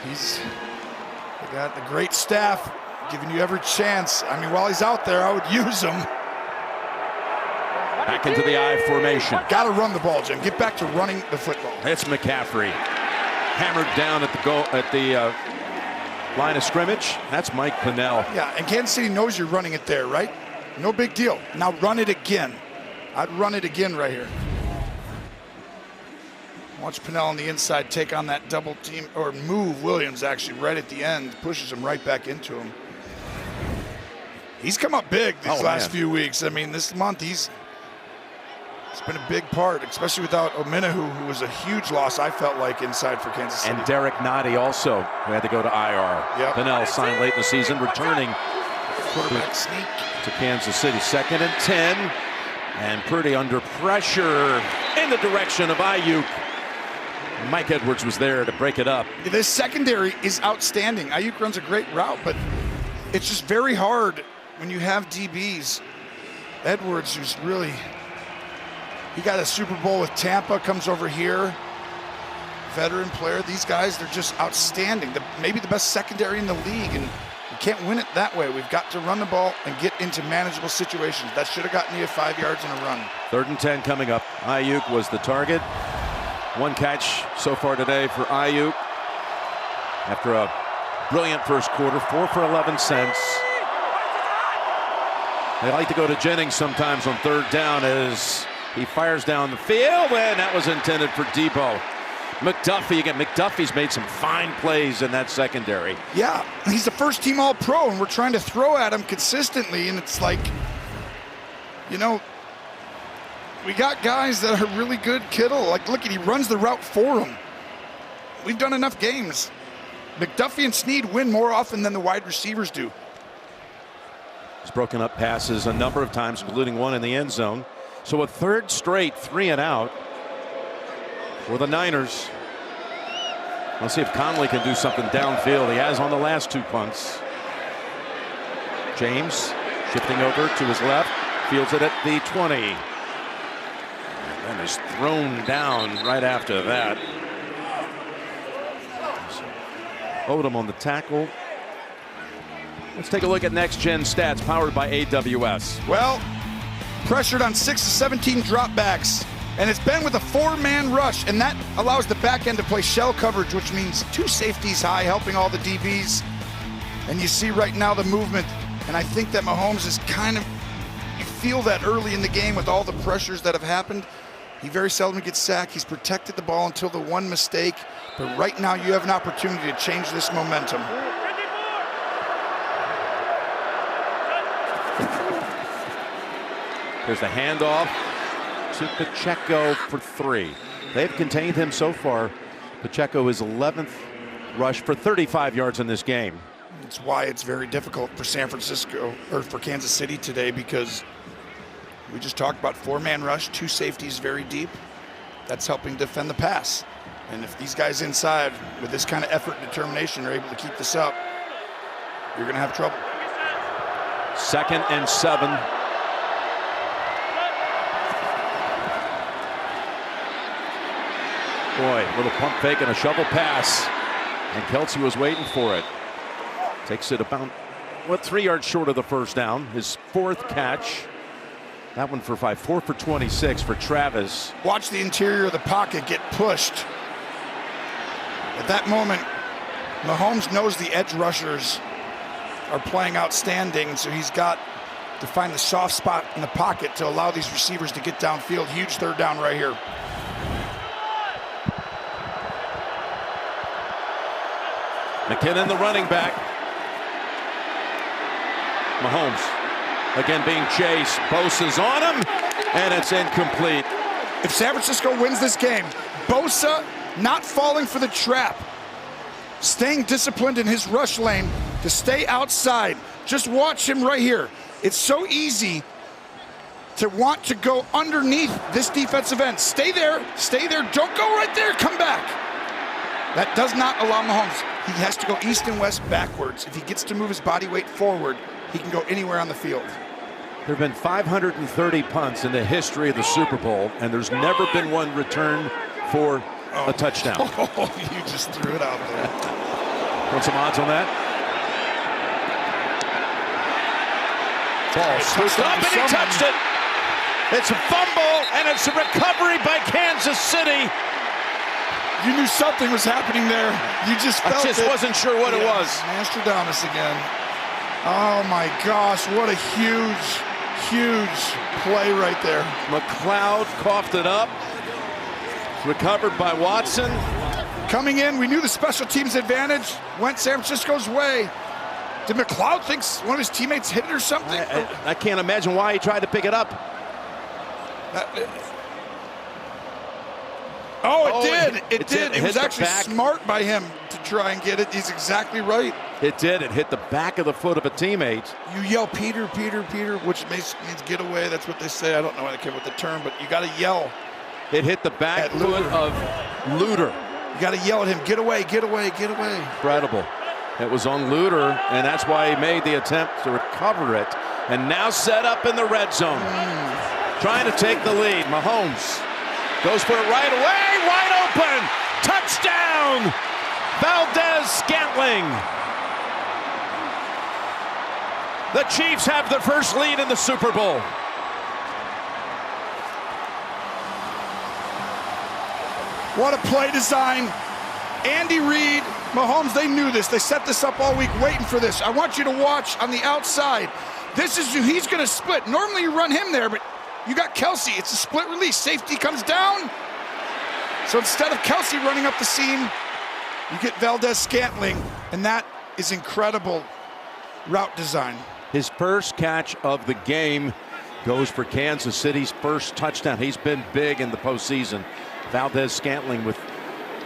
They got the great staff giving you every chance. I mean, while he's out there, I would use him. Back into the I formation. Got to run the ball, Jim. Get back to running the football. It's McCaffrey. Hammered down at the goal, at the line of scrimmage. That's Mike Pennell. Yeah, and Kansas City knows you're running it there, right? No big deal. Now run it again. I'd run it again right here. Watch Pennell on the inside take on that double team, or move Williams actually right at the end. Pushes him right back into him. He's come up big these last few weeks. I mean, this month it's been a big part, especially without Omenahu, who was a huge loss, I felt like, inside for Kansas City. And Derek Nottie also, who had to go to IR. Yep. Pennell signed late in the season, returning quarterback sneak to Kansas City. 2nd and 10. And Purdy under pressure in the direction of Ayuk. Mike Edwards was there to break it up. This secondary is outstanding. Ayuk runs a great route, but it's just very hard when you have DBs. Edwards, who's really, he got a Super Bowl with Tampa, comes over here. Veteran player. These guys, they're just outstanding. Maybe the best secondary in the league, and we can't win it that way. We've got to run the ball and get into manageable situations. That should have gotten you 5 yards in a run. 3rd and 10 coming up. Ayuk was the target. 1 catch so far today for Ayuk. After a brilliant first quarter, 4 for 11 cents. They like to go to Jennings sometimes on 3rd down as he fires down the field, and that was intended for Deebo. McDuffie again. McDuffie's made some fine plays in that secondary. Yeah, he's the first team All-Pro, and we're trying to throw at him consistently, and it's like, you know, we got guys that are really good. Kittle, like, look, he runs the route for him. We've done enough games. McDuffie and Snead win more often than the wide receivers do. He's broken up passes a number of times, including one in the end zone. So a 3rd straight 3 and out for the Niners. Let's see if Conley can do something downfield. He has on the last 2 punts. James shifting over to his left, fields it at the 20. And is thrown down right after that. Odom on the tackle. Let's take a look at next gen stats powered by AWS. Well, pressured on 6 to 17 dropbacks, and it's been with a 4-man rush, and that allows the back end to play shell coverage, which means 2 safeties high, helping all the DBs. And you see right now the movement, and I think that Mahomes is kind of, you feel that early in the game with all the pressures that have happened. He very seldom gets sacked. He's protected the ball until the one mistake. But right now you have an opportunity to change this momentum. There's the handoff to Pacheco for 3. They've contained him so far. Pacheco is 11th rush for 35 yards in this game. That's why it's very difficult for San Francisco, or for Kansas City today, because we just talked about 4-man rush, 2 safeties very deep. That's helping defend the pass. And if these guys inside with this kind of effort and determination are able to keep this up, you're going to have trouble. 2nd and 7. Boy, little pump fake and a shovel pass. And Kelce was waiting for it. Takes it about, 3 yards short of the first down. His 4th catch. That one for 5. 4 for 26 for Travis. Watch the interior of the pocket get pushed. At that moment, Mahomes knows the edge rushers are playing outstanding, so he's got to find the soft spot in the pocket to allow these receivers to get downfield. Huge 3rd down right here. McKinnon, the running back. Mahomes again being chased. Bosa's on him, and it's incomplete. If San Francisco wins this game, Bosa not falling for the trap, staying disciplined in his rush lane to stay outside. Just watch him right here. It's so easy to want to go underneath this defensive end. Stay there, don't go right there, come back. That does not allow Mahomes. He has to go east and west backwards. If he gets to move his body weight forward, he can go anywhere on the field. There have been 530 punts in the history of the Super Bowl, and there's never been one returned for a touchdown. Oh, you just threw it out there. Want some odds on that? Ball swooped up and he touched it. It's a fumble and it's a recovery by Kansas City. You knew something was happening there. You just felt it. I just wasn't sure what it was. Nostradamus again. Oh my gosh, what a huge, huge play right there. McLeod coughed it up. Recovered by Watson. Coming in, we knew the special teams advantage went San Francisco's way. Did McLeod think one of his teammates hit it or something? I can't imagine why he tried to pick it up. It did. It was actually smart by him to try and get it. He's exactly right. It did. It hit the back of the foot of a teammate. You yell, Peter, Peter, Peter, which means get away. That's what they say. I don't know what the term, but you got to yell. It hit the back foot of Luter. You got to yell at him, get away, get away, get away. Incredible. It was on Luter, and that's why he made the attempt to recover it. And now set up in the red zone. Trying to take the lead. Mahomes goes for it right away. Wide open. Touchdown. Valdez-Scantling. The Chiefs have the first lead in the Super Bowl. What a play design. Andy Reid, Mahomes, they knew this. They set this up all week waiting for this. I want you to watch on the outside. This is who he's going to split. Normally you run him there, but you got Kelce. It's a split release. Safety comes down. So instead of Kelce running up the seam, you get Valdez-Scantling, and that is incredible route design. His first catch of the game goes for Kansas City's first touchdown. He's been big in the postseason. Valdez-Scantling with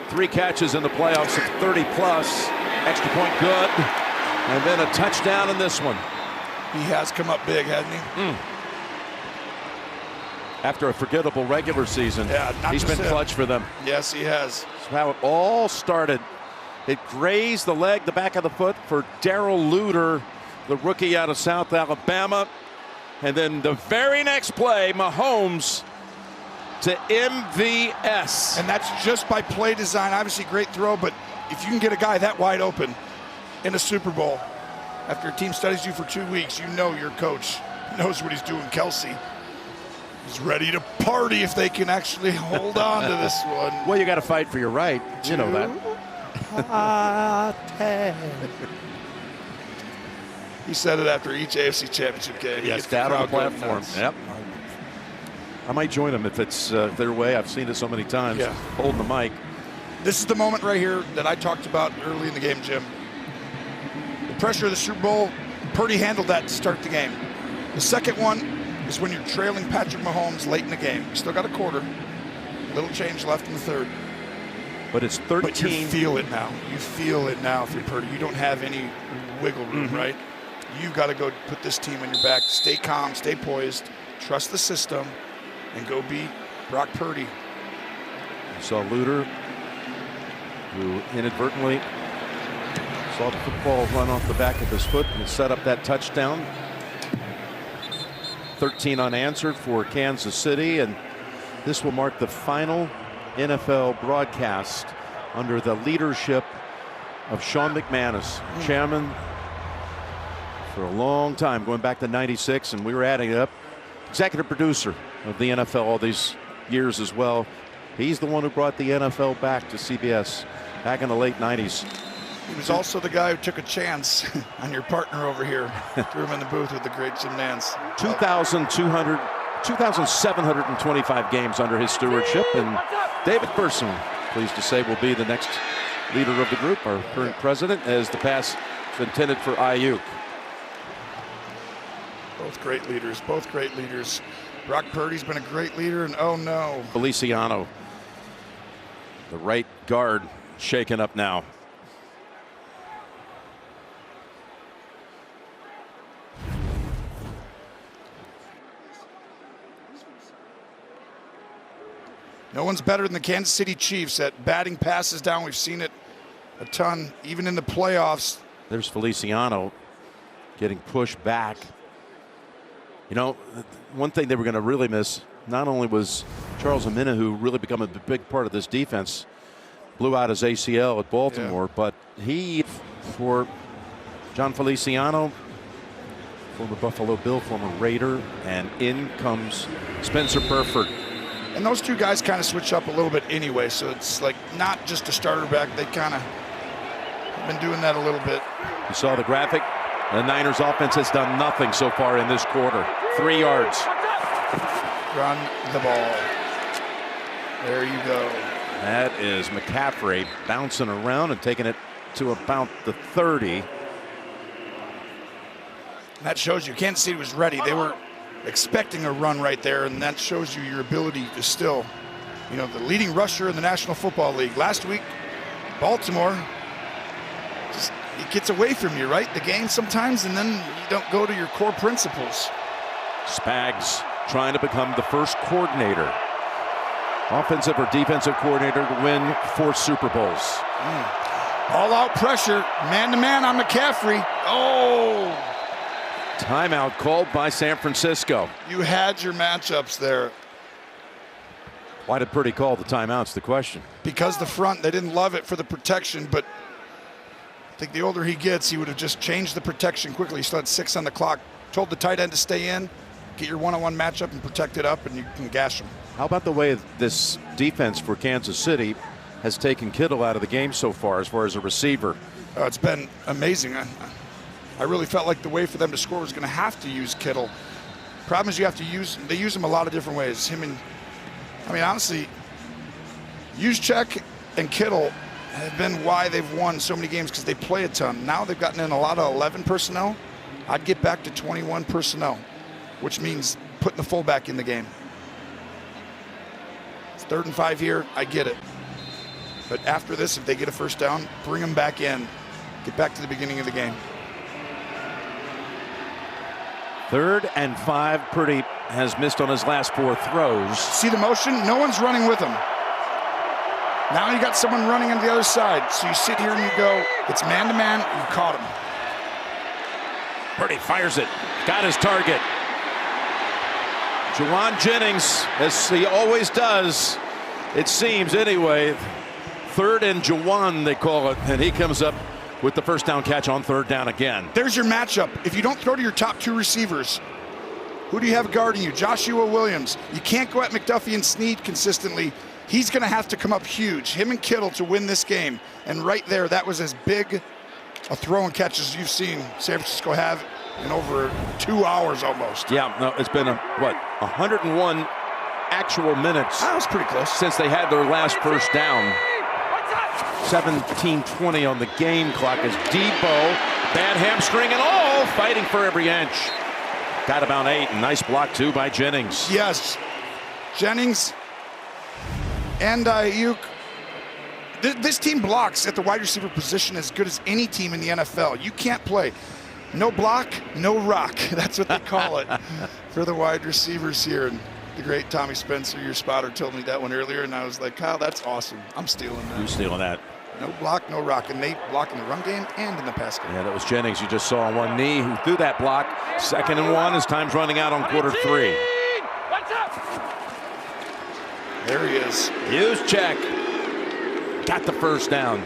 3 catches in the playoffs of 30-plus. Extra point good. And then a touchdown in this one. He has come up big, hasn't he? After a forgettable regular season, he's been clutch for them. Yes, he has. That's how it all started. It grazed the leg, the back of the foot for Darrell Luter, the rookie out of South Alabama. And then the very next play, Mahomes to MVS. And that's just by play design. Obviously great throw, but if you can get a guy that wide open in a Super Bowl, after a team studies you for 2 weeks, you know your coach knows what he's doing. Kelce is ready to party if they can actually hold on to this one. Well, you got to fight for your right. You know that. He said it after each AFC Championship game. Yes, down on the platform. Yep. I might join them if it's their way. I've seen it so many times. Yeah. Holding the mic. This is the moment right here that I talked about early in the game, Jim. The pressure of the Super Bowl, Purdy handled that to start the game. The second one is when you're trailing Patrick Mahomes late in the game. You still got a quarter. Little change left in the third. But it's 13. But you feel it now. You feel it now if you're Purdy. You don't have any wiggle room, right? You've got to go put this team on your back. Stay calm, stay poised, trust the system, and go beat Brock Purdy. You saw Luter, who inadvertently saw the football run off the back of his foot and set up that touchdown. 13 unanswered for Kansas City, and this will mark the final NFL broadcast under the leadership of Sean McManus, chairman for a long time, going back to '96, and we were adding it up. Executive producer of the NFL all these years as well. He's the one who brought the NFL back to CBS back in the late '90s. He was also the guy who took a chance on your partner over here. Threw him in the booth with the great Jim Nance. 2,725 games under his stewardship, and David Person, pleased to say, will be the next leader of the group, our current president, as the pass intended for Ayuk. Both great leaders, both great leaders. Brock Purdy's been a great leader, and oh no. Feliciano, the right guard, shaken up now. No one's better than the Kansas City Chiefs at batting passes down. We've seen it a ton, even in the playoffs. There's Feliciano getting pushed back. You know, one thing they were going to really miss, not only was Charles Omenihu, who really become a big part of this defense, blew out his ACL at Baltimore, but he, for John Feliciano, former Buffalo Bill, former Raider, and in comes Spencer Burford. And those two guys kind of switch up a little bit anyway, so it's like not just a starter back. They kind of have been doing that a little bit. You saw the graphic. The Niners offense has done nothing so far in this quarter. 3 yards. Run the ball. There you go. That is McCaffrey bouncing around and taking it to about the 30. That shows you Kansas City was ready. They were expecting a run right there, and that shows you your ability to still, you know, the leading rusher in the National Football League. Last week, Baltimore, just, it gets away from you, right? The game sometimes, and then you don't go to your core principles. Spags trying to become the first coordinator, offensive or defensive coordinator, to win 4 Super Bowls. All-out pressure, man-to-man on McCaffrey. Oh! Timeout called by San Francisco. You had your matchups there. Why did Purdy call the timeouts? The question. Because the front, they didn't love it for the protection, but I think the older he gets, he would have just changed the protection quickly. He still had 6 on the clock. Told the tight end to stay in, get your one-on-one matchup and protect it up, and you can gash him. How about the way this defense for Kansas City has taken Kittle out of the game so far as a receiver? It's been amazing. I really felt like the way for them to score was going to have to use Kittle. Problem is they use him a lot of different ways. Honestly, Juszczyk and Kittle have been why they've won so many games, because they play a ton. Now they've gotten in a lot of 11 personnel. I'd get back to 21 personnel, which means putting the fullback in the game. It's 3rd and 5 here. I get it. But after this, if they get a first down, bring them back in. Get back to the beginning of the game. 3rd and 5. Purdy has missed on his last 4 throws. See the motion? No one's running with him. Now you got someone running on the other side. So you sit here and you go, it's man-to-man, you caught him. Purdy fires it. Got his target. Juwan Jennings, as he always does, it seems anyway. 3rd and Juwan, they call it, and he comes up with the first down catch on 3rd down again. There's your matchup. If you don't throw to your top 2 receivers, who do you have guarding you? Joshua Williams. You can't go at McDuffie and Snead consistently. He's going to have to come up huge, him and Kittle, to win this game. And right there, that was as big a throw and catch as you've seen San Francisco have in over 2 hours almost. Yeah, no, it's been 101 actual minutes. That was pretty close. Since they had their last first down. 17:20 on the game clock as Debo, bad hamstring and all, fighting for every inch. Got about 8, and nice block too by Jennings. Yes, Jennings and Ayuk. This team blocks at the wide receiver position as good as any team in the NFL. You can't play. No block, no rock. That's what they call it for the wide receivers here. And the great Tommy Spencer, your spotter, told me that one earlier, and I was like, Kyle, that's awesome. I'm stealing that. You're stealing that. No block, no rock. And they block in the run game and in the pass game. Yeah, that was Jennings you just saw on one knee who threw that block. 2nd and 1 as time's running out on quarter 3. There he is. Juszczyk got the first down.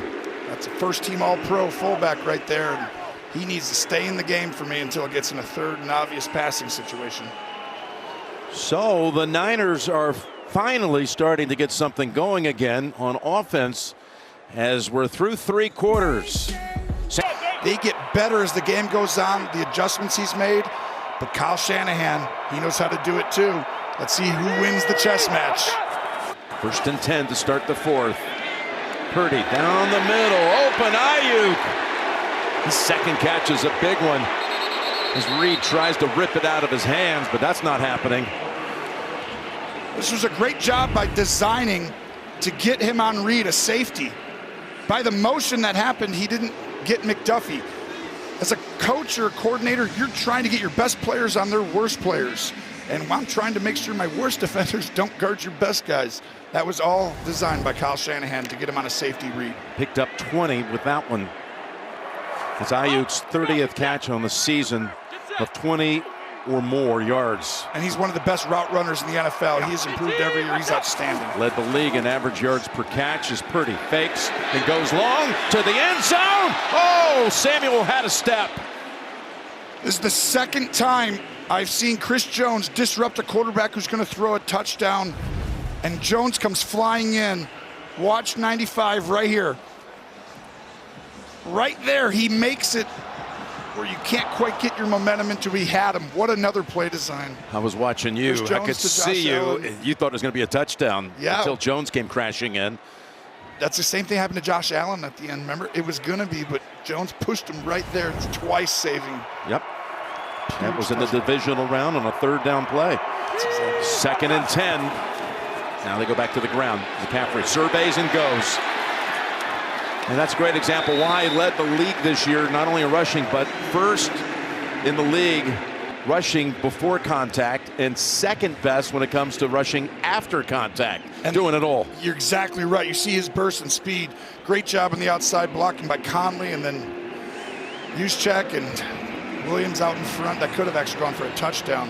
That's a first-team All-Pro fullback right there. And he needs to stay in the game for me until it gets in a third and obvious passing situation. So the Niners are finally starting to get something going again on offense as we're through 3 quarters. They get better as the game goes on, the adjustments he's made. But Kyle Shanahan, he knows how to do it too. Let's see who wins the chess match. 1st and 10 to start the 4th. Purdy down the middle, open Ayuk. His second catch is a big one as Reed tries to rip it out of his hands, but that's not happening. This was a great job by designing to get him on Reed, a safety. By the motion that happened, he didn't get McDuffie. As a coach or a coordinator, you're trying to get your best players on their worst players. And I'm trying to make sure my worst defenders don't guard your best guys. That was all designed by Kyle Shanahan to get him on a safety read. Picked up 20 with that one. It's Ayuk's 30th catch on the season of 20 or more yards. And he's one of the best route runners in the NFL. He has improved every year. He's outstanding. Led the league in average yards per catch as Purdy fakes and goes long to the end zone. Oh, Samuel had a step. This is the second time I've seen Chris Jones disrupt a quarterback who's going to throw a touchdown. And Jones comes flying in. Watch 95 right here. Right there, he makes it where you can't quite get your momentum until he had him. What another play design. I was watching you. I could see you. Allen. You thought it was going to be a touchdown until Jones came crashing in. That's the same thing happened to Josh Allen at the end. Remember, it was going to be, but Jones pushed him right there. It's twice saving. Yep. That was in the divisional round on a 3rd down play. 2nd and 10. Now they go back to the ground. McCaffrey surveys and goes. And that's a great example why he led the league this year, not only in rushing, but first in the league rushing before contact and second best when it comes to rushing after contact. And doing it all. You're exactly right. You see his burst and speed. Great job on the outside blocking by Conley, and then Juszczyk and Williams out in front. That could have actually gone for a touchdown.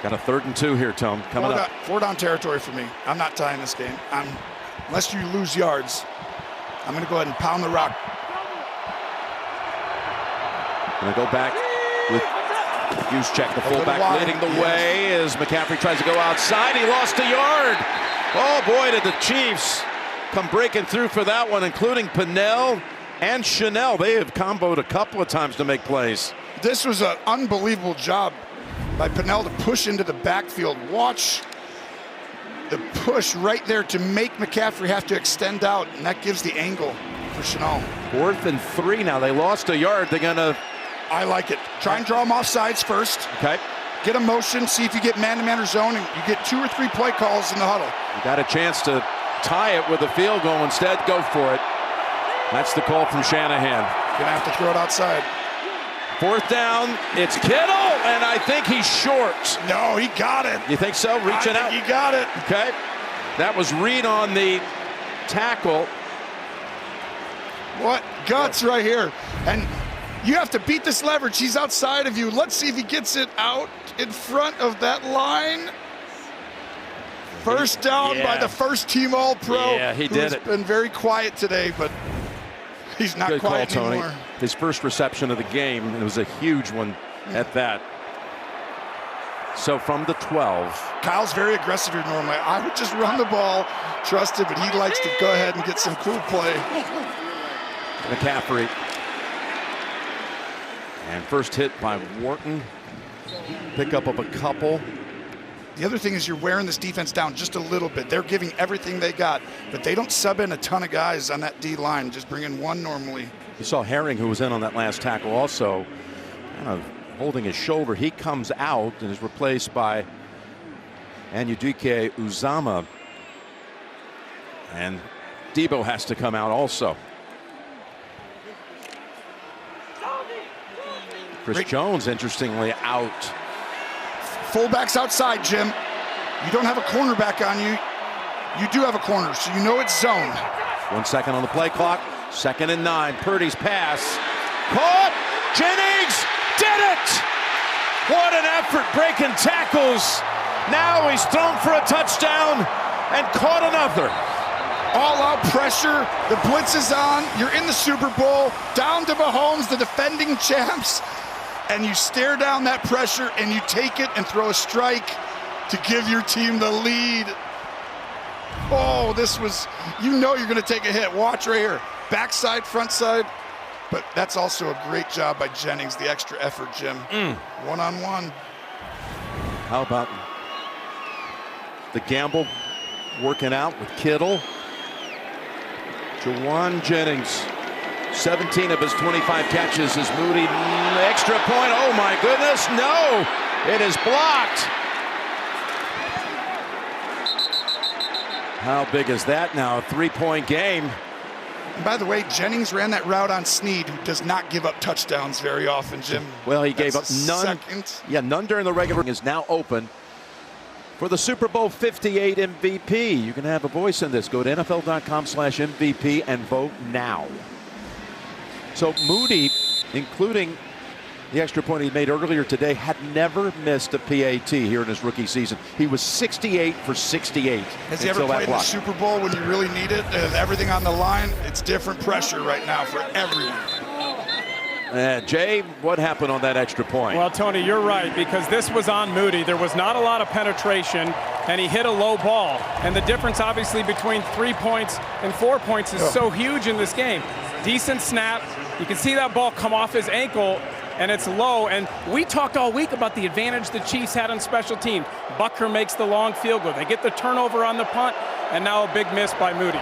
Got a 3rd and 2 here, Tom, coming up. 4 down territory for me. I'm not tying this game. Unless you lose yards, I'm going to go ahead and pound the rock. Going to go back with Juszczyk, the fullback, leading the way as McCaffrey tries to go outside. He lost a yard. Oh, boy, did the Chiefs come breaking through for that one, including Pinnell and Chanel. They have comboed a couple of times to make plays. This was an unbelievable job by Pinnell to push into the backfield. Watch the push right there to make McCaffrey have to extend out, and that gives the angle for Chanel. 4th and 3 now. They lost a yard. They're going to... I like it. Try and draw them off sides first. Okay. Get a motion, see if you get man-to-man or zone, and you get 2 or 3 play calls in the huddle. You got a chance to tie it with a field goal. Instead, go for it. That's the call from Shanahan. Gonna have to throw it outside. 4th down, it's Kittle, and I think he's short. No, he got it. You think so? Reaching out. He got it. Okay. That was Reed on the tackle. What guts right here. And you have to beat this leverage. He's outside of you. Let's see if he gets it out in front of that line. First down by the first-team All-Pro. Yeah, he did it. He's been very quiet today, but he's not quiet call, Tony. anymore. His first reception of the game. It was a huge one at that. So from the 12. Kyle's very aggressive here normally. I would just run the ball, trust it, but he likes to go ahead and get some cool play. McCaffrey. And first hit by Wharton. Pickup of a couple. The other thing is you're wearing this defense down just a little bit. They're giving everything they got, but they don't sub in a ton of guys on that D line, just bring in one normally. You saw Herring, who was in on that last tackle, also kind of holding his shoulder. He comes out and is replaced by Anyudike Uzama. And Debo has to come out also. Chris Jones, interestingly, out. Fullback's outside, Jim. You don't have a cornerback on you. You do have a corner, so you know it's zone. 1 second on the play clock. 2nd and 9. Purdy's pass. Caught. Jennings did it. What an effort breaking tackles. Now he's thrown for a touchdown. and caught another. All-out pressure, the blitz is on, you're in the Super Bowl, down to Mahomes, the defending champs, and you stare down that pressure and you take it and throw a strike to give your team the lead. Oh, this was, you know you're gonna take a hit. Watch right here, backside, front side, but that's also a great job by Jennings, the extra effort, Jim. One-on-one. How about the gamble working out with Kittle? Jawan Jennings, 17 of his 25 catches is Moody. Extra point, oh my goodness, no! It is blocked. How big is that now? A 3-point game. And by the way, Jennings ran that route on Snead, who does not give up touchdowns very often, Jim. Well, he gave up none. Yeah, none during the regular. Is now open for the Super Bowl 58 MVP. You can have a voice in this. Go to NFL.com/MVP and vote now. So Moody, including the extra point he made earlier today, had never missed a PAT here in his rookie season. He was 68 for 68. Has he ever played in the Super Bowl when you really need it? Everything on the line, it's different pressure right now for everyone. Jay, what happened on that extra point? Well, Tony, you're right, because this was on Moody. There was not a lot of penetration, and he hit a low ball. And the difference, obviously, between 3 points and 4 points is so huge in this game. Decent snap. You can see that ball come off his ankle, and it's low. And we talked all week about the advantage the Chiefs had on special teams. Butker makes the long field goal. They get the turnover on the punt, and now a big miss by Moody.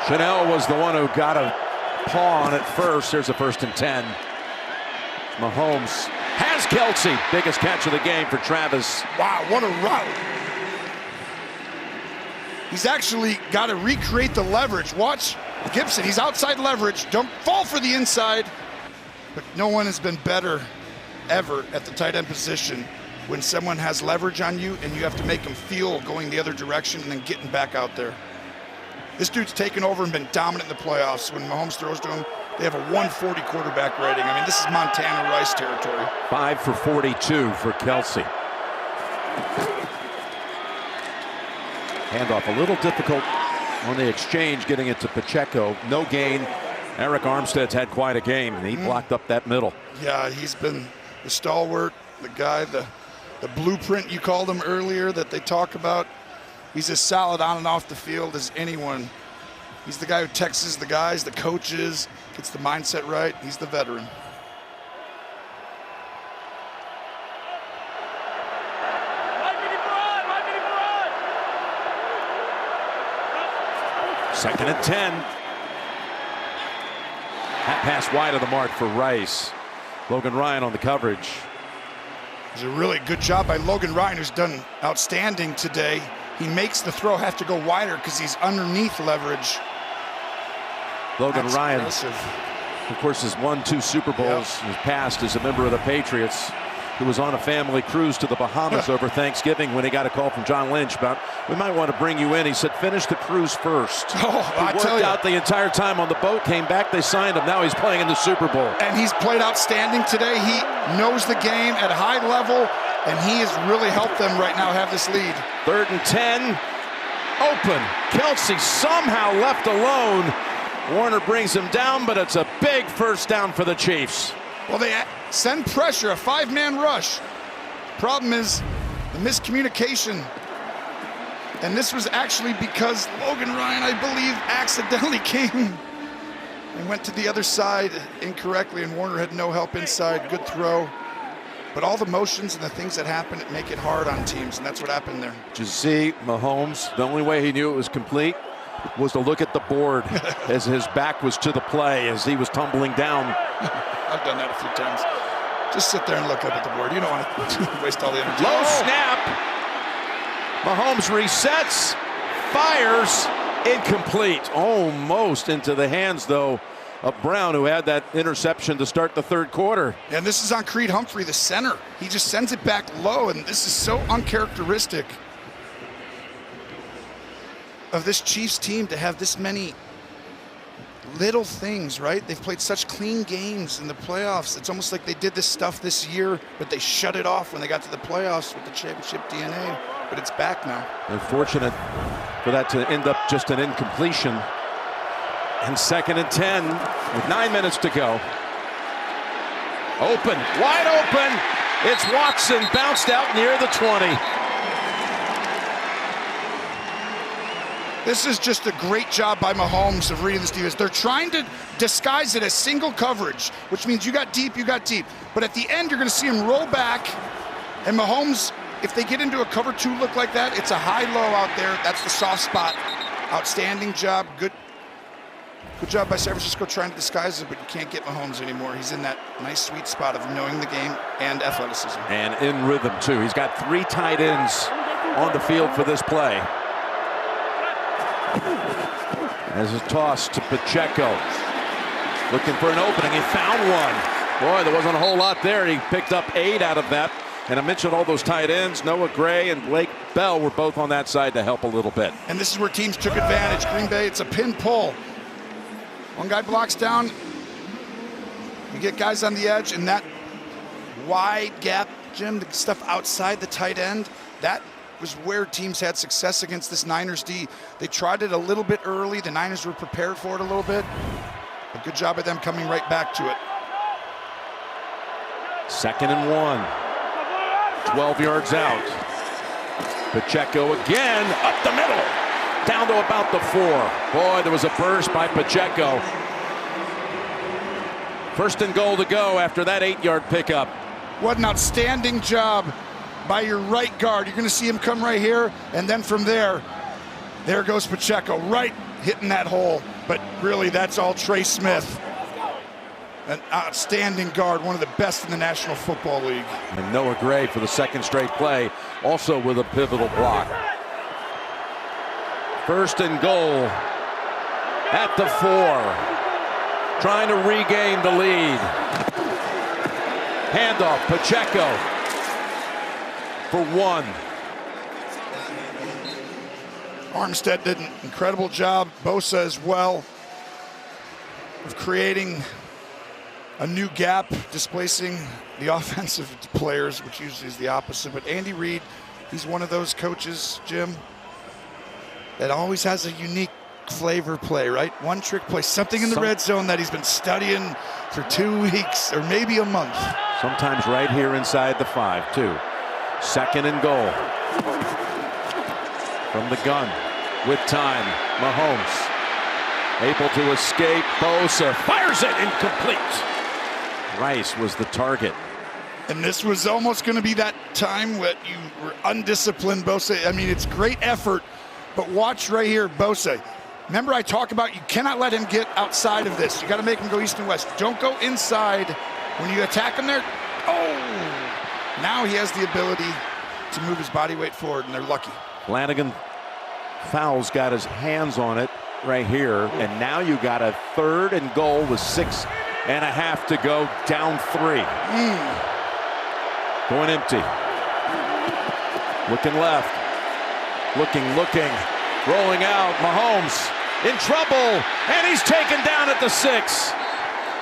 Chanel was the one who got a paw on it first. There's a 1st and 10. Mahomes has Kelsey. Biggest catch of the game for Travis. Wow, what a route. He's actually got to recreate the leverage. Watch Gibson, he's outside leverage. Don't fall for the inside. But no one has been better ever at the tight end position when someone has leverage on you and you have to make them feel going the other direction and then getting back out there. This dude's taken over and been dominant in the playoffs. When Mahomes throws to him, they have a 140 quarterback rating. I mean, this is Montana Rice territory. 5 for 42 for Kelsey. Handoff a little difficult on the exchange, getting it to Pacheco. No gain. Eric Armstead's had quite a game, and he blocked up that middle. Yeah, he's been the stalwart, the guy, the blueprint you called him earlier that they talk about. He's as solid on and off the field as anyone. He's the guy who texts the guys, the coaches, gets the mindset right. He's the veteran. Second and 10. That pass wide of the mark for Rice. Logan Ryan on the coverage. It's a really good job by Logan Ryan, who's done outstanding today. He makes the throw have to go wider because he's underneath leverage. Logan That's Ryan, impressive. of course, has won 2 Super Bowls. His past as a member of the Patriots, who was on a family cruise to the Bahamas over Thanksgiving when he got a call from John Lynch about, we might want to bring you in. He said, finish the cruise first. Oh, he worked out the entire time on the boat, came back, they signed him. Now he's playing in the Super Bowl. And he's played outstanding today. He knows the game at a high level, and he has really helped them right now have this lead. 3rd and 10. Open. Kelsey somehow left alone. Warner brings him down, but it's a big first down for the Chiefs. Well, they send pressure, a 5-man rush. Problem is the miscommunication. And this was actually because Logan Ryan, I believe, accidentally came and went to the other side incorrectly, and Warner had no help inside. Good throw. But all the motions and the things that happen make it hard on teams, and that's what happened there. Did you see Mahomes? The only way he knew it was complete was to look at the board as his back was to the play as he was tumbling down. I've done that a few times. Just sit there and look up at the board. You don't want to waste all the energy. Low snap. Mahomes resets, fires, incomplete. Almost into the hands, though, of Brown, who had that interception to start the 3rd quarter. And this is on Creed Humphrey, the center. He just sends it back low, and this is so uncharacteristic of this Chiefs team to have this many little things, right? They've played such clean games in the playoffs. It's almost like they did this stuff this year, but they shut it off when they got to the playoffs with the championship DNA. But it's back now. Unfortunate for that to end up just an incompletion. And 2nd and 10 with 9 minutes to go. Open, wide open. It's Watson, bounced out near the 20. This is just a great job by Mahomes of reading this defense. They're trying to disguise it as single coverage, which means you got deep. But at the end, you're going to see him roll back. And Mahomes, if they get into a cover 2 look like that, it's a high-low out there. That's the soft spot. Outstanding job. Good job by San Francisco trying to disguise it, but you can't get Mahomes anymore. He's in that nice sweet spot of knowing the game and athleticism. And in rhythm, too. He's got 3 tight ends on the field for this play. As a toss to Pacheco. Looking for an opening. He found one. Boy, there wasn't a whole lot there. He picked up 8 out of that. And I mentioned all those tight ends. Noah Gray and Blake Bell were both on that side to help a little bit. And this is where teams took advantage. Green Bay, it's a pin pull. One guy blocks down. You get guys on the edge, and that wide gap, Jim, the stuff outside the tight end, that was where teams had success against this Niners D. They tried it a little bit early. The Niners were prepared for it a little bit. A good job of them coming right back to it. 2nd and 1. 12 yards out. Pacheco again, up the middle. Down to about the 4. Boy, there was a burst by Pacheco. 1st and goal to go after that 8-yard pickup. What an outstanding job by your right guard. You're going to see him come right here, and then from there goes Pacheco, right hitting that hole. But really, that's all Trey Smith. An outstanding guard, one of the best in the National Football League. And Noah Gray for the 2nd straight play, also with a pivotal block. 1st and goal at the 4. Trying to regain the lead. Handoff, Pacheco for 1. Armstead did an incredible job. Bosa as well of creating a new gap, displacing the offensive players, which usually is the opposite. But Andy Reid, he's one of those coaches, Jim, that always has a unique flavor play, right? One trick play, something in the red zone that he's been studying for 2 weeks or maybe a month. Sometimes right here inside the 5, too. 2nd and goal. From the gun with time, Mahomes able to escape. Bosa fires it incomplete. Rice was the target. And this was almost going to be that time when you were undisciplined, Bosa. I mean, it's great effort, but watch right here, Bosa. Remember I talk about you cannot let him get outside of this. You got to make him go east and west. Don't go inside when you attack him there. Oh, now he has the ability to move his body weight forward, and they're lucky. Flanagan Fowles got his hands on it right here, and now you got a 3rd and goal with 6.5 to go, down 3. Going empty. Looking left. Looking. Rolling out. Mahomes in trouble, and he's taken down at the 6.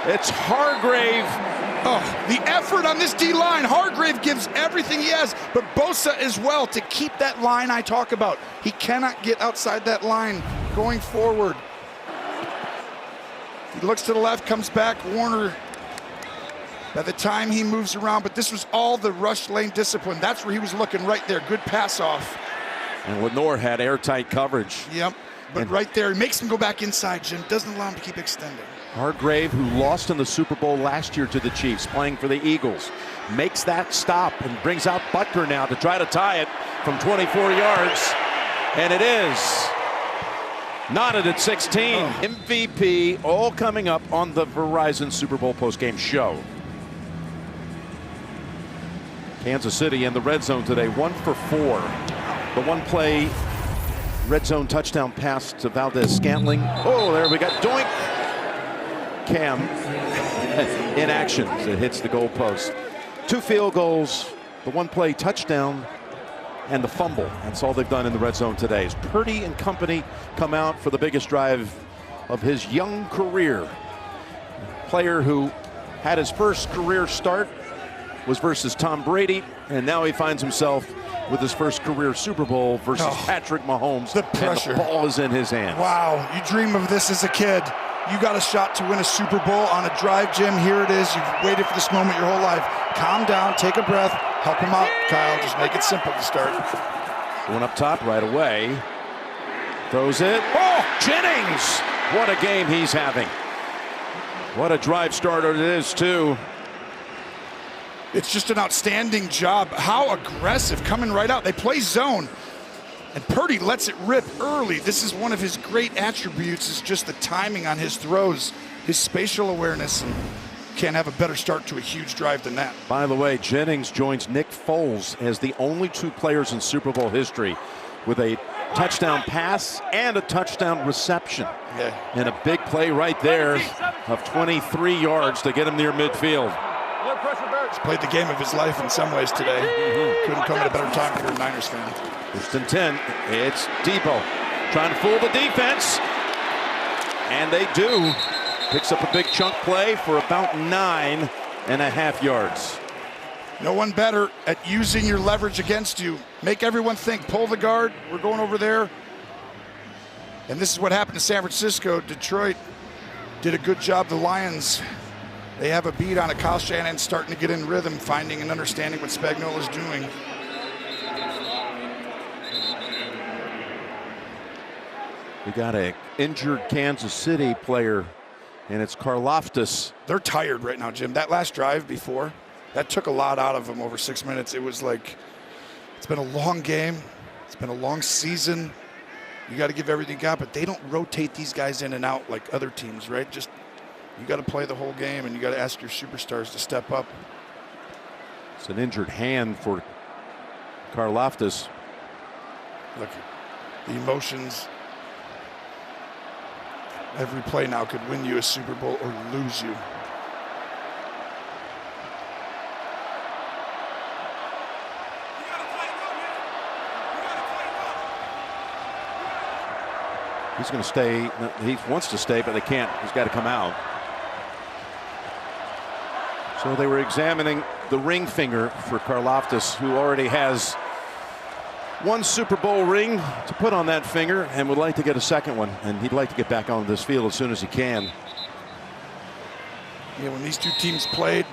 It's Hargrave. Oh, the effort on this D-line. Hargrave gives everything he has, but Bosa as well to keep that line I talk about. He cannot get outside that line going forward. He looks to the left, comes back. Warner, by the time he moves around, but this was all the rush lane discipline. That's where he was looking right there. Good pass off. And Lenore had airtight coverage. Yep, but right there, he makes him go back inside, Jim. Doesn't allow him to keep extending. Hargrave, who lost in the Super Bowl last year to the Chiefs, playing for the Eagles, makes that stop and brings out Butker now to try to tie it from 24 yards. And it is knotted at 16. MVP all coming up on the Verizon Super Bowl postgame show. Kansas City in the red zone today, 1 for 4. The one play red zone touchdown pass to Valdez-Scantling. Oh, there we got doink. Cam in action as it hits the goalpost. 2 field goals, the one play touchdown, and the fumble. That's all they've done in the red zone today. As Purdy and company come out for the biggest drive of his young career. Player who had his first career start was versus Tom Brady, and now he finds himself with his first career Super Bowl versus Patrick Mahomes. The pressure. And the ball is in his hands. Wow, you dream of this as a kid. You got a shot to win a Super Bowl on a drive, Jim. Here it is. You've waited for this moment your whole life. Calm down, take a breath, help him out, Kyle. Just make it simple to start. One up top right away. Throws it. Oh, Jennings! What a game he's having. What a drive starter it is, too. It's just an outstanding job. How aggressive, coming right out. They play zone, and Purdy lets it rip early. This is one of his great attributes, is just the timing on his throws, his spatial awareness, and can't have a better start to a huge drive than that. By the way, Jennings joins Nick Foles as the only two players in Super Bowl history with a touchdown pass and a touchdown reception. Yeah. And a big play right there of 23 yards to get him near midfield. He's played the game of his life in some ways today. Couldn't come at a better time if you're a Niners fan. First and 10, it's Debo trying to fool the defense. And they do. Picks up a big chunk play for about 9.5 yards. No one better at using your leverage against you. Make everyone think, pull the guard, we're going over there. And this is what happened to San Francisco. Detroit did a good job. The Lions, they have a beat on it. Kyle Shanahan starting to get in rhythm, finding and understanding what Spagnuolo's doing. We got an injured Kansas City player, and it's Karlaftis. They're tired right now, Jim. That last drive before, that took a lot out of them over 6 minutes. It was like, it's been a long game. It's been a long season. You got to give everything you got, but they don't rotate these guys in and out like other teams, right? Just, you got to play the whole game, and you got to ask your superstars to step up. It's an injured hand for Karlaftis. Look, the emotions. Every play now could win you a Super Bowl or lose you. He's going to stay. He wants to stay, but they can't. He's got to come out. So they were examining the ring finger for Karlaftis, who already has one Super Bowl ring to put on that finger and would like to get a second one. And he'd like to get back on this field as soon as he can. Yeah, when these two teams played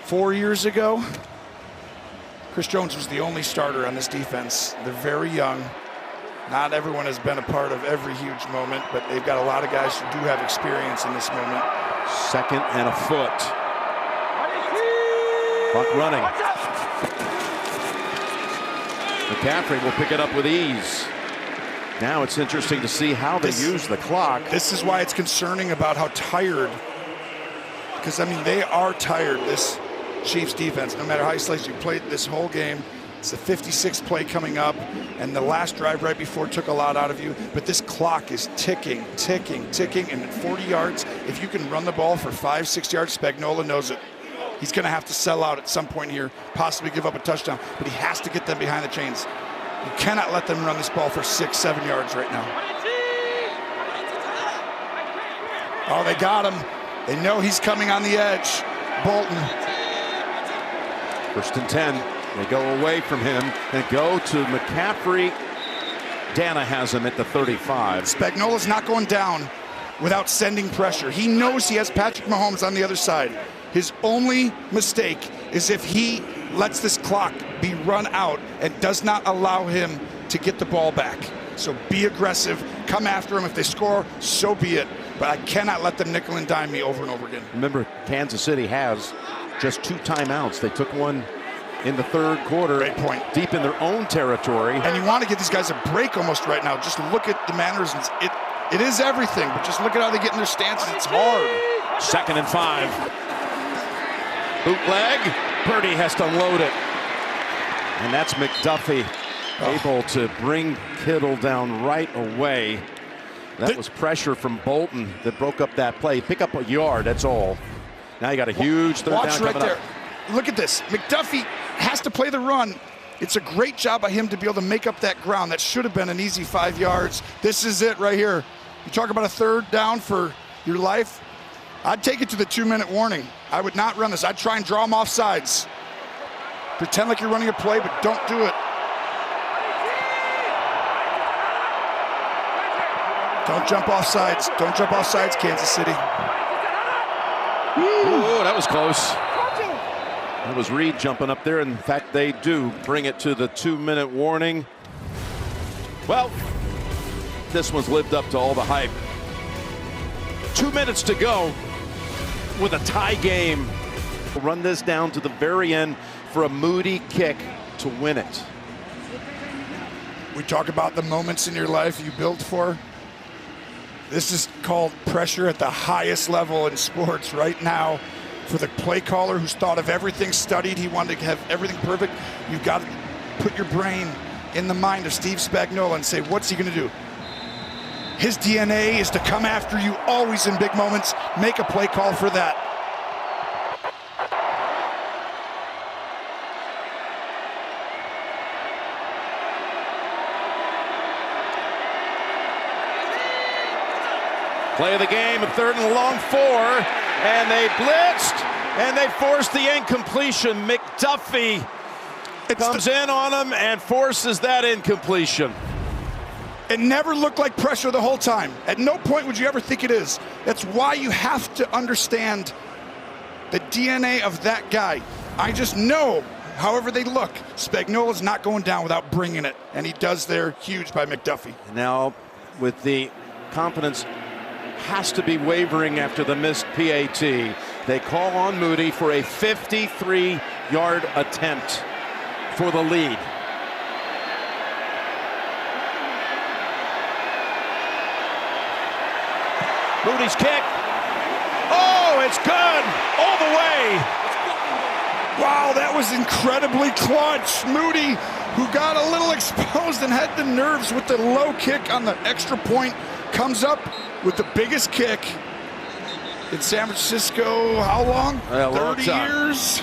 4 years ago, Chris Jones was the only starter on this defense. They're very young. Not everyone has been a part of every huge moment, but they've got a lot of guys who do have experience in this moment. Second and a foot. Clock running. McCaffrey will pick it up with ease. Now it's interesting to see how they use the clock. This is why it's concerning about how tired, because, I mean, they are tired, this Chiefs defense. No matter how you slice, you played this whole game. It's the 56th play coming up, and the last drive right before took a lot out of you. But this clock is ticking, ticking, ticking, and at 40 yards, if you can run the ball for 5-6 yards, Spagnuolo knows it. He's going to have to sell out at some point here, possibly give up a touchdown, but he has to get them behind the chains. You cannot let them run this ball for 6-7 yards right now. Oh, they got him. They know he's coming on the edge. Bolton. First and 10. They go away from him and go to McCaffrey. Dana has him at the 35. Spagnuolo's not going down without sending pressure. He knows he has Patrick Mahomes on the other side. His only mistake is if he lets this clock be run out and does not allow him to get the ball back. So be aggressive, come after him. If they score, so be it. But I cannot let them nickel and dime me over and over again. Remember, Kansas City has just 2 timeouts. They took one in the third quarter. Great point. Deep in their own territory. And you want to give these guys a break almost right now. Just look at the mannerisms. It is everything, but just look at how they get in their stances. It's hard. Second and 5. Bootleg. Purdy has to load it. And that's McDuffie able to bring Kittle down right away. That was pressure from Bolton that broke up that play. Pick up a yard, that's all. Now you got a huge third down coming right there. up. Look at this. McDuffie has to play the run. It's a great job by him to be able to make up that ground. That should have been an easy 5 yards. This is it right here. You talk about a third down for your life. I'd take it to the 2-minute warning. I would not run this. I'd try and draw them off sides. Pretend like you're running a play, but don't do it. Don't jump off sides. Don't jump off sides, Kansas City. Ooh, that was close. That was Reed jumping up there. In fact, they do bring it to the 2-minute warning. Well, this one's lived up to all the hype. 2 minutes to go with a tie game. We'll run this down to the very end for a Moody kick to win it. We talk about the moments in your life you build for. This is called pressure at the highest level in sports right now. For the play caller who's thought of everything, studied, he wanted to have everything perfect, you've got to put your brain in the mind of Steve Spagnuolo and say, what's he going to do? His DNA is to come after you always in big moments. Make a play call for that. Play of the game, a 3rd and long 4, and they blitzed, and they forced the incompletion. McDuffie comes in on him and forces that incompletion. It never looked like pressure the whole time. At no point would you ever think it is. That's why you have to understand the DNA of that guy. I just know, however they look, Spagnuolo's not going down without bringing it, and he does there, huge by McDuffie. Now, with the confidence has to be wavering after the missed PAT, they call on Moody for a 53-yard attempt for the lead. Moody's kick. Oh, it's good all the way. Wow, that was incredibly clutch. Moody, who got a little exposed and had the nerves with the low kick on the extra point, comes up with the biggest kick in San Francisco. How long? 30 years.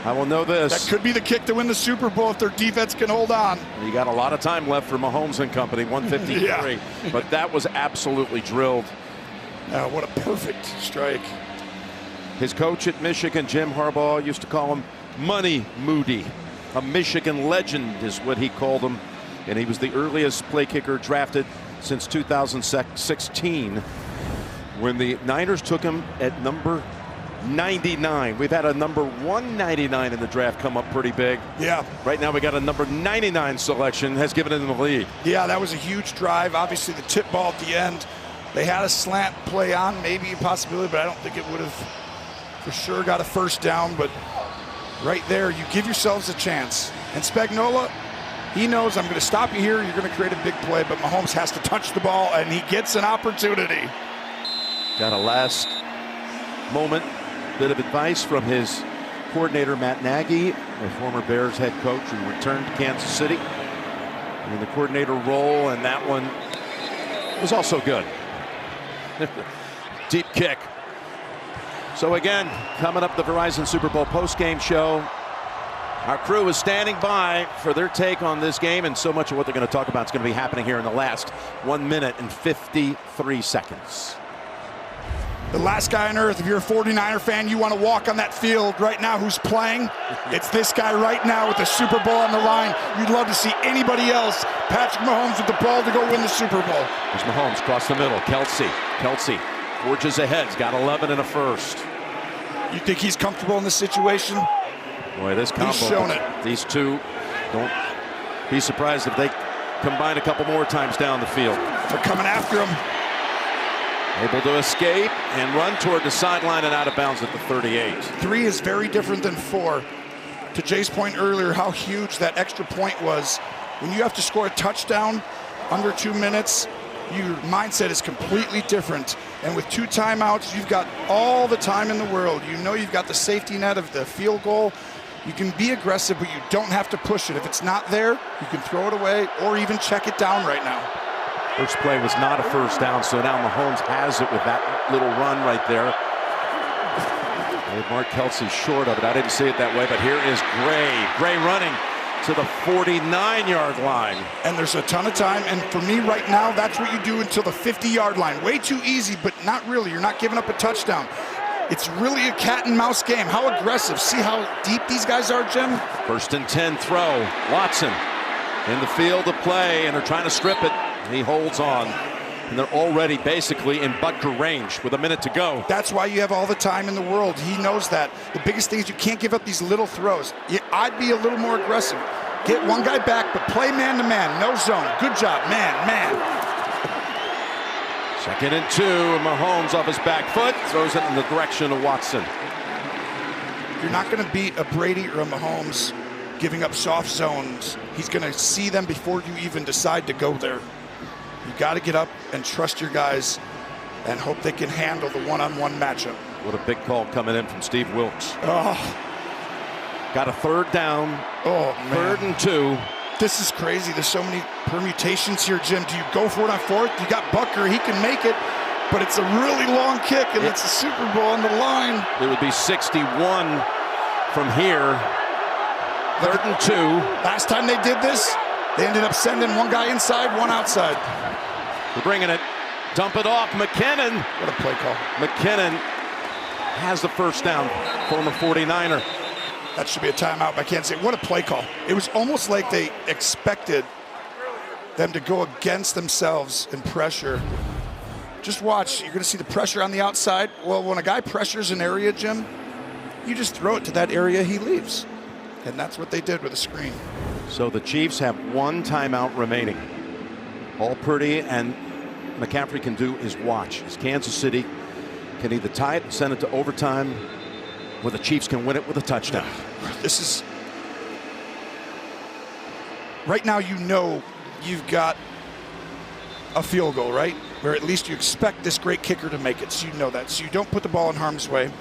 I will know this. That could be the kick to win the Super Bowl if their defense can hold on. You got a lot of time left for Mahomes and company, 153. Yeah. But that was absolutely drilled. What a perfect strike. His coach at Michigan, Jim Harbaugh, used to call him Money Moody. A Michigan legend is what he called him. And he was the earliest play kicker drafted since 2016, when the Niners took him at number 99. We've had a number 199 in the draft come up pretty big. Yeah. Right now we got a number 99 selection, has given it in the lead. Yeah, that was a huge drive. Obviously the tip ball at the end, they had a slant play on, maybe a possibility, but I don't think it would have for sure got a first down. But right there, you give yourselves a chance. And Spagnuolo, he knows, I'm going to stop you here, you're going to create a big play, but Mahomes has to touch the ball, and he gets an opportunity. Got a last moment bit of advice from his coordinator, Matt Nagy, a former Bears head coach who returned to Kansas City in the coordinator role, and that one was also good. Deep kick. So again, coming up the Verizon Super Bowl postgame show. Our crew is standing by for their take on this game, and so much of what they're going to talk about is going to be happening here in the last 1 minute and 53 seconds. The last guy on earth, if you're a 49er fan, you want to walk on that field right now who's playing. It's this guy right now with the Super Bowl on the line. You'd love to see anybody else. Patrick Mahomes with the ball to go win the Super Bowl. There's Mahomes across the middle. Kelsey forges ahead. He's got 11 and a first. You think he's comfortable in this situation? Boy, this combo, he's shown it. These two, don't be surprised if they combine a couple more times down the field. They're coming after him. Able to escape and run toward the sideline and out of bounds at the 38. 3 is very different than 4. To Jay's point earlier, how huge that extra point was. When you have to score a touchdown under 2 minutes, your mindset is completely different. And with 2 timeouts, you've got all the time in the world. You know you've got the safety net of the field goal. You can be aggressive, but you don't have to push it. If it's not there, you can throw it away or even check it down right now. First play was not a first down, so now Mahomes has it with that little run right there. Mark Kelsey short of it. I didn't see it that way, but here is Gray. Gray running to the 49-yard line. And there's a ton of time, and for me right now, that's what you do until the 50-yard line. Way too easy, but not really. You're not giving up a touchdown. It's really a cat and mouse game. How aggressive. See how deep these guys are, Jim? 1st and 10 throw. Watson in the field to play, and they're trying to strip it. He holds on. And they're already basically in Butker range with a minute to go. That's why you have all the time in the world. He knows that. The biggest thing is you can't give up these little throws. I'd be a little more aggressive. Get one guy back, but play man-to-man. No zone. Good job. Man. 2nd and 2. Mahomes off his back foot. Throws it in the direction of Watson. You're not going to beat a Brady or a Mahomes giving up soft zones. He's going to see them before you even decide to go there. You got to get up and trust your guys and hope they can handle the one-on-one matchup. What a big call coming in from Steve Wilkes. Oh. Got a 3rd down. Oh, man. 3rd and 2. This is crazy. There's so many permutations here, Jim. Do you go for it on 4th? You got Butker. He can make it, but it's a really long kick, and it's a Super Bowl on the line. It would be 61 from here. 3rd and 2. Last time they did this, they ended up sending one guy inside, one outside. They're bringing it. Dump it off. McKinnon. What a play call. McKinnon has the 1st down. Former 49er. That should be a timeout by Kansas State. What a play call. It was almost like they expected them to go against themselves in pressure. Just watch. You're going to see the pressure on the outside. Well, when a guy pressures an area, Jim, you just throw it to that area he leaves. And that's what they did with the screen. So the Chiefs have 1 timeout remaining. All Purdy and McCaffrey can do is watch. As Kansas City can either tie it and send it to overtime, or the Chiefs can win it with a touchdown. This is right now, you know you've got a field goal, right? Where at least you expect this great kicker to make it, so you know that. So you don't put the ball in harm's way.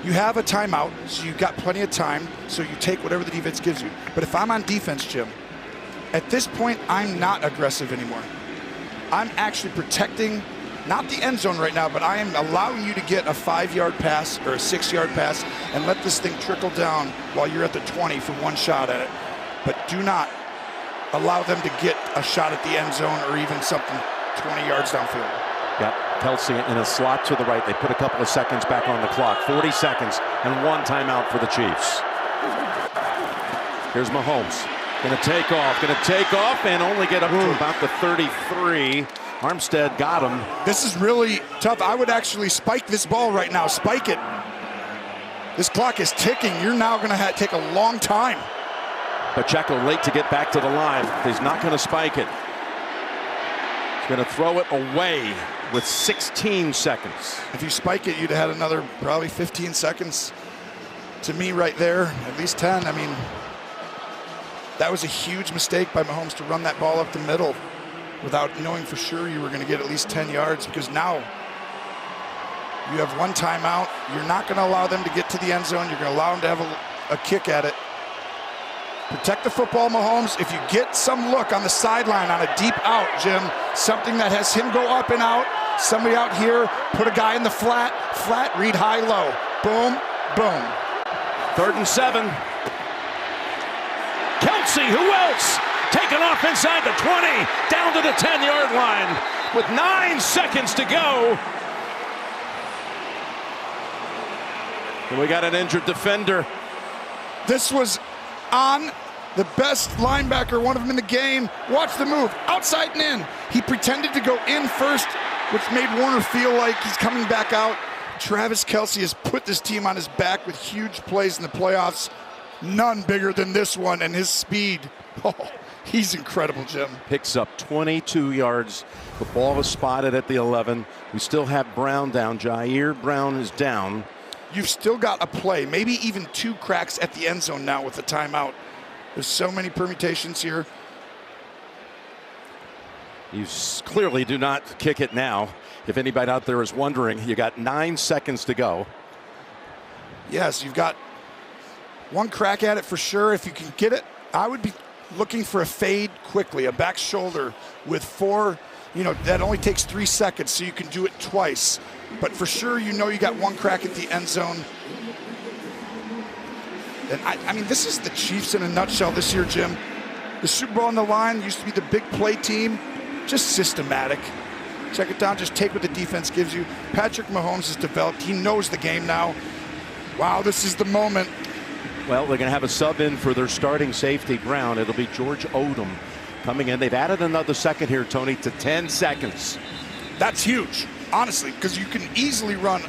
You have a timeout, so you've got plenty of time, so you take whatever the defense gives you. But if I'm on defense, Jim, at this point, I'm not aggressive anymore. I'm actually protecting, not the end zone right now, but I am allowing you to get a 5-yard pass or a 6-yard pass and let this thing trickle down while you're at the 20 for one shot at it. But do not allow them to get a shot at the end zone or even something 20 yards downfield. Got Kelsey in a slot to the right. They put a couple of seconds back on the clock. 40 seconds and 1 timeout for the Chiefs. Here's Mahomes. Going to take off and only get up to about the 33. Armstead got him. This is really tough. I would actually spike this ball right now. Spike it. This clock is ticking. You're now going to take a long time. Pacheco late to get back to the line. He's not going to spike it. He's going to throw it away with 16 seconds. If you spike it, you'd have had another probably 15 seconds. To me right there, at least 10. I mean, that was a huge mistake by Mahomes to run that ball up the middle without knowing for sure you were going to get at least 10 yards, because now you have 1 timeout. You're not going to allow them to get to the end zone. You're going to allow them to have a kick at it. Protect the football, Mahomes. If you get some look on the sideline on a deep out, Jim, something that has him go up and out, somebody out here, put a guy in the flat, read high, low. Boom, boom. 3rd and 7. Kelsey, who else? Taken off inside the 20, down to the 10-yard line with 9 seconds to go. And we got an injured defender. This was on the best linebacker, one of them in the game. Watch the move, outside and in. He pretended to go in first, which made Warner feel like he's coming back out. Travis Kelce has put this team on his back with huge plays in the playoffs. None bigger than this one, and his speed. Oh, he's incredible, Jim. Picks up 22 yards. The ball is spotted at the 11. We still have Brown down. Jair Brown is down. You've still got a play, maybe even 2 cracks at the end zone now with the timeout. There's so many permutations here. You clearly do not kick it now. If anybody out there is wondering, you got 9 seconds to go. Yes, you've got 1 crack at it for sure. If you can get it, I would be looking for a fade quickly, a back shoulder with 4, that only takes 3 seconds, so you can do it twice. But for sure, you got 1 crack at the end zone. And I mean, this is the Chiefs in a nutshell this year, Jim. The Super Bowl on the line used to be the big play team, just systematic. Check it down, just take what the defense gives you. Patrick Mahomes has developed. He knows the game now. Wow, this is the moment. Well, they're going to have a sub in for their starting safety Brown. It'll be George Odom coming in. They've added another second here, Tony, to 10 seconds. That's huge, honestly, because you can easily run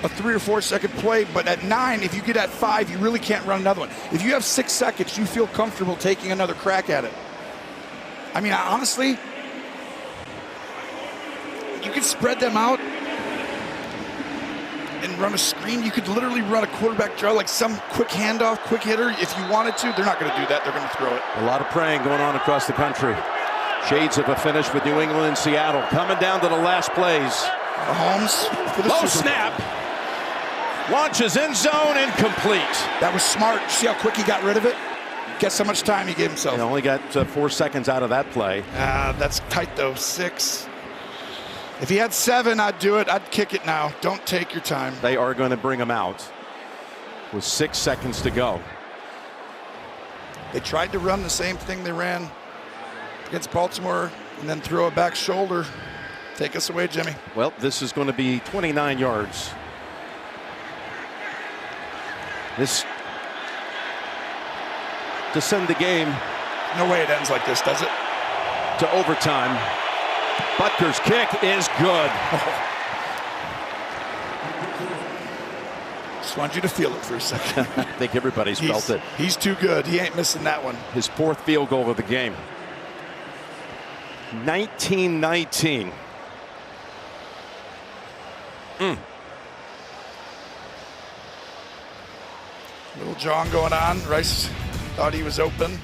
a 3 or 4 second play, but at 9, if you get at 5, you really can't run another one. If you have 6 seconds, you feel comfortable taking another crack at it. I mean, honestly, you could spread them out and run a screen. You could literally run a quarterback draw, like some quick handoff, quick hitter, if you wanted to. They're not going to do that. They're going to throw it. A lot of praying going on across the country. Shades of a finish with New England and Seattle. Coming down to the last plays. Mahomes for the Low Super snap. Launches end zone, incomplete. That was smart. See how quick he got rid of it? Guess how much time he gave himself. He only got 4 seconds out of that play. That's tight, though. 6. If he had 7, I'd do it. I'd kick it now. Don't take your time. They are going to bring him out with 6 seconds to go. They tried to run the same thing they ran against Baltimore and then throw a back shoulder. Take us away, Jimmy. Well, this is going to be 29 yards. This to send the game. No way it ends like this, does it? To overtime. Butker's kick is good. Just want you to feel it for a second. I think everybody's felt it. He's too good. He ain't missing that one. His 4th field goal of the game. 19-19. Little John going on. Rice thought he was open.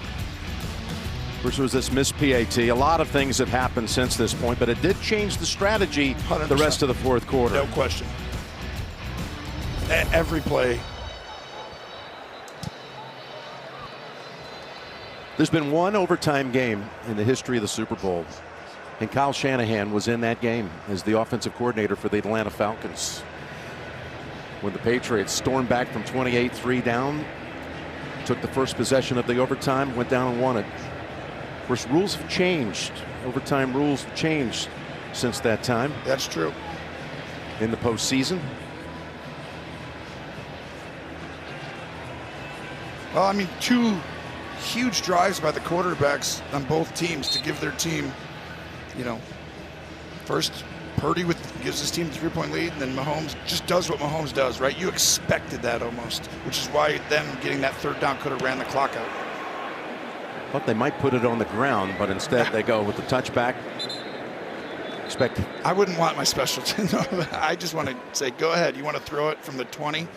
First was this missed PAT. A lot of things have happened since this point, but it did change the strategy 100%. The rest of the 4th quarter. No question. Every play. There's been one overtime game in the history of the Super Bowl, and Kyle Shanahan was in that game as the offensive coordinator for the Atlanta Falcons. When the Patriots stormed back from 28-3 down, took the first possession of the overtime, went down and won it. Of course, rules have changed. Overtime rules have changed since that time. That's true. In the postseason. Well, I mean, 2 huge drives by the quarterbacks on both teams to give their team, you know, first Purdy gives his team a 3-point lead, and then Mahomes just does what Mahomes does, right? You expected that almost, which is why them getting that 3rd down could have ran the clock out. Thought they might put it on the ground, but instead they go with the touchback. I wouldn't want my special team. I just want to say, go ahead. You want to throw it from the 20,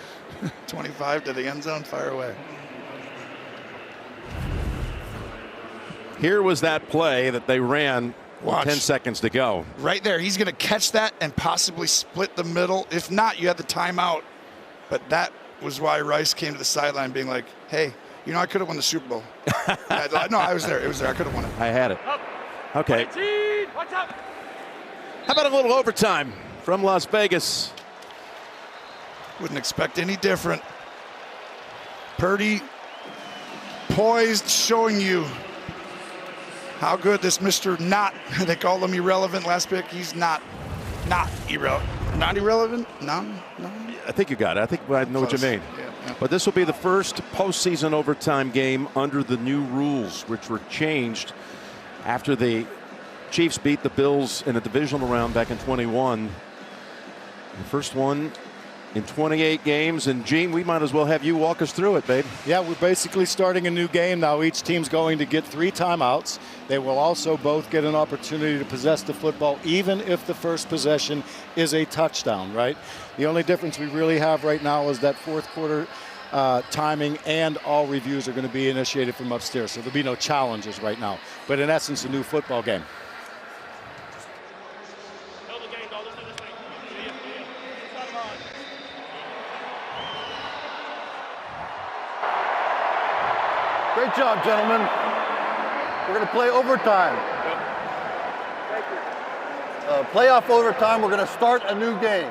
25 to the end zone? Fire away. Here was that play that they ran with 10 seconds to go. Right there. He's going to catch that and possibly split the middle. If not, you had the timeout. But that was why Rice came to the sideline being like, hey, you know, I could have won the Super Bowl. No, I was there. It was there. I could have won it. I had it. Okay. How about a little overtime from Las Vegas? Wouldn't expect any different. Purdy poised, showing you how good this Mr. Not, they call him irrelevant last pick. He's not irrelevant. Not irrelevant? No. I think you got it. I think I know what you mean. Yeah. But this will be the first postseason overtime game under the new rules, which were changed after the Chiefs beat the Bills in a divisional round back in 21. The first one in 28 games. And Gene, we might as well have you walk us through it, babe. Yeah, we're basically starting a new game now. Each team's going to get 3 timeouts. They will also both get an opportunity to possess the football, even if the first possession is a touchdown, right? The only difference we really have right now is that 4th quarter timing, and all reviews are going to be initiated from upstairs. So there'll be no challenges right now. But in essence, a new football game. Great job, gentlemen. We're going to play overtime. Playoff overtime, we're going to start a new game.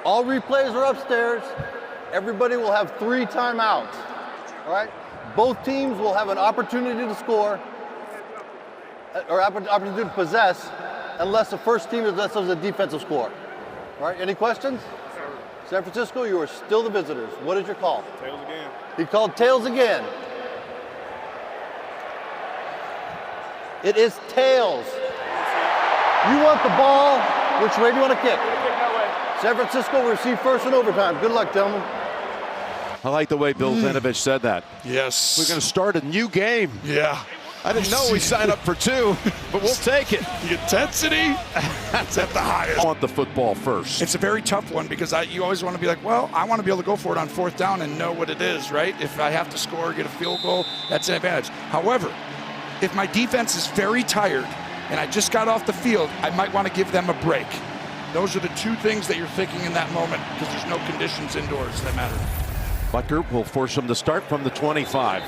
All replays are upstairs. Everybody will have 3 timeouts. All right? Both teams will have an opportunity to score or opportunity to possess unless the first team is a defensive score. All right, any questions? San Francisco, you are still the visitors. What is your call? Tails again. He called tails again. It is tails. You want the ball. Which way do you want to kick? San Francisco will receive first in overtime. Good luck, gentlemen. I like the way Bill Vinovich said that. Yes. We're going to start a new game. Yeah. I didn't know we signed up for 2, but we'll take it. The intensity, that's at the highest. I want the football first. It's a very tough one because you always want to be like, well, I want to be able to go for it on 4th down and know what it is, right? If I have to score or get a field goal, that's an advantage. However, if my defense is very tired and I just got off the field, I might want to give them a break. Those are the 2 things that you're thinking in that moment because there's no conditions indoors that matter. Butker will force him to start from the 25.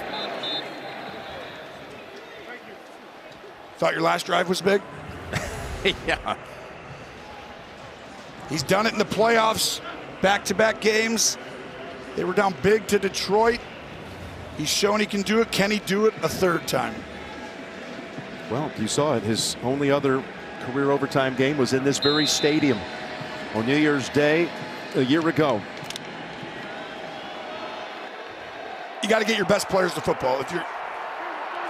Thought your last drive was big? Yeah. He's done it in the playoffs, back-to-back games. They were down big to Detroit. He's shown he can do it. Can he do it a 3rd time? Well, you saw it. His only other career overtime game was in this very stadium on New Year's Day a year ago. You got to get your best players to football. If you're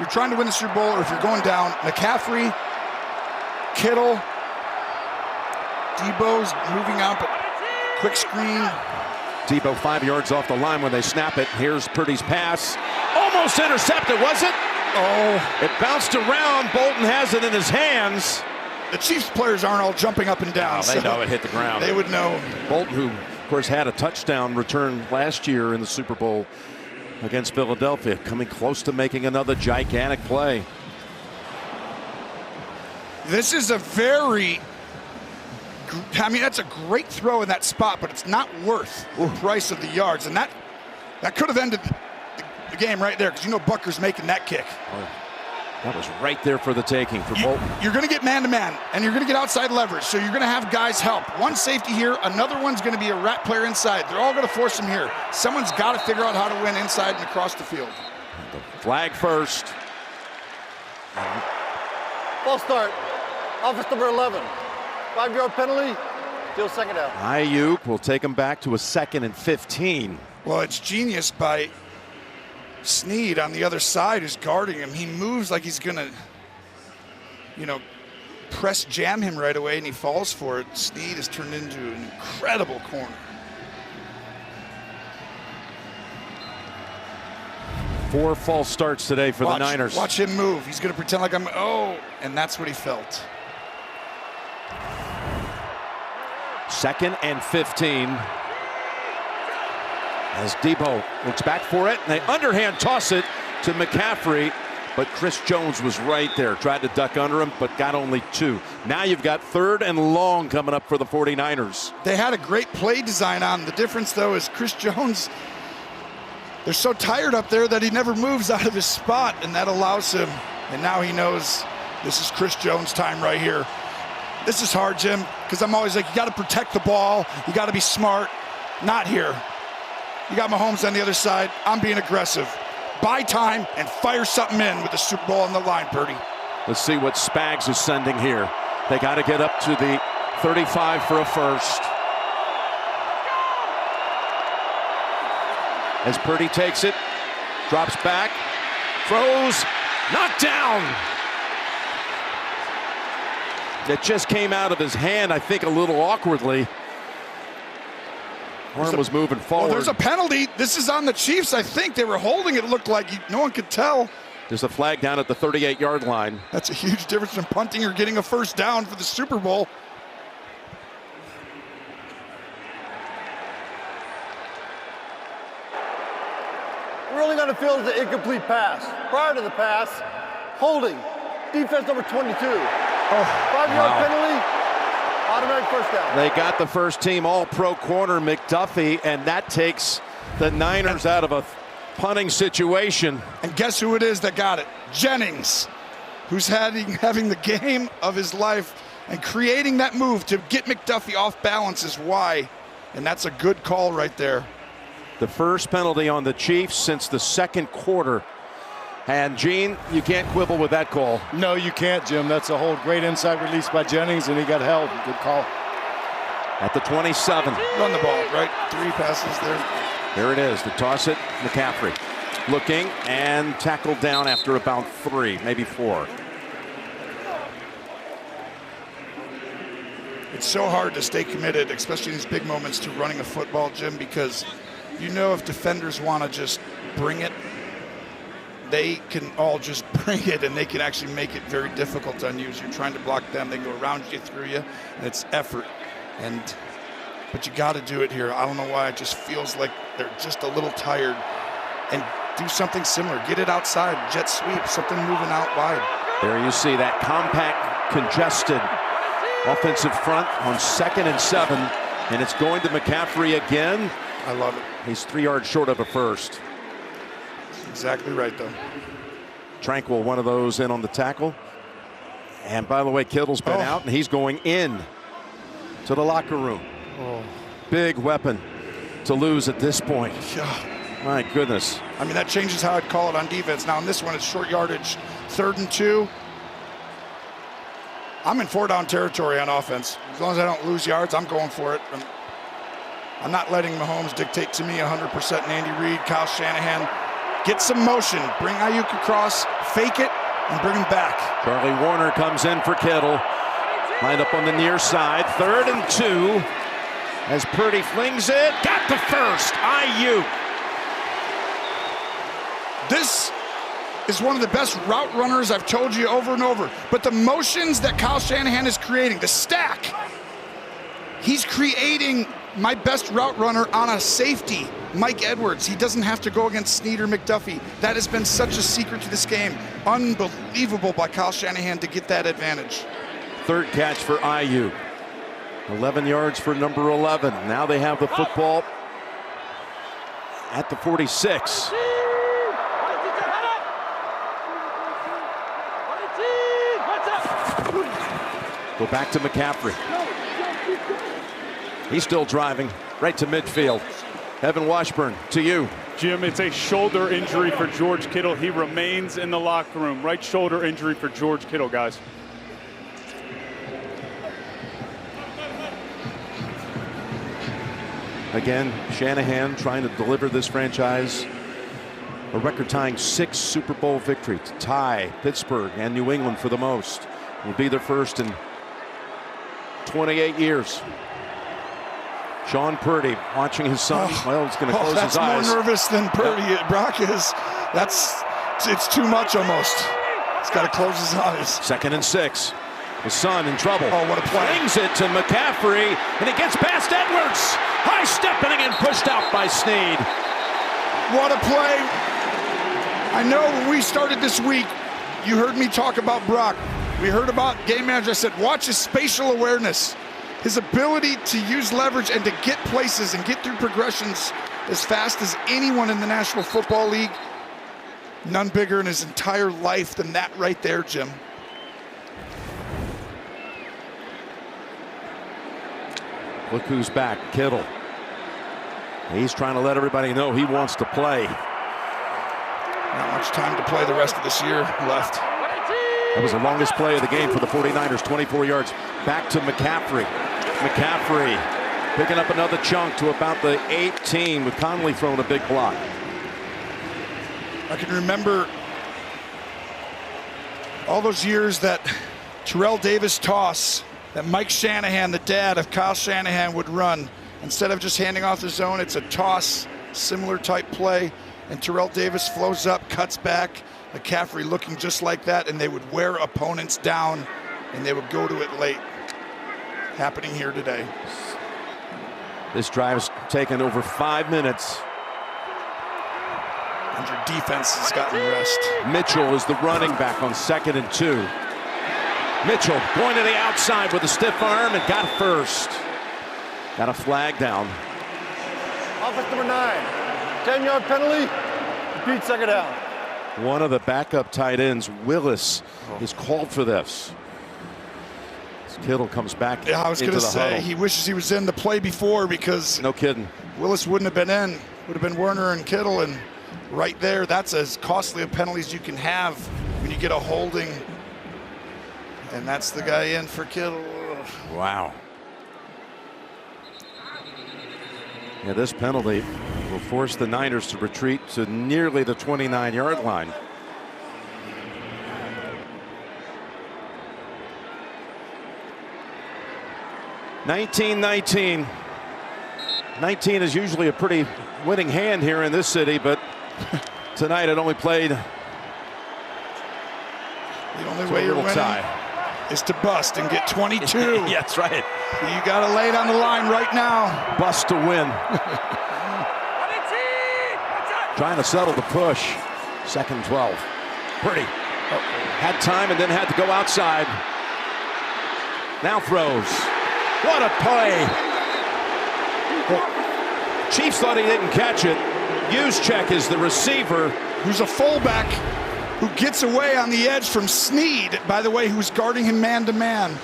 trying to win the Super Bowl or if you're going down, McCaffrey, Kittle, Debo's moving out, but quick screen. Debo 5 yards off the line when they snap it. Here's Purdy's pass. Almost intercepted, was it? Oh. It bounced around. Bolton has it in his hands. The Chiefs players aren't all jumping up and down. Oh, they know it hit the ground. They would know. Bolton, who, of course, had a touchdown return last year in the Super Bowl against Philadelphia, coming close to making another gigantic play. This is a that's a great throw in that spot, but it's not worth the price of the yards. And that could have ended the game right there because you know Butker's making that kick. Oh, that was right there for the taking for Bolton. You're going to get man-to-man, and you're going to get outside leverage, so you're going to have guys help. One safety here, another one's going to be a rat player inside. They're all going to force him here. Someone's got to figure out how to win inside and across the field. The flag first. False start. Offense number 11. 5-yard penalty. Still 2nd down. Ayuk will take him back to a 2nd and 15. Well, it's genius by Snead on the other side who's guarding him. He moves like he's going to, press jam him right away, and he falls for it. Snead has turned into an incredible corner. 4 false starts today for the Niners. Watch him move. He's going to pretend like and that's what he felt. 2nd and 15. As Debo looks back for it, and they underhand toss it to McCaffrey, but Chris Jones was right there. Tried to duck under him, but got only 2. Now you've got 3rd and long coming up for the 49ers. They had a great play design on. The difference, though, is Chris Jones, they're so tired up there that he never moves out of his spot, and that allows him. And now he knows this is Chris Jones' time right here. This is hard, Jim, because I'm always like, you got to protect the ball. You got to be smart. Not here. You got Mahomes on the other side. I'm being aggressive. Buy time and fire something in with the Super Bowl on the line, Purdy. Let's see what Spags is sending here. They got to get up to the 35 for a first. As Purdy takes it, drops back, throws, knocked down. It just came out of his hand, I think, a little awkwardly. Horn was moving forward. Well, there's a penalty. This is on the Chiefs. I think they were holding it. It looked like no one could tell. There's a flag down at the 38-yard line. That's a huge difference in punting or getting a first down for the Super Bowl. Ruling on the field is an incomplete pass. Prior to the pass, holding. Defense number 22. 5-yard penalty. Automatic first down. They got the first team all-pro corner, McDuffie, and that takes the Niners out of a punting situation. And guess who it is that got it? Jennings, who's having the game of his life, and creating that move to get McDuffie off balance is why. And that's a good call right there. The first penalty on the Chiefs since the second quarter. And Gene, you can't quibble with that call. No, you can't, Jim. That's a hold. Great inside release by Jennings, and he got held. Good call. At the 27. Run the ball, right? 3 passes there. There it is. The toss it, McCaffrey. Looking and tackled down after about 3, maybe 4. It's so hard to stay committed, especially in these big moments, to running a football, Jim, because you know if defenders want to just bring it, they can all just bring it, and they can actually make it very difficult on you. As you're trying to block them, they go around you, through you, and it's effort. But you got to do it here. I don't know why. It just feels like they're just a little tired. And do something similar. Get it outside. Jet sweep. Something moving out wide. There you see that compact, congested offensive front on 2nd and 7. And it's going to McCaffrey again. I love it. He's 3 yards short of a first. Exactly right, though. Tranquil, one of those in on the tackle. And by the way, Kittle's been out, and he's going in to the locker room. Big weapon to lose at this point. Yeah. My goodness. I mean, that changes how I'd call it on defense. Now, in this one, it's short yardage, 3rd and 2. I'm in 4-down territory on offense. As long as I don't lose yards, I'm going for it. I'm not letting Mahomes dictate to me 100%. Andy Reid, Kyle Shanahan, get some motion. Bring Ayuk across, fake it, and bring him back. Charlie Warner comes in for Kittle. Lined up on the near side, 3rd and 2. As Purdy flings it, got the first. Ayuk. This is one of the best route runners I've told you over and over. But the motions that Kyle Shanahan is creating, the stack, he's creating my best route runner on a safety, Mike Edwards. He doesn't have to go against Snead or McDuffie. That has been such a secret to this game. Unbelievable by Kyle Shanahan to get that advantage. 3rd catch for Ayuk. 11 yards for number 11. Now they have the football at the 46. Go back to McCaffrey. He's still driving right to midfield. Evan Washburn, to you. Jim, it's a shoulder injury for George Kittle. He remains in the locker room. Right shoulder injury for George Kittle, guys. Again, Shanahan trying to deliver this franchise a record-tying 6 Super Bowl victory to tie Pittsburgh and New England for the most. It will be their first in 28 years. Sean Purdy watching his son. Well, he's going to close his eyes. That's more nervous than Purdy. Brock is. It's too much almost. He's got to close his eyes. 2nd and 6. His son in trouble. Oh, what a play. Brings it to McCaffrey, and it gets past Edwards. High stepping and pushed out by Snead. What a play. I know when we started this week, you heard me talk about Brock. We heard about game manager. I said, watch his spatial awareness. His ability to use leverage and to get places and get through progressions as fast as anyone in the National Football League. None bigger in his entire life than that right there, Jim. Look who's back, Kittle. He's trying to let everybody know he wants to play. Not much time to play the rest of this year left. That was the longest play of the game for the 49ers, 24 yards. Back to McCaffrey. McCaffrey picking up another chunk to about the 18 with Conley throwing a big block. I can remember all those years that Terrell Davis toss that Mike Shanahan, the dad of Kyle Shanahan, would run. Instead of just handing off the zone, it's a toss, similar type play. And Terrell Davis flows up, cuts back. McCaffrey looking just like that, and they would wear opponents down, and they would go to it late. Happening here today. This drive's taken over 5 minutes. And your defense has gotten rest. Mitchell is the running back on 2nd and 2. Mitchell going to the outside with a stiff arm and got first. Got a flag down. Offense number 9. 10-yard penalty. Repeat 2nd down. One of the backup tight ends, Willis, is called for this. Kittle comes back. Yeah, I was going to say, he wishes he was in the play before because no kidding. Willis wouldn't have been in. Would would have been Werner and Kittle, and right there, that's as costly a penalty as you can have when you get a holding. And that's the guy in for Kittle. Wow. Yeah, this penalty will force the Niners to retreat to nearly the 29-yard line. (19-19). 19 is usually a pretty winning hand here in this city, but tonight it only played. The only way you're winning is to bust and get 22. Yeah, that's right. You got to lay it on the line right now. Bust to win. Trying to settle the push. 2nd and 12. Purdy had time and then had to go outside. Now throws. What a play. Chiefs thought he didn't catch it. Juszczyk is the receiver. Who's a fullback who gets away on the edge from Snead, by the way, who's guarding him man-to-man.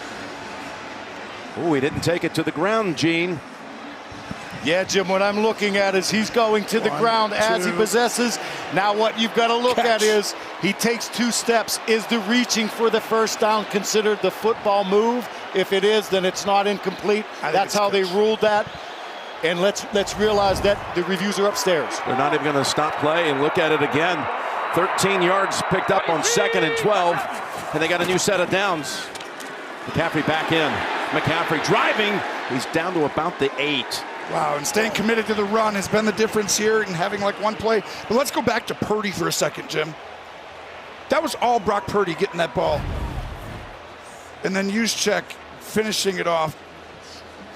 Oh, he didn't take it to the ground, Gene. Yeah, Jim, what I'm looking at is he's going to the ground as he possesses. Now what you've got to look at is he takes 2 steps. Is the reaching for the first down considered the football move? If it is, then it's not incomplete. That's how they ruled that. And let's realize that the reviews are upstairs. They're not even going to stop play and look at it again. 13 yards picked up on 2nd and 12, and they got a new set of downs. McCaffrey back in. McCaffrey driving. He's down to about the 8. Wow, and staying committed to the run has been the difference here and having like one play. But let's go back to Purdy for a second, Jim. That was all Brock Purdy getting that ball. And then Juszczyk finishing it off.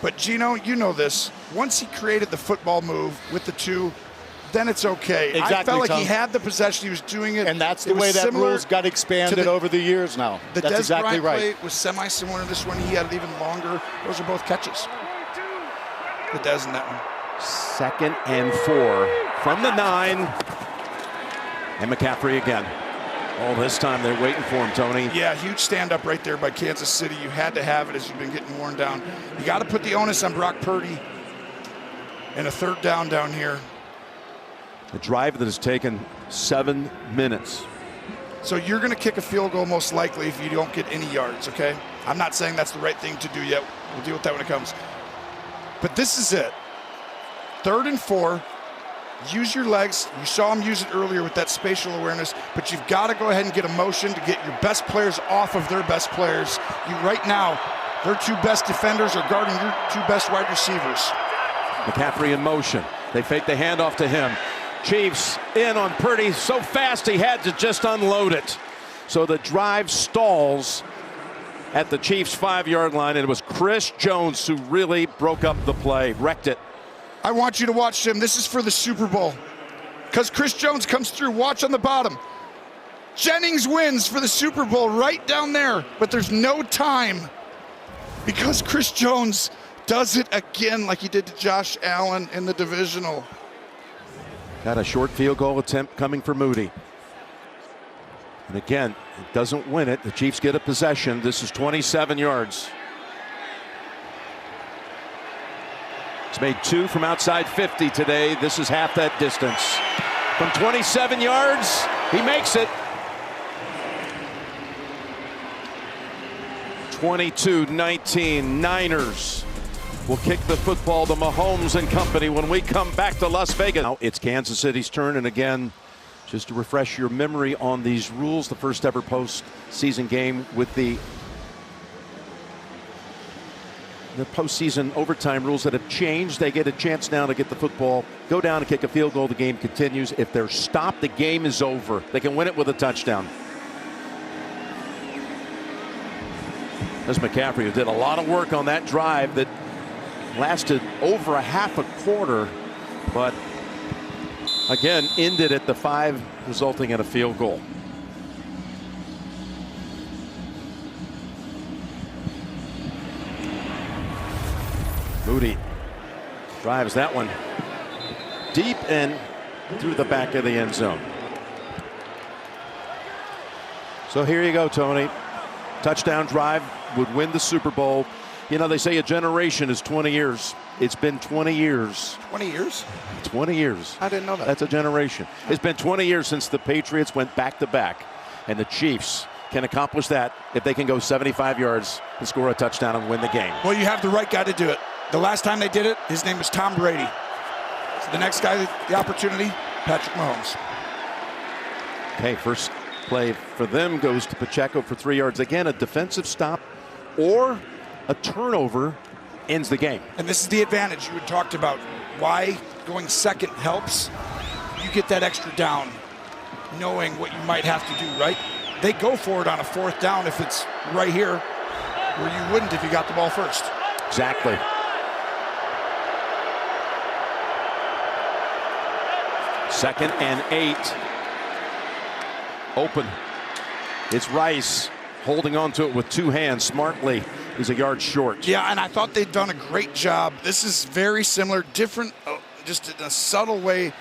But Gino, you know this. Once he created the football move with the 2, then it's okay. Exactly, I felt like Tom. he had the possession. He was doing it. And that's the way that rules got expanded over the years now. The That's Des exactly Bryant right. play was semi-similar to this one. He had it even longer. Those are both catches. The Des in that one. 2nd and 4 from the 9. And McCaffrey again. Oh, this time they're waiting for him, Tony. Yeah, huge stand-up right there by Kansas City. You had to have it as you've been getting worn down. You got to put the onus on Brock Purdy. And a 3rd down here. A drive that has taken 7 minutes. So you're going to kick a field goal most likely if you don't get any yards, okay? I'm not saying that's the right thing to do yet. We'll deal with that when it comes. But this is it. 3rd and 4. Use your legs. You saw him use it earlier with that spatial awareness, but you've got to go ahead and get a motion to get your best players off of their best players. Right now, their 2 best defenders are guarding your 2 best wide receivers. McCaffrey in motion. They fake the handoff to him. Chiefs in on Purdy so fast he had to just unload it. So the drive stalls at the Chiefs' 5-yard line, and it was Chris Jones who really broke up the play, wrecked it. I want you to watch him. This is for the Super Bowl. Because Chris Jones comes through. Watch on the bottom. Jennings wins for the Super Bowl right down there. But there's no time. Because Chris Jones does it again like he did to Josh Allen in the divisional. Got a short field goal attempt coming for Moody. And again, it doesn't win it. The Chiefs get a possession. This is 27 yards. He's made 2 from outside 50 today. This is half that distance. From 27 yards, he makes it. 22-19, Niners will kick the football to Mahomes and company when we come back to Las Vegas. Now it's Kansas City's turn, and again, just to refresh your memory on these rules, the first ever postseason game with the postseason overtime rules that have changed. They get a chance now to get the football, go down and kick a field goal. The game continues. If they're stopped, the game is over. They can win it with a touchdown. There's McCaffrey, who did a lot of work on that drive that lasted over a half a quarter, but again ended at the 5, resulting in a field goal. Moody drives that one deep and through the back of the end zone. So here you go, Tony. Touchdown drive would win the Super Bowl. You know, they say a generation is 20 years. It's been 20 years. 20 years? 20 years. I didn't know that. That's a generation. It's been 20 years since the Patriots went back-to-back, and the Chiefs can accomplish that if they can go 75 yards and score a touchdown and win the game. Well, you have the right guy to do it. The last time they did it, his name was Tom Brady. So the next guy, the opportunity, Patrick Mahomes. Okay, first play for them goes to Pacheco for 3 yards. Again, a defensive stop or a turnover ends the game. And this is the advantage you had talked about. Why going second helps. You get that extra down, knowing what you might have to do, right? They go for it on a 4th down if it's right here, where you wouldn't if you got the ball first. Exactly. Second and 8. Open. It's Rice holding on to it with 2 hands smartly. He's a yard short. Yeah, and I thought they'd done a great job. This is very similar, different, just in a subtle way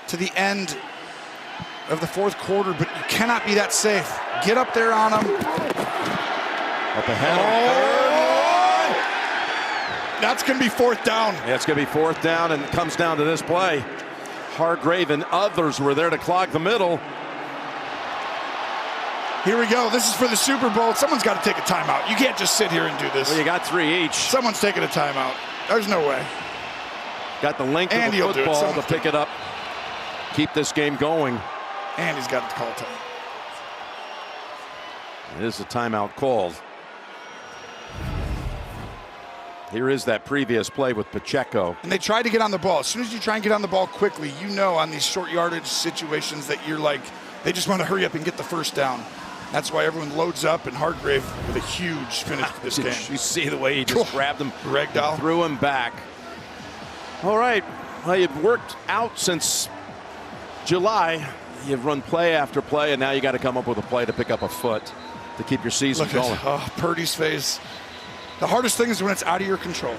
to the end of the 4th quarter, but you cannot be that safe. Get up there on them. Up ahead. Oh! That's going to be 4th down. Yeah, it's going to be 4th down, and it comes down to this play. Hargrave and others were there to clog the middle. Here we go. This is for the Super Bowl. Someone's got to take a timeout. You can't just sit here and do this. Well, you got 3 each. Someone's taking a timeout. There's no way. Got the length Andy of the football to pick pick it up. Keep this game going. And he's got to call time. It is a timeout called. Here is that previous play with Pacheco. And they tried to get on the ball. As soon as you try and get on the ball quickly, you know on these short yardage situations that you're like, they just want to hurry up and get the first down. That's why everyone loads up, and Hargrave with a huge finish to this game. You see the way he just grabbed him, ragdoll, threw him back. All right, well, you've worked out since July. You've run play after play, and now you got to come up with a play to pick up a foot to keep your season going. Purdy's face. The hardest thing is when it's out of your control.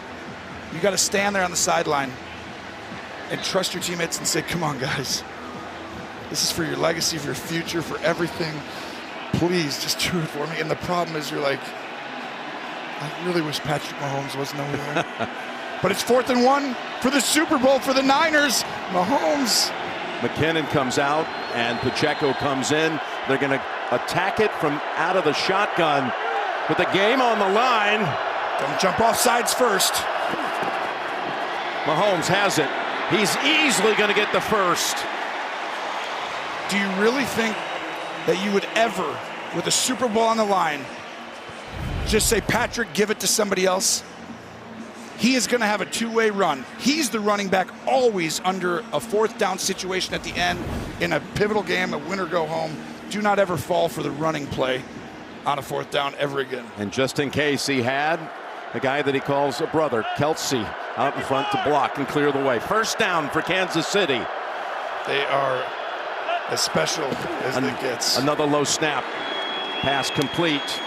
You got to stand there on the sideline and trust your teammates and say, come on, guys. This is for your legacy, for your future, for everything. Please, just do it for me. And the problem is you're like, I really wish Patrick Mahomes wasn't over there. But it's 4th and 1 for the Super Bowl for the Niners. Mahomes. McKinnon comes out, and Pacheco comes in. They're going to attack it from out of the shotgun with the game on the line. Don't jump off sides first. Mahomes has it. He's easily going to get the first. Do you really think that you would ever, with a Super Bowl on the line, just say, Patrick, give it to somebody else? He is going to have a 2-way run. He's the running back always under a 4th down situation at the end in a pivotal game, a win or go home. Do not ever fall for the running play on a 4th down ever again. And just in case, he had a guy that he calls a brother, Kelsey, out in front to block and clear the way. First down for Kansas City. They are as special as it gets. Another low snap. Pass complete.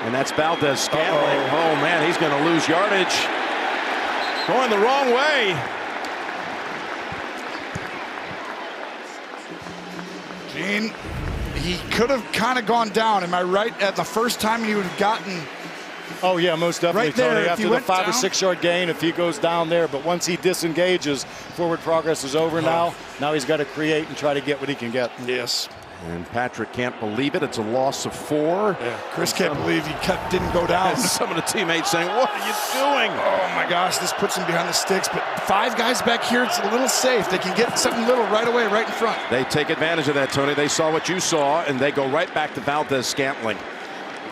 And that's Valdez-Scantling. Oh, man, he's going to lose yardage. Going the wrong way. Gene, he could have kind of gone down. Am I right? At the first time he would have gotten... Oh, yeah, most definitely, right there, Tony. After the 5 or 6 yard gain, if he goes down there, but once he disengages, forward progress is over now. Now he's got to create and try to get what he can get. Yes. And Patrick can't believe it. It's a loss of 4. Yeah. Chris can't believe he didn't go down. Some of the teammates saying, what are you doing? Oh, my gosh, this puts him behind the sticks. But 5 guys back here, it's a little safe. They can get something little right away, right in front. They take advantage of that, Tony. They saw what you saw, and they go right back to Valdez-Scantling.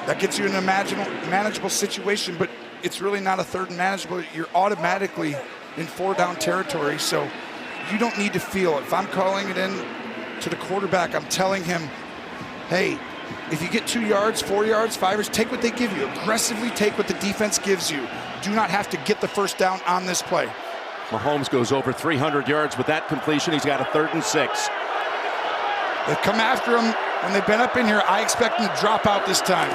That gets you in a manageable situation, but it's really not a 3rd and manageable. You're automatically in 4-down territory, so you don't need to feel it. If I'm calling it in to the quarterback, I'm telling him, hey, if you get 2 yards, 4 yards, 5 yards, take what they give you. Aggressively take what the defense gives you. Do not have to get the first down on this play. Mahomes goes over 300 yards with that completion. He's got a 3rd and 6. They come after him when they've been up in here. I expect them to drop out this time.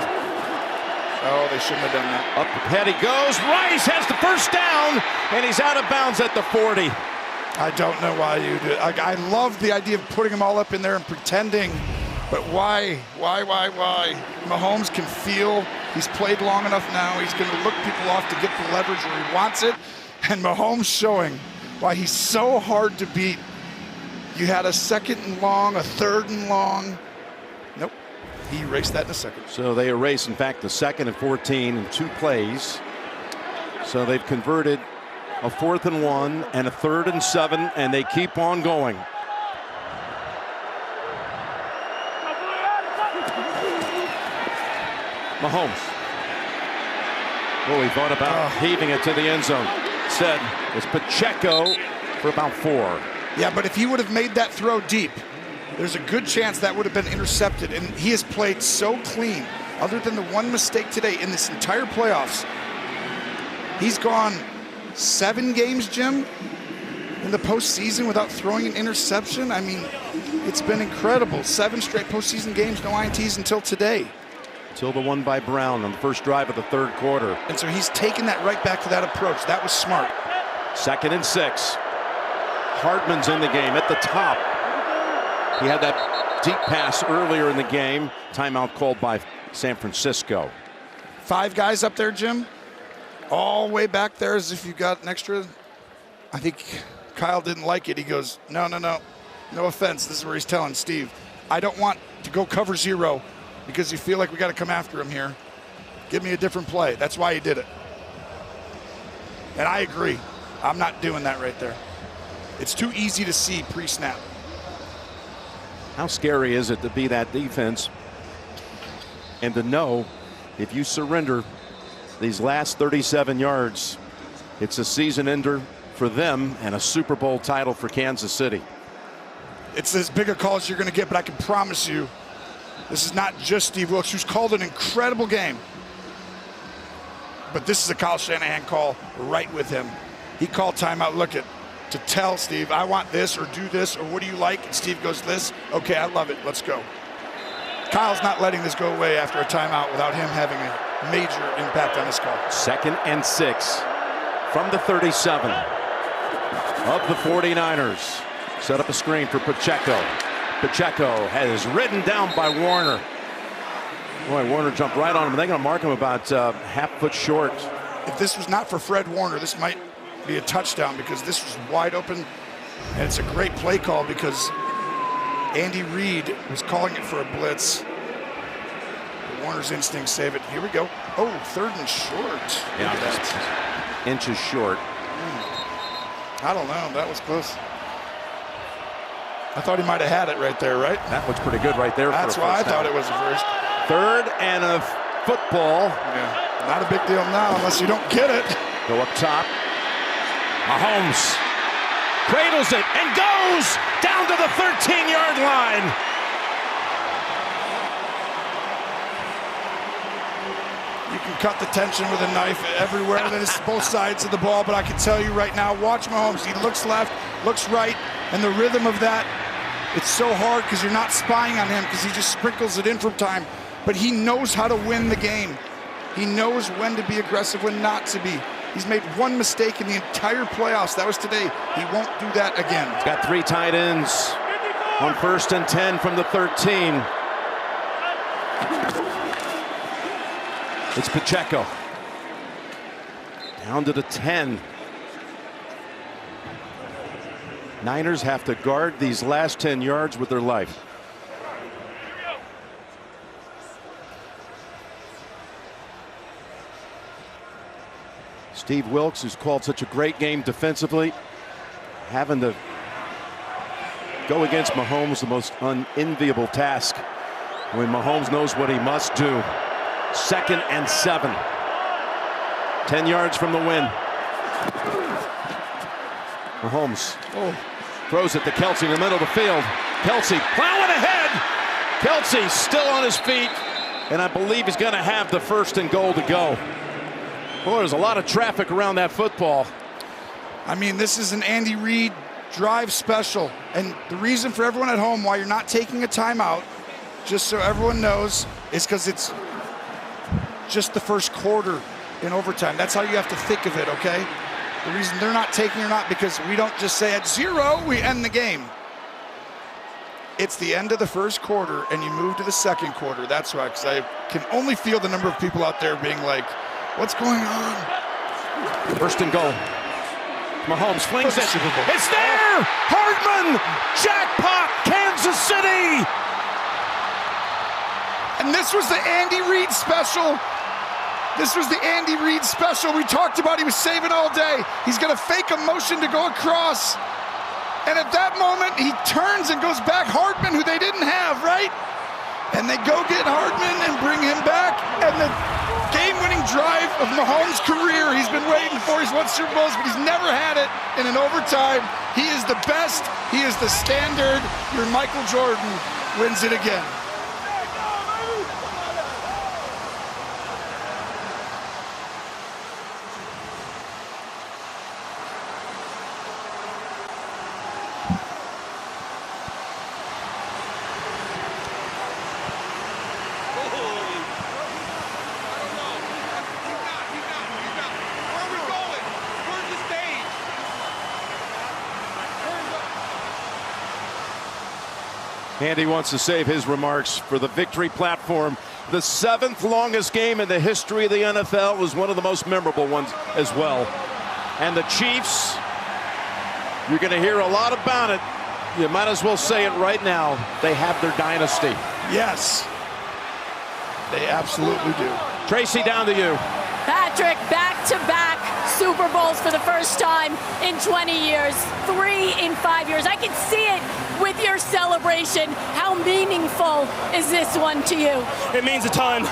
Oh, they shouldn't have done that. Up ahead he goes. Rice has the first down, and he's out of bounds at the 40. I don't know why you do it. I love the idea of putting them all up in there and pretending, But why? Mahomes can feel he's played long enough now. He's going to look people off to get the leverage where he wants it. And Mahomes showing why he's so hard to beat. You had a 2nd and long, a 3rd and long. Nope. He erased that in a second. So they erase, in fact, the 2nd and 14 in 2 plays. So they've converted a 4th and 1 and a 3rd and 7, and they keep on going. Mahomes. Oh, he thought about heaving it to the end zone. Said it's Pacheco for about 4. Yeah, but if he would have made that throw deep, there's a good chance that would have been intercepted. And he has played so clean. Other than the one mistake today in this entire playoffs, he's gone 7 games, Jim, in the postseason without throwing an interception. I mean, it's been incredible. 7 straight postseason games, no INTs until today. Till the one by Brown on the first drive of the 3rd quarter. And so he's taken that right back to that approach. That was smart. 2nd and 6. Hardman's in the game at the top. He had that deep pass earlier in the game. Timeout called by San Francisco. 5 guys up there, Jim. All way back there as if you got an extra. I think Kyle didn't like it. He goes, no. No offense. This is where he's telling Steve, I don't want to go cover 0 because you feel like we got to come after him here. Give me a different play. That's why he did it. And I agree. I'm not doing that right there. It's too easy to see pre-snap. How scary is it to be that defense and to know if you surrender these last 37 yards, it's a season ender for them and a Super Bowl title for Kansas City. It's as big a call as you're going to get, but I can promise you this is not just Steve Wilks, who's called an incredible game. But this is a Kyle Shanahan call right with him. He called timeout. Look at to tell Steve, I want this or do this or what do you like? And Steve goes this. Okay, I love it. Let's go. Kyle's not letting this go away after a timeout without him having a major impact on his call. 2nd and 6 from the 37 of the 49ers. Set up a screen for Pacheco. Pacheco has ridden down by Warner. Boy, Warner jumped right on him. They're going to mark him about half foot short. If this was not for Fred Warner, this might be a touchdown because this was wide open. And it's a great play call because Andy Reid was calling it for a blitz. Warner's instincts save it. Here we go. Oh, 3rd and short. Yeah, that's inches short. I don't know. That was close. I thought he might have had it right there, right? That looks pretty good right there. That's why I thought it was the first. 3rd and a football. Yeah, not a big deal now unless you don't get it. Go up top. Mahomes cradles it and goes down to the 13-yard line. You can cut the tension with a knife everywhere. There's both sides of the ball, but I can tell you right now, watch Mahomes. He looks left, looks right, and the rhythm of that, it's so hard because you're not spying on him because he just sprinkles it in from time. But he knows how to win the game. He knows when to be aggressive, when not to be. He's made one mistake in the entire playoffs. That was today. He won't do that again. He's got 3 tight ends on 1st and 10 from the 13. It's Pacheco. Down to the 10. Niners have to guard these last 10 yards with their life. Steve Wilks, who's called such a great game defensively, having to go against Mahomes, the most unenviable task when Mahomes knows what he must do. 2nd and 7. 10 yards from the win. Mahomes throws it to Kelsey in the middle of the field. Kelsey plowing ahead. Kelsey still on his feet, and I believe he's going to have the 1st and goal to go. Boy, there's a lot of traffic around that football. I mean, this is an Andy Reid drive special. And the reason for everyone at home why you're not taking a timeout, just so everyone knows, is because it's just the first quarter in overtime. That's how you have to think of it, okay? The reason they're not taking or not because we don't just say at 0, we end the game. it's the end of the first quarter and you move to the second quarter. That's why, because I can only feel the number of people out there being like, what's going on? First and goal. Mahomes flings it. It's there! Hardman! Jackpot! Kansas City! And this was the Andy Reid special. This was the Andy Reid special we talked about. He was saving all day. He's going to fake a motion to go across. And at that moment, he turns and goes back Hardman, who they didn't have, right? And they go get Hardman and bring him back. And the game-winning drive of Mahomes' career, he's been waiting for. He's won Super Bowls, but he's never had it in an overtime. He is the best. He is the standard. Your Michael Jordan wins it again. Andy wants to save his remarks for the victory platform. The 7th longest game in the history of the NFL was one of the most memorable ones as well. And the Chiefs, you're going to hear a lot about it. You might as well say it right now. They have their dynasty. Yes, they absolutely do. Tracy, down to you. Patrick, back-to-back Super Bowls for the first time in 20 years, 3 in 5 years. I can see it with your celebration. How meaningful is this one to you? It means a ton.